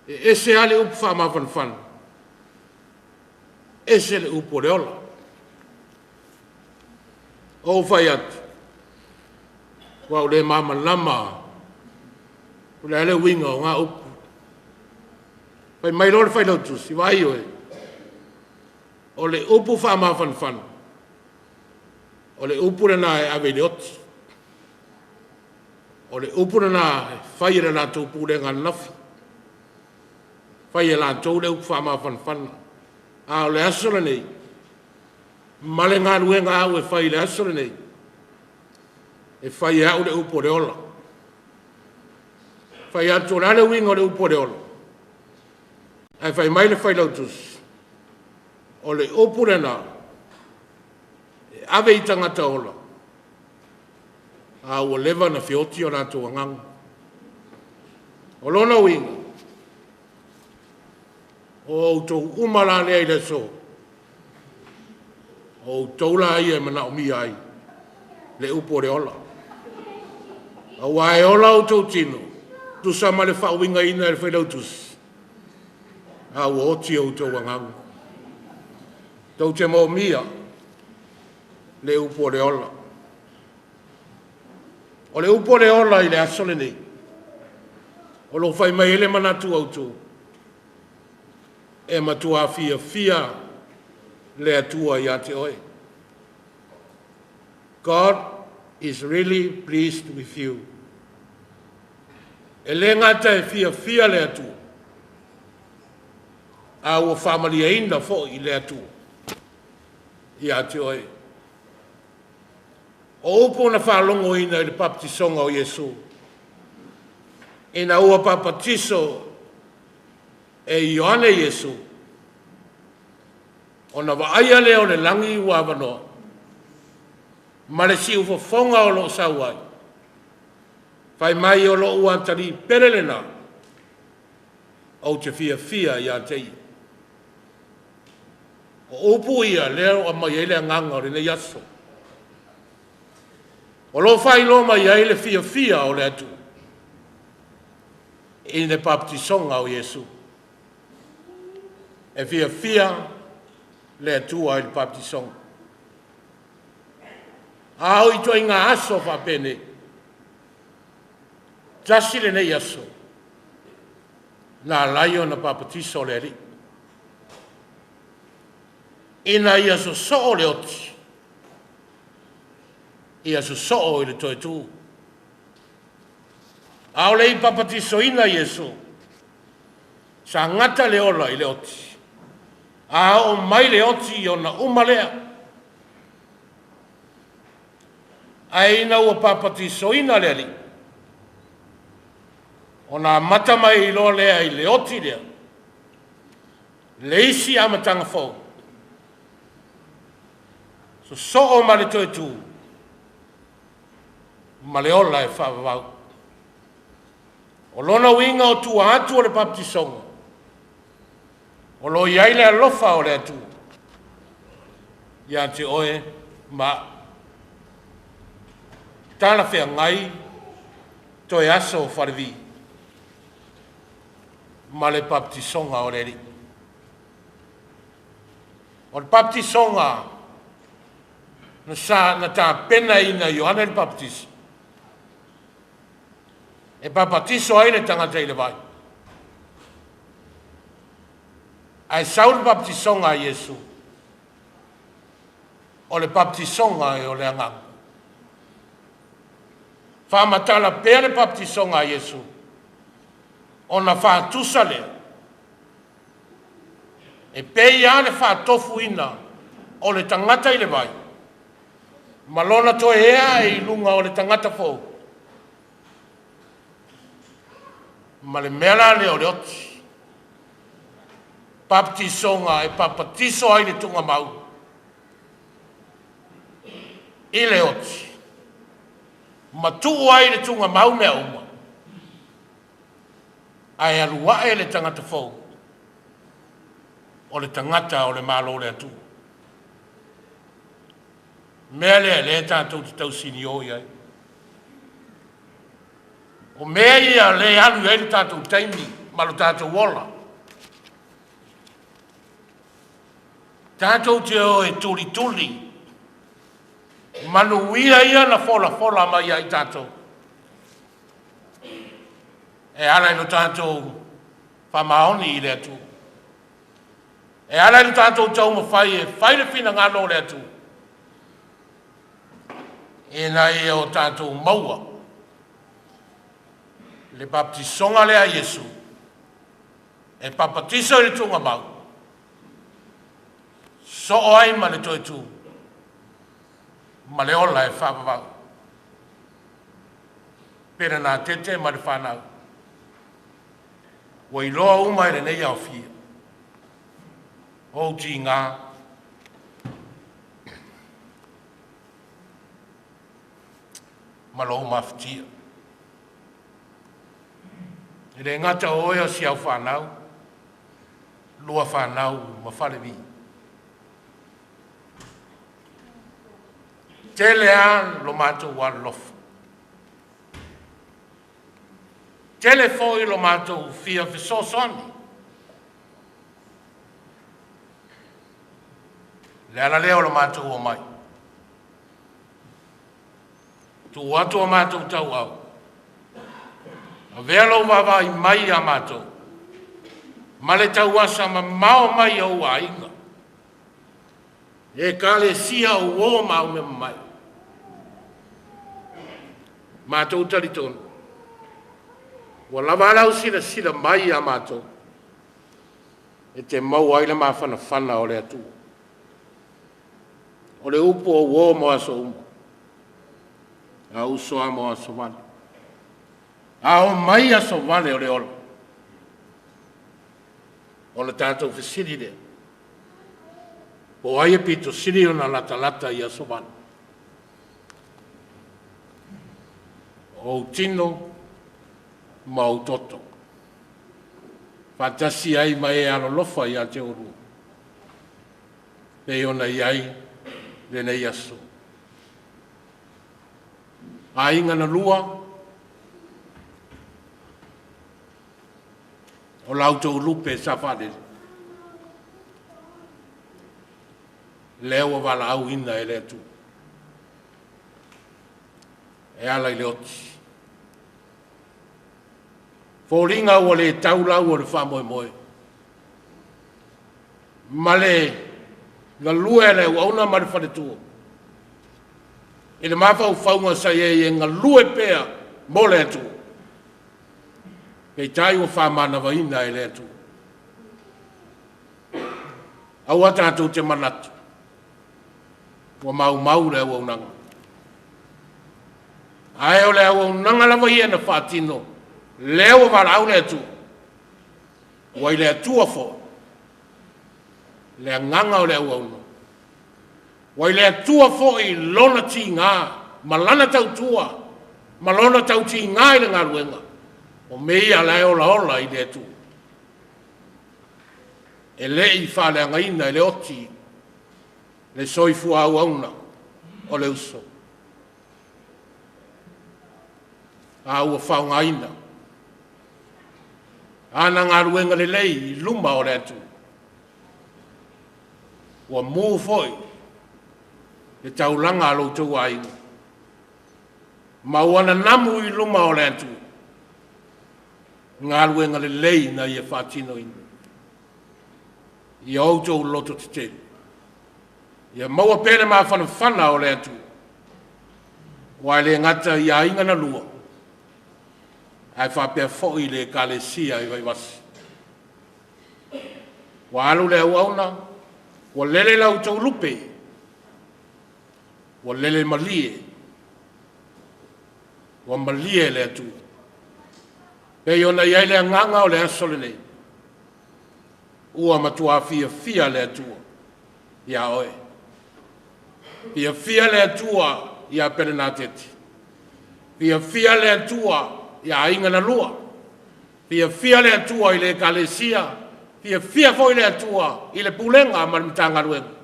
E se ale upo wha mawhana whana. E se le upo le ola. O fai atu. Wau le mama lama. O le ale winga o ngā upu. Pai mai lor fai lau tu si vai oe. O le upu whaamawhanwhana. O le upu rena e awe le oti. O le upu rena e whaira la tau pūrenga nafi. Whaia la tau le upu whaamawhanwhana. A o le asora nei. Male ngā ruenga au e whai le asora nei. E whai au le upu le ola. Whai atu rane winga o le upu le ola. Ai whai mai le whai lautus. O le upu rena. E ave i tangata ola. A ua lewa na whioti o rātou angang. O lona winga. O tau umara lea i le so. O taula ai e mana o mi ai. Le upo re ola. A wae ola o tau tino. Tu sama le whauinga ina le whailautus. A ua oti o tau angang. Tau te mo mia. Le upo re ola. O le upo re ola i le asole nei. O lo whai mai ele manatu au tau. E matua fia le atua i ate oe. God is really pleased with you. E le ngata e fia le atua. A ua whamalia ina fo i le atua. I ate oe. O upo na whalongo ina i le papatisonga o Yesu. E na ua papatiso e Ioane Yesu. O na waaia leo le langi ua wanoa. Ma le si ufafonga o lo Savaii. Whai mai o lo uantari perelena. O te fia i a tei. O upu ia leo a mai ele nganga o le nei aso. O lo whai lo mai ele fia o le atu. I ne papatisonga o Yesu. E fia le atua i le papatisonga. Ao i toi ngā aso whapene. Tasi le nei aso. Nā laio na papatiso le ri. Ina i aso soo le oti. I aso soo i le toi tū. Ao le i papatiso ina Yesu. Sa ngata le ola i le oti. A o mai le oti o na umalea. A ina ua papatiso ina le ali. O na mata mai i lo lea i le oti lea. Le isi amatanga fau. So o ma le toi tū. Ma le ola e whawawau. O lona winga o tua atu o le papatisonga. O lo iai le alofa o le atu. Ia te oe ma tala whea ngai toi aso o Falevi. Ma le papatisonga o le ri. O le papatisonga na tā pena ina Ioane le papatiso. E papatiso ai le tangata i le vai. Ai sau le papatisonga a Yesu. O le papatisonga e o le angang. Whamatala pēr le papatisonga a Yesu. O na whātusa le. E pēi a le whātofu ina o le tangata i le vai. Malona toe ea e ilunga o le tangata fōu. Ma le mela le o le oti. Papatisonga e papatiso ai le tunga mau. I le oti. Ma tuu ai le tunga mau mea uma. Ai alua e le tangata fōu. O le tangata o le malo le atu. Mea le tātou te tausini o iai. O mea ia le alu e le tātou taimi, malo tātou wola. Tātou te o e tuli. Manu ia na fola mai ai tātou. E ala ino tātou whamaoni i le atu. E ala i tātou tau ma whai e whai le whina ngano le atu. E na e o tātou maua. Le baptisonga lea Yesu. E papatiso i le tunga mau. So ai ma le toi tu. Ma le ola e whapapau. Pera nā tete ma le whanau. Wa i loa umai le nei au fia. O ti ngā. Ma lo maftia. I le ngata oia si au whanau. Lua whanau ma Falevi. Tele an lo mātou wa lofu. Tele foi lo mātou fia fisosoni. Le ala leo lo mātou o mai. Tu watu o mātou tau au. A velo wawa i mai a mātou. Male tau asa ma mao mai au a inga. Ekalesia o mau me mai. Mātou taritonu. Wa lava lau sila mai a mātou. E te mau aile mā whana o le atu. O le upo o wō mo aso umo. A usoa mo aso wale. A o mai aso wale o le olo. O le tātou whisiri le. O aia pito siri o na lata i aso wale. O tino mau toto. Fatasi ai mai ano lofa i a te oru. Pei ona iai lenei aso. A inga na lua. O lautou lupe Savaii. Leo wala au ina e le tu. E ala i le oti. Fōringa o le taulau o le whamoe moe. Male, nga lua le wauna ma le whanetua. E le mawhau whaunga sa e nga lua pēa mo le atu. Kei tai o whamana waina e le atu. Au atatu te manatu. Wa mau le waunanga. Ai o le waunanga la waia na whatino. Leo wala au le atu. Wai le atua fo. Le nganga o le auauna. Wai le atua fo i lona ti ngā. Malana tau tua. Malona tau ti ngā i le ngā ruenga. O mea le ola i le atu. E le i whale angaina i le oti. Le soifu auauna. O le uso. A ua whaungaina. Ana ngā ruenga le lei luma o le atu. Wa mū foi. E taulanga alo tau ainga. Ma wana namu i luma o le atu. Ngā ruenga le lei na i e whātino ina. I autou loto te te. I a maua pēne mā whana o le atu. Wai le ngata i a inga na lua. Ai whapea fōi le Ekalesia i vai wasi. Wa alu le auauna, wa lele lau tau lupe, wa lele malie, wa malie le atu. Pei ona iai le nganga o le asole nei. Ua matua fia le atua, ia oe. Fia le atua, ia pere nā teti. Fia le atua, ia inga na lua. Fia le atua i le Ekalesia. Fia foi le atua i le pulenga ma le mitanga ruenga.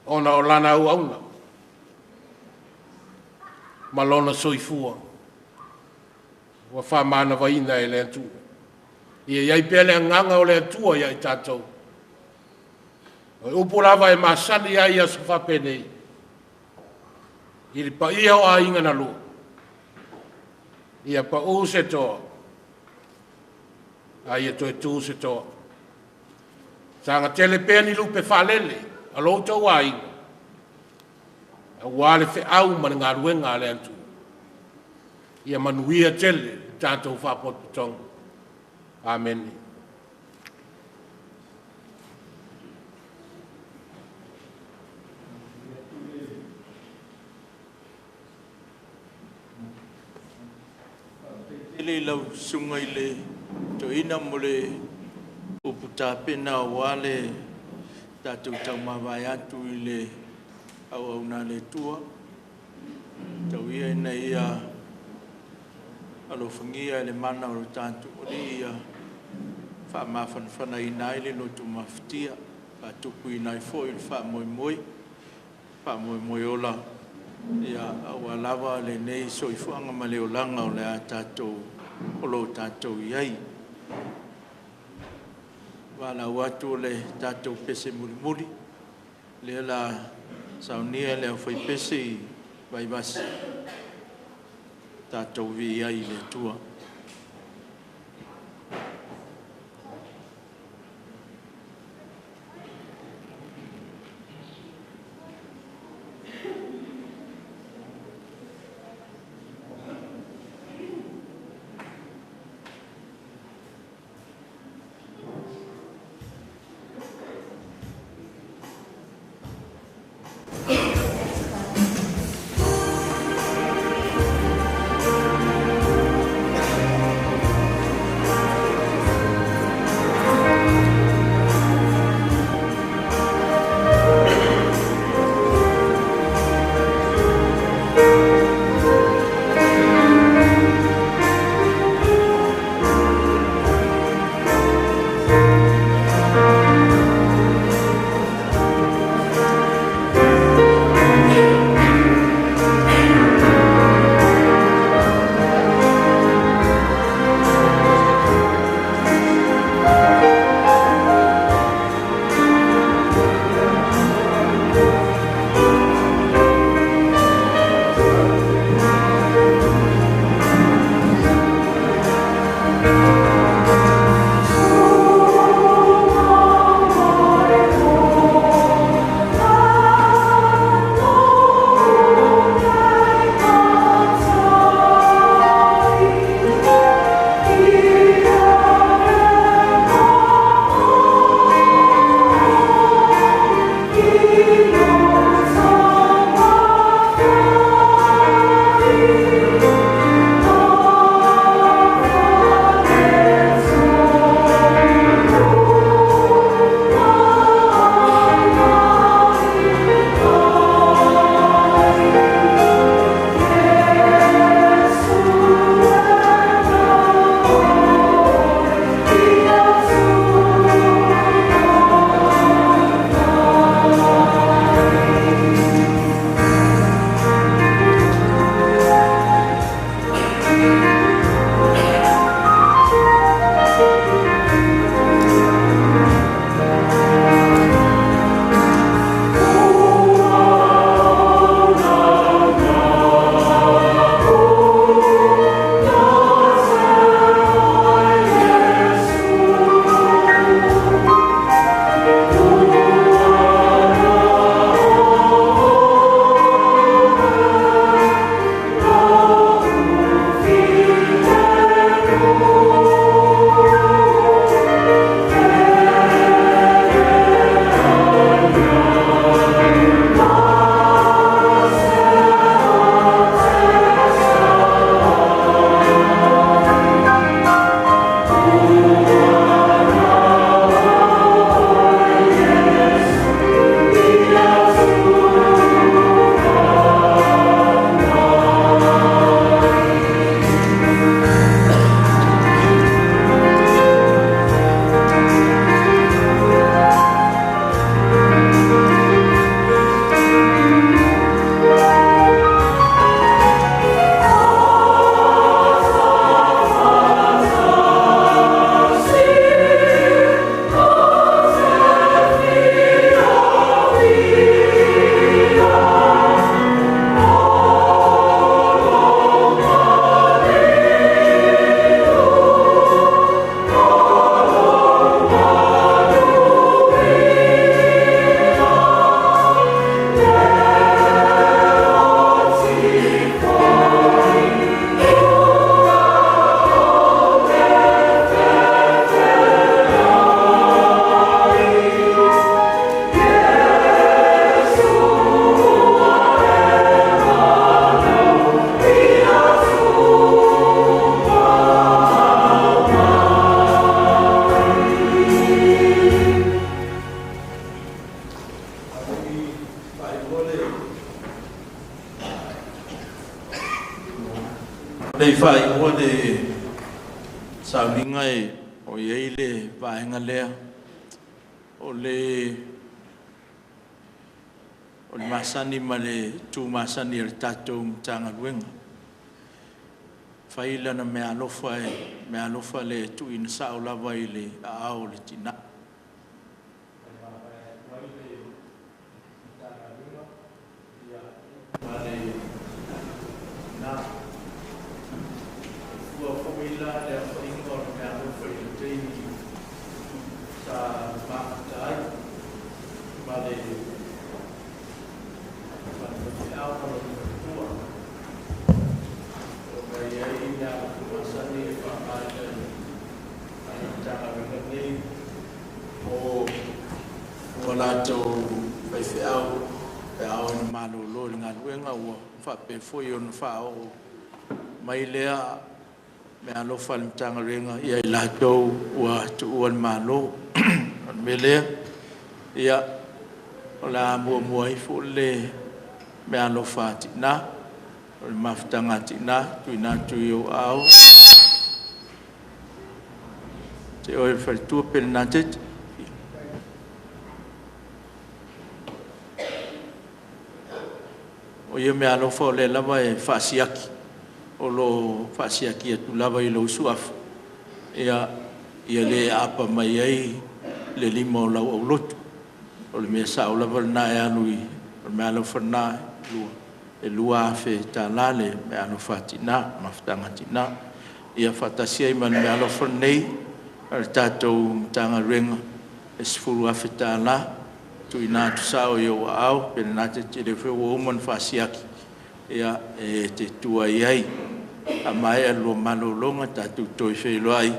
Ona o lana au auna. Ma lona soifua. Wa whamana waina e le atua. Ia iai pele nganga o le atua ia i tātou. O upulawa e masani ai a sufapene. I li pa ia o a inga na lua. Ia pa use toa. ai e toi tu se to sanga tele pe ni lupe falele a lo to wai a wale fe au man nga ruenga le antu ia manuia tele tanto fa pot tong amen ele lau sunga ile to ina mole uputa pena wale tatu tamawai atu ile au na le tua tau ia ina ia alo fungia le mana o tantu o ia fa mafana ina ile no tu maftia fa tupu ina fo il fa moi ola ia au lava le nei so i fuanga ma le olanga o le tato o lo tato iai wala watu le tato pese muri le la saunia le foi pese vai vas tato vi iai le tua le fai o le sauniga e o iai le vaenga lea o le masani ma le tu masani e tatou matagaluega fai lana mea alofa le tuuina sa'o lava i le a'ao le tina pe foi on fa o mai lea me alo fal tanga renga ia la to wa tu on malo me lea ia la mo i fu le me alo fati na o maftanga tina tu na tu yo au te o fa tu pel na te o ia me alofa o le lava e fasiaki o lo fasiaki atu lava i lo suafu ia le apa mai ai le lima o lau au lotu o le mea sa o lava na e anu i o le mea alofa na lua afe tāla le mea alofa tina maftanga tina ia fatasia i man mea alofa nei ar tātou mtanga renga e sifuru afe tāla tu ina tu sao yo au pe na te te fe wo man fasiaki ia te tua ai a mai lo malo longa ta tu toi fe loi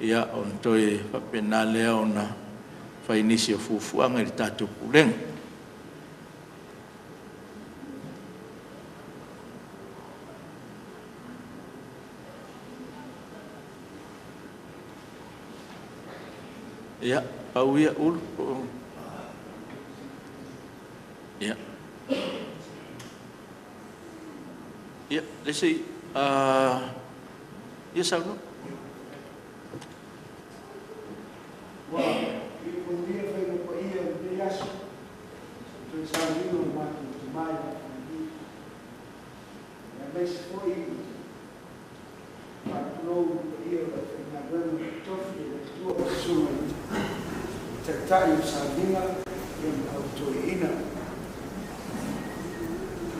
ia on toi pa penale ona fa inicio fufu anga i tatu puleng ia au ia ul yeah. Yeah, let's see. Yes, I know.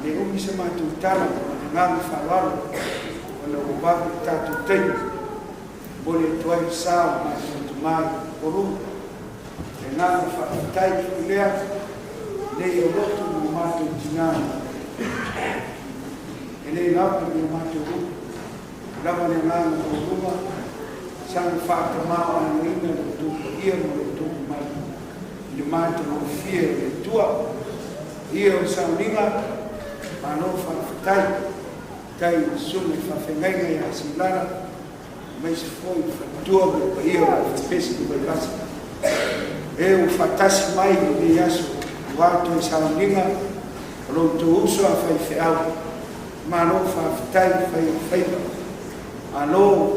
Le umi se matutala ngang falalo ona ubaku tatu tei bole tuai sa ma tumai poru e ngang fatai lea le yoto mu matu tinana ele lapu mu matu lava le ngang poruma sang fa tama ana ina tu ia mo tu mai le matu no fie le tua ia sauniga ano faafegai kai sume faafegaiga ia silara mai se foi fatua me ia pesi de basa e o fatasi mai de yaso wato sauniga lo tu uso a faifeau mano faafegai fai ano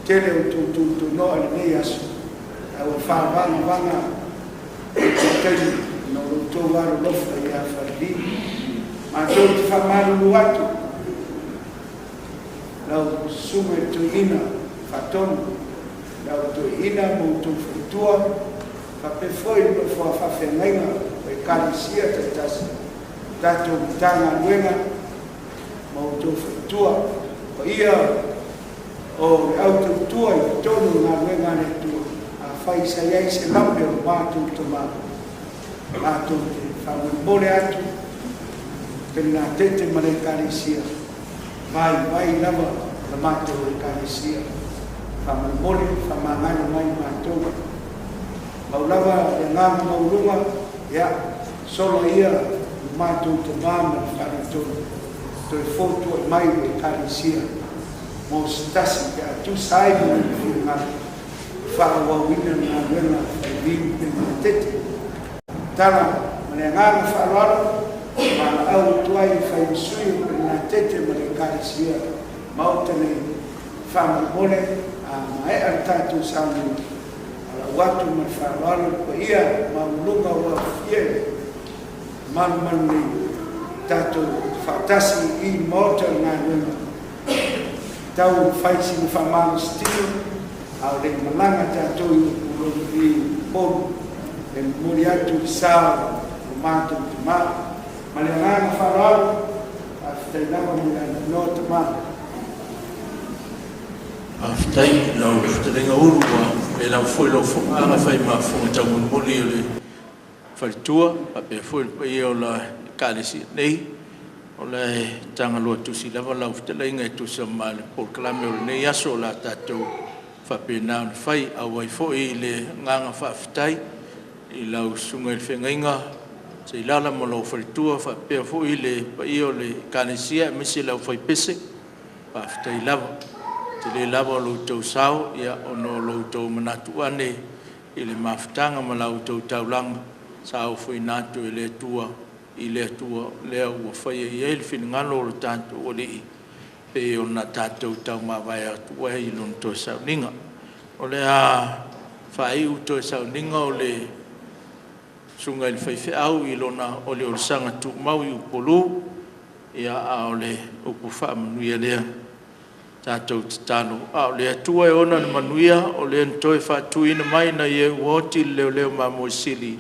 tele tu no ale yaso o fa vanga tele no to varo lo fa ia fardi ma tu ti fa malu atu lau sume tu ina faton lau tu ina mo tu futua fa pe foi no fa fenenga e Ekalesia EFKS tatu tanga luenga mo tu futua o ia o auto tua i tonu na luenga ne tu a fai sai se lambe o matu toma matu fa mole atu pela tete mare Ekalesia vai lava la mato Ekalesia fa mole fa mangana mai mato maulava e ngam mauluma ya solo ia mato tomama fa to foto mai Ekalesia mo stasi que tu sai no final fa wa wina na wena vim tete tara manenga fa lalo ma au tuai fa sui na tete mo Ekalesia Maota nei whamamole ma e al tātou sauni ala watu ma whāwalo pa ia maulunga wa fie manu nei tātou whātasi I Maota ngā nuna tau whaisi na whamana stilo au le malanga tātou I polu e muri atu I sao o mātou te mā ma le ngāna whāwalo a whatainawa mula no te mā Aftai no ftelenga urua e la foi lo fo anga fai ma fo ta mun moli le fai tua pa pe foi pa io la Ekalesia nei o le tanga lo tu si lava la ftelenga tu sa mal por clame o nei aso la tato fa pe na fai a wai foi le nganga fa aftai I la sunga il fenga se la mo lo fai tua fa pe foi le pa io le Ekalesia me se la fai pese pa aftai lava te le lava lo tau sao ia ono lo tau manatu ane I le mafutanga ma lau tau taulanga sao foi natu I le tua lea ua whaia I ele whinangalo lo tātou o lei pe o na tātou tau mawai atu wahe I lon tau sao ninga o le a whai u tau sao ninga o le sunga il whaiwhi au I lona o le orsanga tu mau I upolu ia a o le upu whaamanuia lea tātou te tano. O le atua e ona na manuia, o le antoe whātuina mai na ie uoti leo leo ma moesili.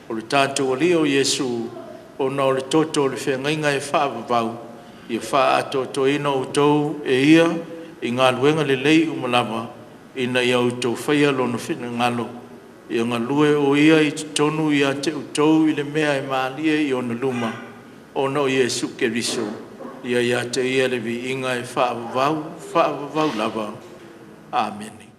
O le tātou o leo Iesu, o na o le toto o le whengainga e whaavavau. Ia wha ato to ina o tau e ia, I ngā luenga le lei umalawa, ina ia o tau whaia lona whina ngalo. Ia ngā lue o ia I tonu ia te utau I le mea e maalia I ona luma. O na o Iesu Keriso. Ia te ia le vi inga e whaavavau lava. Amen.